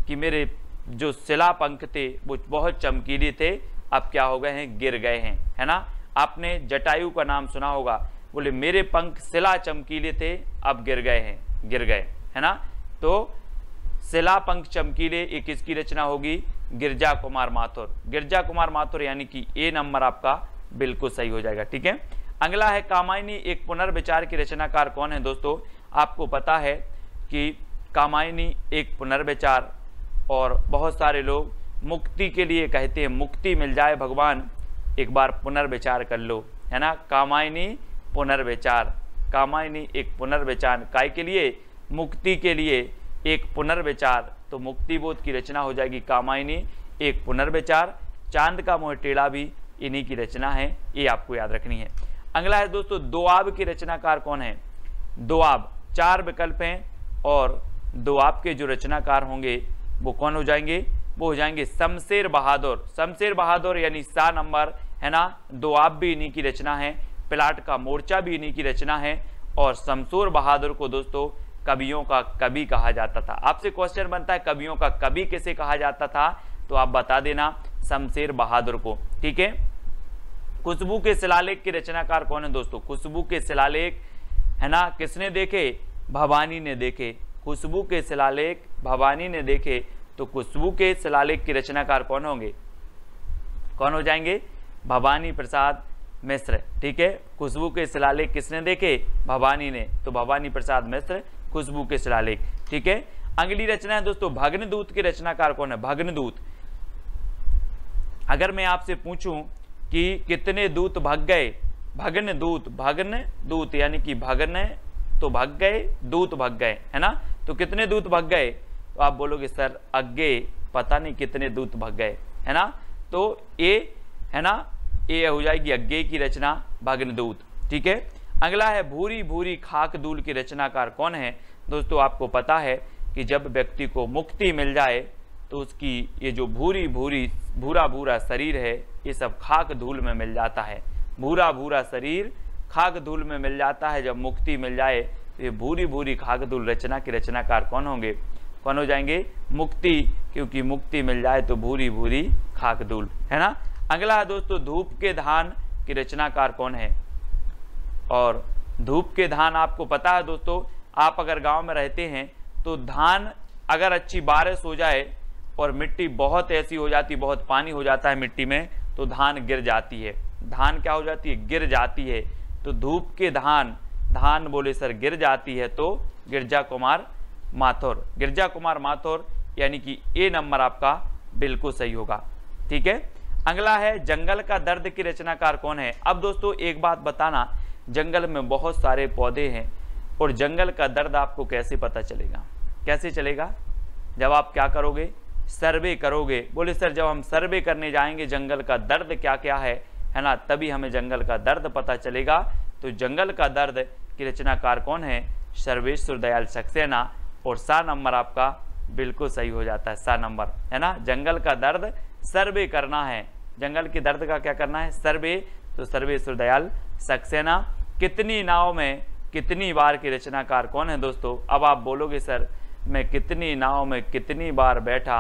कि मेरे जो शिलापंख थे वो बहुत चमकीले थे, अब क्या हो गए हैं, गिर गए हैं, है ना। आपने जटायु का नाम सुना होगा, बोले मेरे पंख शिला चमकीले थे, अब गिर गए हैं, गिर गए, है ना। तो शिलापंख चमकीले ये किसकी रचना होगी, गिरजा कुमार माथुर। गिरजा कुमार माथुर यानी कि ए नंबर आपका बिल्कुल सही हो जाएगा। ठीक है, अगला है कामायनी एक पुनर्विचार की रचनाकार कौन है। दोस्तों आपको पता है कि कामायनी एक पुनर्विचार, और बहुत सारे लोग मुक्ति के लिए कहते हैं, मुक्ति मिल जाए भगवान, एक बार पुनर्विचार कर लो, है ना। कामायनी पुनर्विचार, कामायनी एक पुनर्विचार, काय के लिए, मुक्ति के लिए एक पुनर्विचार, तो मुक्ति बोध की रचना हो जाएगी कामायनी एक पुनर्विचार। चांद का मोह टेढ़ा भी इन्हीं की रचना है, ये आपको याद रखनी है। अगला है दोस्तों दोआब की रचनाकार कौन है। दोआब, चार विकल्प हैं, और दोआब के जो रचनाकार होंगे वो कौन हो जाएंगे, वो हो जाएंगे शमशेर बहादुर। शमशेर बहादुर यानी सा नंबर, है ना। दोआब भी इन्हीं की रचना है, प्लाट का मोर्चा भी इन्हीं की रचना है, और शमशेर बहादुर को दोस्तों कवियों का कवि कहा जाता था। आपसे क्वेश्चन बनता है कवियों का कवि किसे कहा जाता था, तो आप बता देना, शमशेर बहादुर को। ठीक है, खुशबू के शिलालेख के रचनाकार कौन है दोस्तों। खुशबू के शिलालेख, है ना, किसने देखे, भवानी ने देखे। खुशबू के शिलालेख भवानी ने देखे, तो खुशबू के शिलालेख के रचनाकार कौन होंगे, कौन हो जाएंगे, भवानी प्रसाद मिश्र। ठीक है, खुशबू के शिलालेख किसने देखे, भवानी ने, तो भवानी प्रसाद मिश्र खुशबू के शिलालेख। ठीक है, अगली रचना है दोस्तों भग्नदूत के रचनाकार कौन है। भग्नदूत, अगर मैं आपसे पूछूं कि कितने दूत भग गए, भग्न दूत, भग्न दूत यानी कि भगन तो भग गए, दूत भग गए, है ना। तो कितने दूत भग गए, तो आप बोलोगे सर अग्गे पता नहीं कितने दूत भग गए, है ना। तो ये, है ना, ये हो जाएगी अग्गे की रचना भग्नदूत। ठीक है, अगला है भूरी भूरी खाक धूल की रचनाकार कौन है। दोस्तों आपको पता है कि जब व्यक्ति को मुक्ति मिल जाए तो उसकी ये जो भूरी भूरी भूरा भूरा शरीर है, ये सब खाक धूल में मिल जाता है। भूरा भूरा शरीर खाक धूल में मिल जाता है, जब मुक्ति मिल जाए तो ये भूरी भूरी खाक धूल रचना के रचनाकार कौन होंगे, कौन हो जाएंगे, मुक्ति, क्योंकि मुक्ति मिल जाए तो भूरी भूरी खाक धूल, है ना। अगला है दोस्तों धूप के धान की रचनाकार कौन है। और धूप के धान आपको पता है दोस्तों, आप अगर गांव में रहते हैं तो धान अगर अच्छी बारिश हो जाए और मिट्टी बहुत ऐसी हो जाती, बहुत पानी हो जाता है मिट्टी में, तो धान गिर जाती है। धान क्या हो जाती है, गिर जाती है। तो धूप के धान, धान बोले सर गिर जाती है, तो गिरजा कुमार माथुर। गिरजा कुमार माथुर यानी कि ए नंबर आपका बिल्कुल सही होगा। ठीक है, अगला है जंगल का दर्द की रचनाकार कौन है। अब दोस्तों एक बात बताना, जंगल में बहुत सारे पौधे हैं, और जंगल का दर्द आपको कैसे पता चलेगा, कैसे चलेगा, जब आप क्या करोगे, सर्वे करोगे। बोले सर जब हम सर्वे करने जाएंगे जंगल का दर्द क्या क्या है ना, तभी हमें जंगल का दर्द पता चलेगा। तो जंगल का दर्द की रचनाकार कौन है, सर्वेश्वर दयाल सक्सेना, और सा नंबर आपका बिल्कुल सही हो जाता है, सा नंबर, है ना। जंगल का दर्द सर्वे करना है, जंगल के दर्द का क्या करना है, सर्वे, तो सर्वेश्वर दयाल सक्सेना। कितनी नाव में कितनी बार की रचनाकार कौन है दोस्तों। अब आप बोलोगे सर मैं कितनी नाव में कितनी बार बैठा,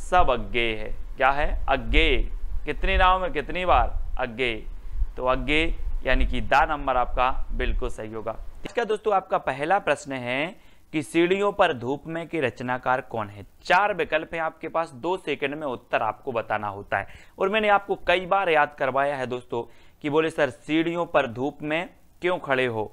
सब अज्ञे है, क्या है, अज्ञे। कितनी नाव में कितनी बार, अज्ञे, तो अज्ञे यानी कि दा नंबर आपका बिल्कुल सही होगा। इसका दोस्तों आपका पहला प्रश्न है कि सीढ़ियों पर धूप में की रचनाकार कौन है। चार विकल्प हैं आपके पास, 2 सेकंड में उत्तर आपको बताना होता है। और मैंने आपको कई बार याद करवाया है दोस्तों कि बोले सर सीढ़ियों पर धूप में क्यों खड़े हो,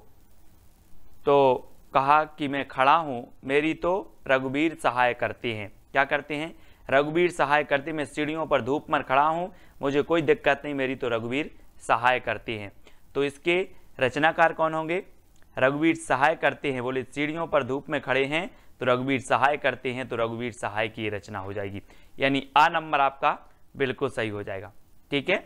तो कहा कि मैं खड़ा हूं, मेरी तो रघुवीर सहाय करते हैं। क्या करते हैं, रघुवीर सहाय करती, मैं सीढ़ियों पर धूप में खड़ा हूं, मुझे कोई दिक्कत नहीं, मेरी तो रघुवीर सहाय करती हैं। तो इसके रचनाकार कौन होंगे? रघुवीर सहाय करते हैं, बोले सीढ़ियों पर धूप में खड़े हैं तो रघुवीर सहाय करते हैं, तो रघुवीर सहाय की रचना हो जाएगी, यानी आ नंबर आपका बिल्कुल सही हो जाएगा। ठीक है,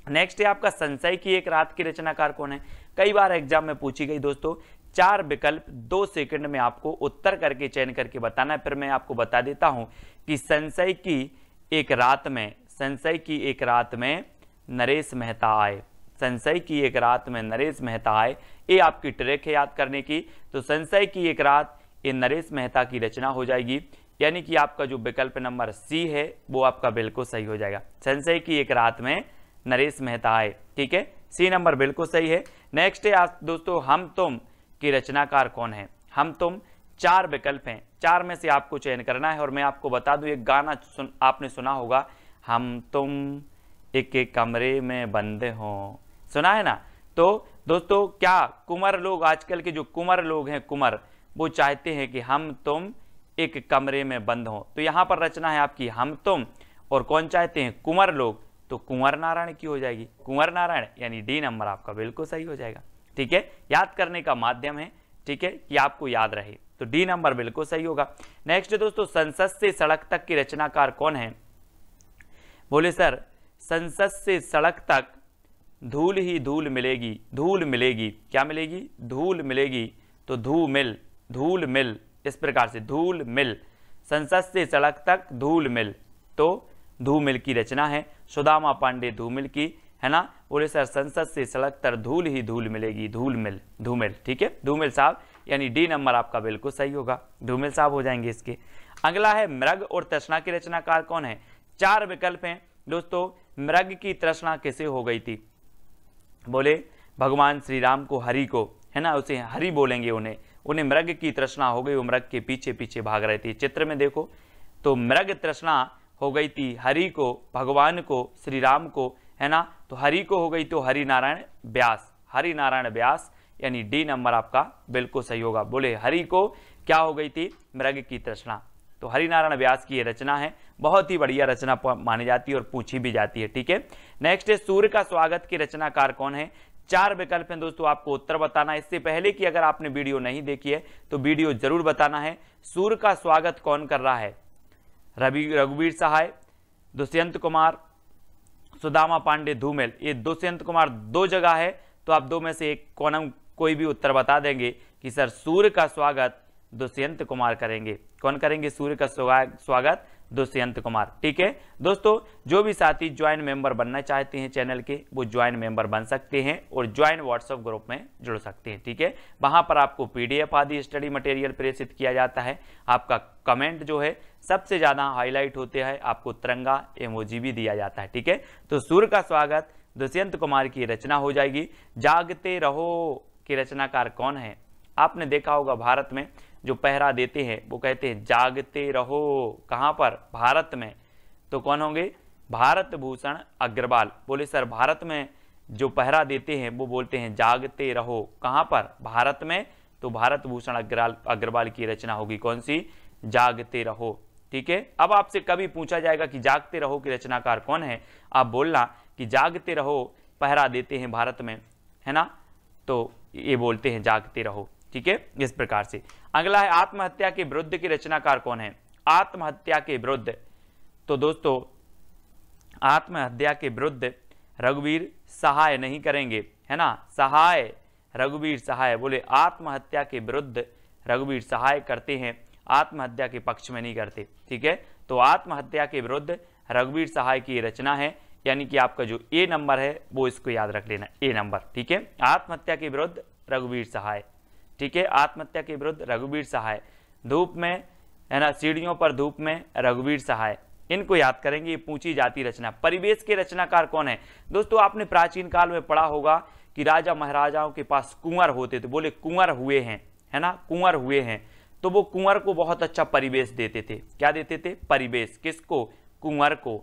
नेक्स्ट है आपका संशय की एक रात की रचनाकार कौन है? कई बार एग्जाम में पूछी गई दोस्तों। 4 विकल्प 2 सेकंड में आपको उत्तर करके चयन करके बताना है। फिर मैं आपको बता देता हूं कि संशय की एक रात में, संशय की एक रात में नरेश मेहता आए, संशय की एक रात में नरेश मेहता आए, ये आपकी ट्रिक है याद करने की। तो संशय की एक रात ये नरेश मेहता की रचना हो जाएगी, यानी कि आपका जो विकल्प नंबर सी है वो आपका बिल्कुल सही हो जाएगा। संशय की एक रात में नरेश मेहता आए, ठीक है, सी नंबर बिल्कुल सही है। नेक्स्ट है आज दोस्तों हम तुम की रचनाकार कौन है? हम तुम 4 विकल्प हैं, 4 में से आपको चयन करना है। और मैं आपको बता दूं, एक गाना आपने सुना होगा, हम तुम एक एक कमरे में बंद हो, सुना है ना? तो दोस्तों क्या कुंवर लोग, आजकल के जो कुंवर लोग हैं, कुंवर, वो चाहते हैं कि हम तुम एक कमरे में बंद हो। तो यहां पर रचना है आपकी हम तुम, और कौन चाहते हैं? कुंवर लोग, तो कुंवर नारायण की हो जाएगी, कुंवर नारायण, यानी डी नंबर आपका बिल्कुल सही हो जाएगा। ठीक है, याद करने का माध्यम है, ठीक है, कि आपको याद रहे, तो डी नंबर बिल्कुल सही होगा। नेक्स्ट दोस्तों संसद से सड़क तक की रचनाकार कौन है? बोले सर संसद से सड़क तक धूल ही धूल मिलेगी, धूल मिलेगी, क्या मिलेगी? धूल मिलेगी, तो धूमिल, धूल मिल, इस प्रकार से धूल मिल, संसद से सड़क तक धूल मिल, तो धूमिल की रचना है, सुदामा पांडे धूमिल की, है ना? बोले सर संसद से सड़क तक धूल ही धूल मिलेगी, धूल मिल, धूमिल, ठीक है, धूमिल साहब, यानी डी नंबर आपका बिल्कुल सही होगा, धूमिल साहब हो जाएंगे इसके। अगला है मृग और तृष्णा की रचनाकार कौन है? 4 विकल्प हैं दोस्तों। मृग की तृष्णा कैसे हो गई थी? बोले भगवान श्री राम को, हरि को, है ना, उसे हरि बोलेंगे, उन्हें मृग की तृष्णा हो गई, वो मृग के पीछे पीछे भाग रहे थे। चित्र में देखो, तो मृग तृष्णा हो गई थी हरि को, भगवान को, श्री राम को, है ना? तो हरि को हो गई तो हरि नारायण व्यास, हरि नारायण व्यास, यानी डी नंबर आपका बिल्कुल सही होगा। बोले हरि को क्या हो गई थी? मृग की तृष्णा, तो हरि नारायण व्यास की ये रचना है, बहुत ही बढ़िया रचना मानी जाती है और पूछी भी जाती है। ठीक है, नेक्स्ट है सूर्य का स्वागत की रचनाकार कौन है? 4 विकल्प हैं दोस्तों, आपको उत्तर बताना है। इससे पहले कि अगर आपने वीडियो नहीं देखी है तो वीडियो जरूर बताना है। सूर्य का स्वागत कौन कर रहा है? रघुवीर सहाय, दुष्यंत कुमार, सुदामा पांडे धूमिल। ये दुष्यंत कुमार 2 जगह है, तो आप 2 में से एक कोई भी उत्तर बता देंगे कि सर सूर्य का स्वागत दुष्यंत कुमार करेंगे। कौन करेंगे सूर्य का स्वागत? दुष्यंत कुमार। ठीक है दोस्तों, जो भी साथी ज्वाइन मेंबर बनना चाहते हैं चैनल के, वो ज्वाइन मेंबर बन सकते हैं और ज्वाइन व्हाट्सएप ग्रुप में जुड़ सकते हैं। ठीक है, वहां पर आपको पीडीएफ आदि स्टडी मटेरियल प्रेषित किया जाता है। आपका कमेंट जो है सबसे ज्यादा हाईलाइट होते हैं, आपको तिरंगा इमोजी भी दिया जाता है। ठीक है, तो सूर्य का स्वागत दुष्यंत कुमार की रचना हो जाएगी। जागते रहो की रचनाकार कौन है? आपने देखा होगा भारत में जो पहरा देते हैं वो कहते हैं जागते रहो, कहां पर? भारत में, तो कौन होंगे? भारत भूषण अग्रवाल। बोले सर भारत में जो पहरा देते हैं वो बोलते हैं जागते रहो, कहां पर? भारत में, तो भारत भूषण अग्रवाल की रचना होगी कौन सी? जागते रहो। ठीक है, अब आपसे कभी पूछा जाएगा कि जागते रहो की रचनाकार कौन है, आप बोलना कि जागते रहो पहरा देते हैं भारत में, है ना, तो ये बोलते हैं जागते रहो। ठीक है, इस प्रकार से। अगला है आत्महत्या के विरुद्ध की रचनाकार कौन है? आत्महत्या के विरुद्ध, तो दोस्तों आत्महत्या के विरुद्ध रघुवीर सहाय नहीं करेंगे, है ना, सहाय, रघुवीर सहाय। बोले आत्महत्या के विरुद्ध रघुवीर सहाय करते हैं, आत्महत्या के पक्ष में नहीं करते। ठीक है, तो आत्महत्या के विरुद्ध रघुवीर सहाय की रचना है, यानी कि आपका जो ए नंबर है वो इसको याद रख लेना, ए नंबर। ठीक है, आत्महत्या के विरुद्ध रघुवीर सहाय। ठीक है, आत्महत्या के विरुद्ध रघुवीर सहाय। धूप में, है ना, सीढ़ियों पर धूप में रघुवीर सहाय, इनको याद करेंगे। ये पूछी जाती रचना। परिवेश के रचनाकार कौन है? दोस्तों आपने प्राचीन काल में पढ़ा होगा कि राजा महाराजाओं के पास कुंवर होते थे। बोले कुंवर हुए हैं, है ना, कुंवर हुए हैं, तो वो कुंवर को बहुत अच्छा परिवेश देते थे। क्या देते थे? परिवेश। किसको? कुंवर को।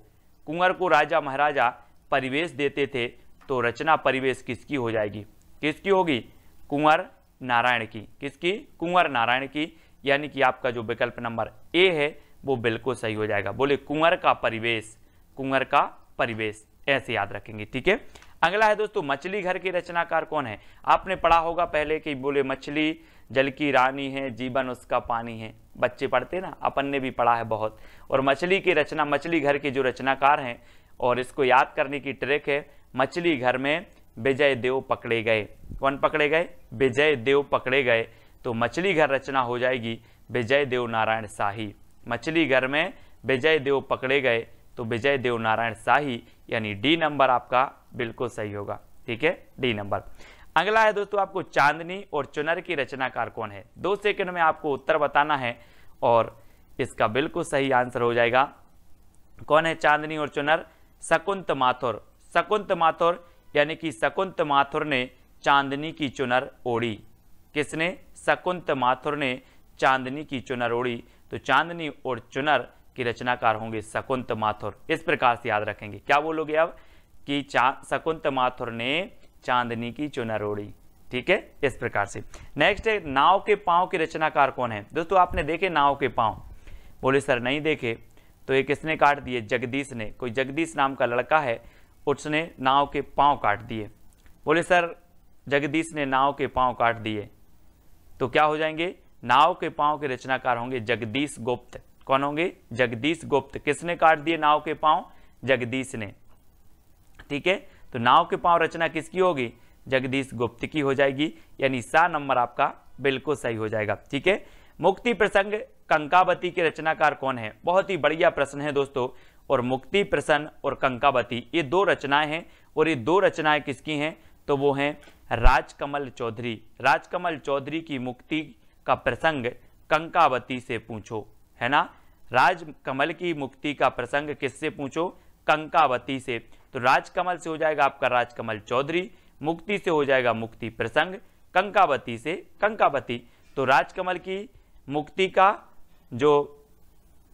कुंवर को राजा महाराजा परिवेश देते थे, तो रचना परिवेश किसकी हो जाएगी? किसकी होगी? कुंवर नारायण की। किसकी? कुंवर नारायण की, यानी कि आपका जो विकल्प नंबर ए है वो बिल्कुल सही हो जाएगा। बोले कुंवर का परिवेश, कुंवर का परिवेश, ऐसे याद रखेंगे। ठीक है, अगला है दोस्तों मछली घर के रचनाकार कौन है। आपने पढ़ा होगा पहले कि बोले मछली जल की रानी है, जीवन उसका पानी है, बच्चे पढ़ते ना, अपन ने भी पढ़ा है बहुत। और मछली की रचना, मछली घर के जो रचनाकार हैं, और इसको याद करने की ट्रिक है, मछली घर में विजय देव पकड़े गए। कौन पकड़े गए? विजय देव पकड़े गए। तो मछली घर रचना हो जाएगी विजय देव नारायण शाही। मछली घर में विजय देव पकड़े गए तो विजय देव नारायण शाही, यानी डी नंबर आपका बिल्कुल सही होगा। ठीक है, डी नंबर। अगला है दोस्तों आपको चांदनी और चुनर की रचनाकार कौन है। 2 सेकंड में आपको उत्तर बताना है और इसका बिल्कुल सही आंसर हो जाएगा। कौन है चांदनी और चुनर? शकुंत माथुर। शकुंत माथुर, यानी कि शकुंत माथुर ने चांदनी की चुनर ओढ़ी। किसने? शकुंत माथुर ने चांदनी की चुनर ओढ़ी। तो चांदनी और चुनर की रचनाकार होंगे शकुंत माथुर। इस प्रकार से याद रखेंगे। क्या बोलोगे अब कि शकुंत माथुर ने चांदनी की चुनर ओढ़ी। ठीक है, इस प्रकार से। नेक्स्ट है नाव के पांव की रचनाकार कौन है। दोस्तों आपने देखे नाव के पांव? बोले सर नहीं देखे। तो ये किसने काट दिए? जगदीश ने। कोई जगदीश नाम का लड़का है, उसने नाव के पांव काट दिए। बोले सर जगदीश ने नाव के पांव काट दिए, तो क्या हो जाएंगे? नाव के पांव के रचनाकार होंगे जगदीश गुप्त। कौन होंगे? जगदीश गुप्त। किसने काट दिए नाव के पांव? जगदीश ने। ठीक है, तो नाव के पांव रचना किसकी होगी? जगदीश गुप्त की हो जाएगी, यानी सा नंबर आपका बिल्कुल सही हो जाएगा। ठीक है, मुक्ति प्रसंग कंकावती के रचनाकार कौन है। बहुत ही बढ़िया प्रश्न है दोस्तों। और मुक्ति प्रसन्न और कंकावती ये 2 रचनाएं हैं, और ये 2 रचनाएं किसकी हैं? तो वो हैं राजकमल चौधरी। राजकमल चौधरी की मुक्ति का प्रसंग कंकावती से पूछो, है ना। राजकमल की मुक्ति का प्रसंग किससे पूछो? कंकावती से। तो राजकमल से हो जाएगा आपका राजकमल चौधरी, मुक्ति से हो जाएगा मुक्ति प्रसंग, कंकावती से कंकावती। तो राजकमल की मुक्ति का जो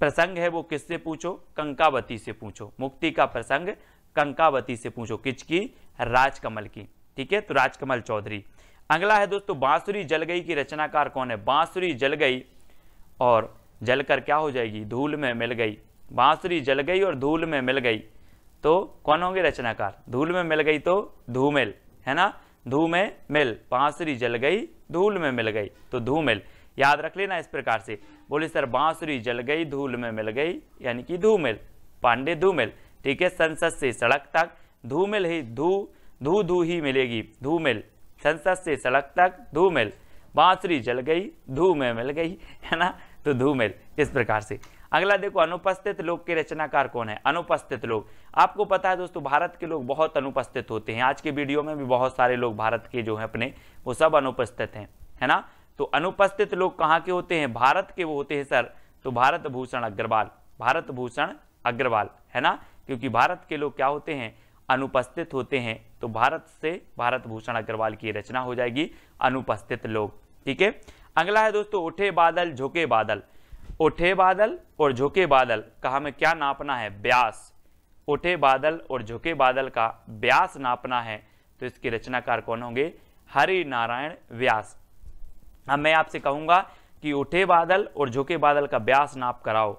प्रसंग है वो किससे पूछो? कंकावती से पूछो। मुक्ति का प्रसंग कंकावती से पूछो। किसकी? राजकमल की। ठीक है, तो राजकमल चौधरी। अगला है दोस्तों बांसुरी जल गई की रचनाकार कौन है। बांसुरी जल गई और जलकर क्या हो जाएगी? धूल में मिल गई। बांसुरी जल गई और धूल में मिल गई, तो कौन होंगे रचनाकार? धूल में मिल गई तो धूमिल, है ना। धूमें मिल, बांसुरी जल गई धूल में मिल गई, तो धूमिल। याद रख लेना इस प्रकार से। बोले सर बांसुरी जल गई धूल में मिल गई, यानी कि धूमिल, पांडे धूमिल। ठीक है, संसद से सड़क तक धूमिल ही धू धू ही मिलेगी, धूमिल। संसद से सड़क तक धूमिल, बांसुरी जल गई धू में मिल गई, है ना, तो धूमिल। इस प्रकार से। अगला देखो अनुपस्थित लोग के रचनाकार कौन है। अनुपस्थित लोग, आपको पता है दोस्तों भारत के लोग बहुत अनुपस्थित होते हैं। आज के वीडियो में भी बहुत सारे लोग भारत के जो है अपने वो सब अनुपस्थित हैं, है ना। तो अनुपस्थित लोग कहाँ के होते हैं? भारत के वो होते हैं सर। तो भारत भूषण अग्रवाल, भारत भूषण अग्रवाल, है ना, क्योंकि भारत के लोग क्या होते हैं? अनुपस्थित होते हैं। तो भारत से भारत भूषण अग्रवाल की रचना हो जाएगी अनुपस्थित लोग। ठीक है, अगला है दोस्तों उठे बादल झुके बादल। उठे बादल और झुके बादल का हमें क्या नापना है? व्यास। उठे बादल और झुके बादल का व्यास नापना है, तो इसके रचनाकार कौन होंगे? हरि नारायण व्यास। अब मैं आपसे कहूंगा कि उठे बादल और झुके बादल का व्यास नाप कराओ,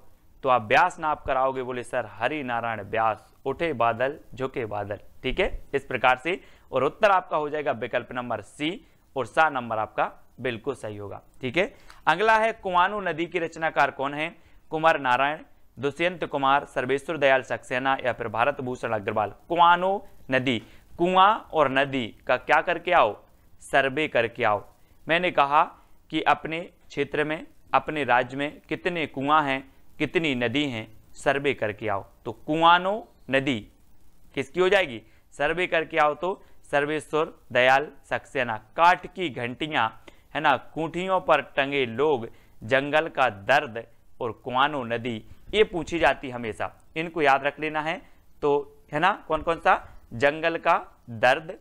तो आप व्यास नाप कराओगे। बोले सर हरि नारायण व्यास, उठे बादल झुके बादल। ठीक है, इस प्रकार से। और उत्तर आपका हो जाएगा विकल्प नंबर सी, और सा नंबर आपका बिल्कुल सही होगा। ठीक है, अगला है कुआनो नदी की रचनाकार कौन है। कुंवर नारायण, दुष्यंत कुमार, सर्वेश्वर दयाल सक्सेना या फिर भारत भूषण अग्रवाल। कुआनो नदी, कुआं और नदी का क्या करके आओ? सर्वे करके आओ। मैंने कहा कि अपने क्षेत्र में अपने राज्य में कितने कुआं हैं, कितनी नदी हैं, सर्वे करके आओ। तो कुआनो नदी किसकी हो जाएगी? सर्वे करके आओ। तो सर्वेश्वर दयाल सक्सेना। काठ की घंटियां, है ना, खूंटियों पर टंगे लोग, जंगल का दर्द और कुआनो नदी, ये पूछी जाती हमेशा। इनको याद रख लेना है। तो है ना, कौन कौन सा? जंगल का दर्द,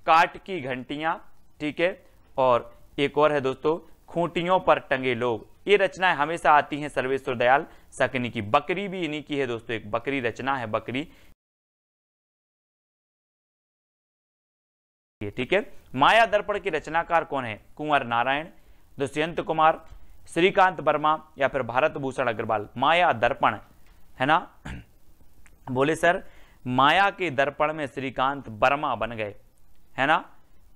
काठ की घंटियां, ठीक है, और एक और है दोस्तों खूंटियों पर टंगे लोग। ये रचनाएं हमेशा आती हैं सर्वेश्वर दयाल सक्सेना की। बकरी भी इन्हीं की है दोस्तों, एक बकरी रचना है, बकरी। ठीक है, माया दर्पण के रचनाकार कौन है? कुंवर नारायण, दुष्यंत कुमार, श्रीकांत वर्मा या फिर भारत भूषण अग्रवाल। माया दर्पण, है ना, बोले सर माया के दर्पण में श्रीकांत वर्मा बन गए, है ना,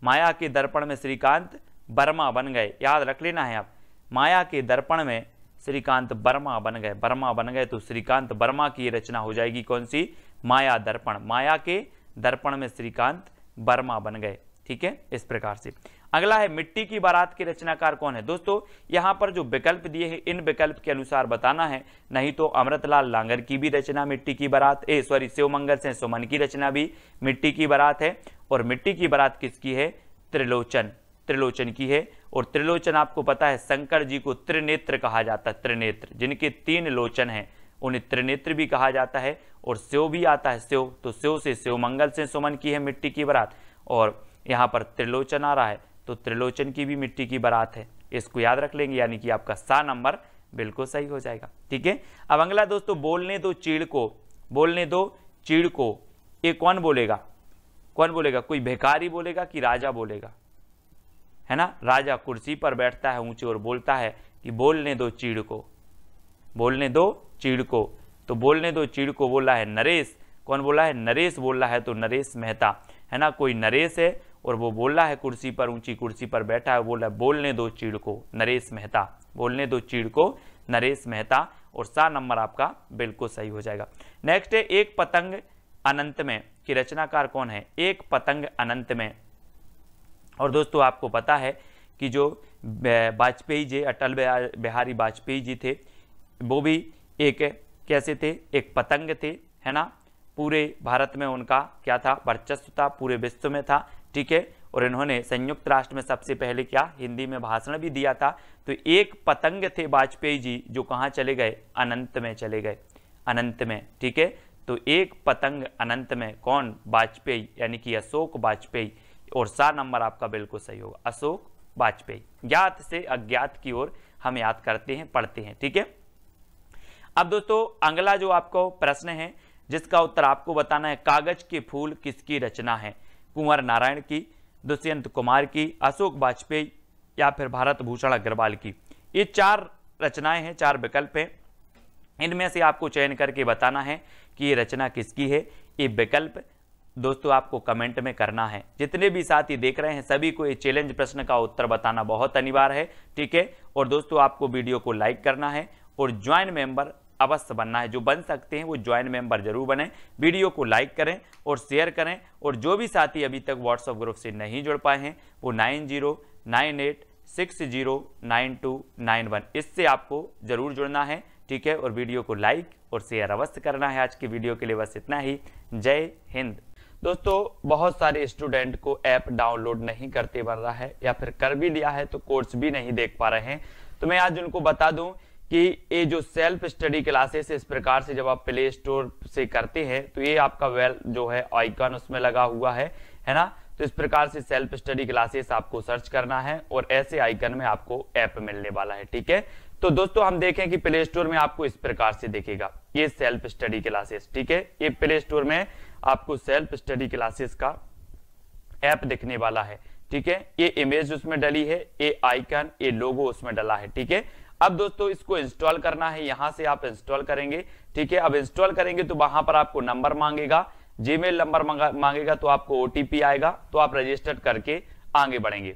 माया के दर्पण में श्रीकांत वर्मा बन गए, याद रख लेना है आप। माया के दर्पण में श्रीकांत वर्मा बन गए, वर्मा बन गए, तो श्रीकांत वर्मा की रचना हो जाएगी कौन सी, माया दर्पण। माया के दर्पण में श्रीकांत वर्मा बन गए, ठीक है, इस प्रकार से। अगला है मिट्टी की बारात के रचनाकार कौन है। दोस्तों यहां पर जो विकल्प दिए हैं इन विकल्प के अनुसार बताना है, नहीं तो अमृतलाल लांगर की भी रचना मिट्टी की बारात, शिवमंगल से सुमन की रचना भी मिट्टी की बारात है। और मिट्टी की बारात किसकी है, त्रिलोचन, त्रिलोचन की है। और त्रिलोचन आपको पता है शंकर जी को त्रिनेत्र कहा जाता है, त्रिनेत्र, जिनके 3 लोचन हैं उन्हें त्रिनेत्र भी कहा जाता है। और शिव भी आता है, शिव, तो शिव से शिवमंगल से सुमन की है मिट्टी की बारात, और यहाँ पर त्रिलोचन आ रहा है तो त्रिलोचन की भी मिट्टी की बारात है, इसको याद रख लेंगे, यानी कि आपका सा नंबर बिल्कुल सही हो जाएगा, ठीक है। अब अगला दोस्तों, बोलने दो चीड़ को, बोलने दो चीड़ को, ये कौन बोलेगा, कौन बोलेगा, कोई भिखारी बोलेगा कि राजा बोलेगा, है ना। राजा कुर्सी पर बैठता है ऊंचे और बोलता है कि बोलने दो चीड़ को, बोलने दो चीड़ को, तो बोलने दो चीड़ को बोला है नरेश, कौन बोला है, नरेश बोल रहा है, तो नरेश मेहता, है ना, कोई नरेश है और वो बोल रहा है कुर्सी पर, ऊंची कुर्सी पर बैठा है, बोल रहा है बोलने दो चीड़ को, नरेश मेहता, बोलने दो चीड़ को, नरेश मेहता, और सा नंबर आपका बिल्कुल सही हो जाएगा। नेक्स्ट है एक पतंग अनंत में की रचनाकार कौन है, एक पतंग अनंत में। और दोस्तों आपको पता है कि जो वाजपेयी जी, अटल बिहारी वाजपेयी जी थे, वो भी एक कैसे थे, एक पतंग थे, है ना, पूरे भारत में उनका क्या था, वर्चस्व था, पूरे विश्व में था, ठीक है। और इन्होंने संयुक्त राष्ट्र में सबसे पहले क्या, हिंदी में भाषण भी दिया था। तो एक पतंग थे वाजपेयी जी जो कहाँ चले गए, अनंत में चले गए, अनंत में, ठीक है। तो एक पतंग अनंत में कौन, वाजपेयी, यानी कि अशोक वाजपेयी, और सा नंबर आपका बिल्कुल सही होगा, अशोक वाजपेयी। ज्ञात से अज्ञात की ओर हम याद करते हैं, पढ़ते हैं, ठीक है। अब दोस्तों अगला जो आपको प्रश्न है जिसका उत्तर आपको बताना है, कागज के फूल किसकी रचना है, कुंवर नारायण की, दुष्यंत कुमार की, अशोक वाजपेयी या फिर भारत भूषण अग्रवाल की। ये 4 रचनाएं हैं, 4 विकल्प हैं, इनमें से आपको चयन करके बताना है कि ये रचना किसकी है। ये विकल्प दोस्तों आपको कमेंट में करना है। जितने भी साथी देख रहे हैं सभी को ये चैलेंज प्रश्न का उत्तर बताना बहुत अनिवार्य है, ठीक है। और दोस्तों आपको वीडियो को लाइक करना है और ज्वाइन मेंबर अवश्य बनना है, जो बन सकते हैं वो ज्वाइन मेंबर जरूर बने। वीडियो को लाइक करें और शेयर करें। और जो भी साथी अभी तक व्हाट्सएप ग्रुप से नहीं जुड़ पाए हैं वो 9098609291 इससे आपको जरूर जुड़ना है, ठीक है। और वीडियो को लाइक और शेयर अवश्य करना है। आज की वीडियो के लिए बस इतना ही। जय हिंद। दोस्तों बहुत सारे स्टूडेंट को ऐप डाउनलोड नहीं करते बन रहा है, या फिर कर भी लिया है तो कोर्स भी नहीं देख पा रहे हैं। तो मैं आज उनको बता दूं कि ये जो सेल्फ स्टडी क्लासेस इस प्रकार से जब आप प्ले स्टोर से करते हैं तो ये आपका वेल जो है आइकन उसमें लगा हुआ है ना। तो इस प्रकार से सेल्फ स्टडी क्लासेस आपको सर्च करना है और ऐसे आइकन में आपको ऐप मिलने वाला है, ठीक है। तो दोस्तों हम देखें कि प्ले स्टोर में आपको इस प्रकार से दिखेगा ये सेल्फ स्टडी क्लासेस, ठीक है। ये प्ले स्टोर में आपको सेल्फ स्टडी क्लासेस का ऐप दिखने वाला है, ठीक है। ये इमेज उसमें डली है, ये आइकन, ये लोगो उसमें डला है, ठीक है। अब दोस्तों इसको इंस्टॉल करना है, यहां से आप इंस्टॉल करेंगे, ठीक है। अब इंस्टॉल करेंगे तो वहां पर आपको नंबर मांगेगा, जीमेल नंबर मांगेगा, तो आपको ओटीपी आएगा, तो आप रजिस्टर करके आगे बढ़ेंगे।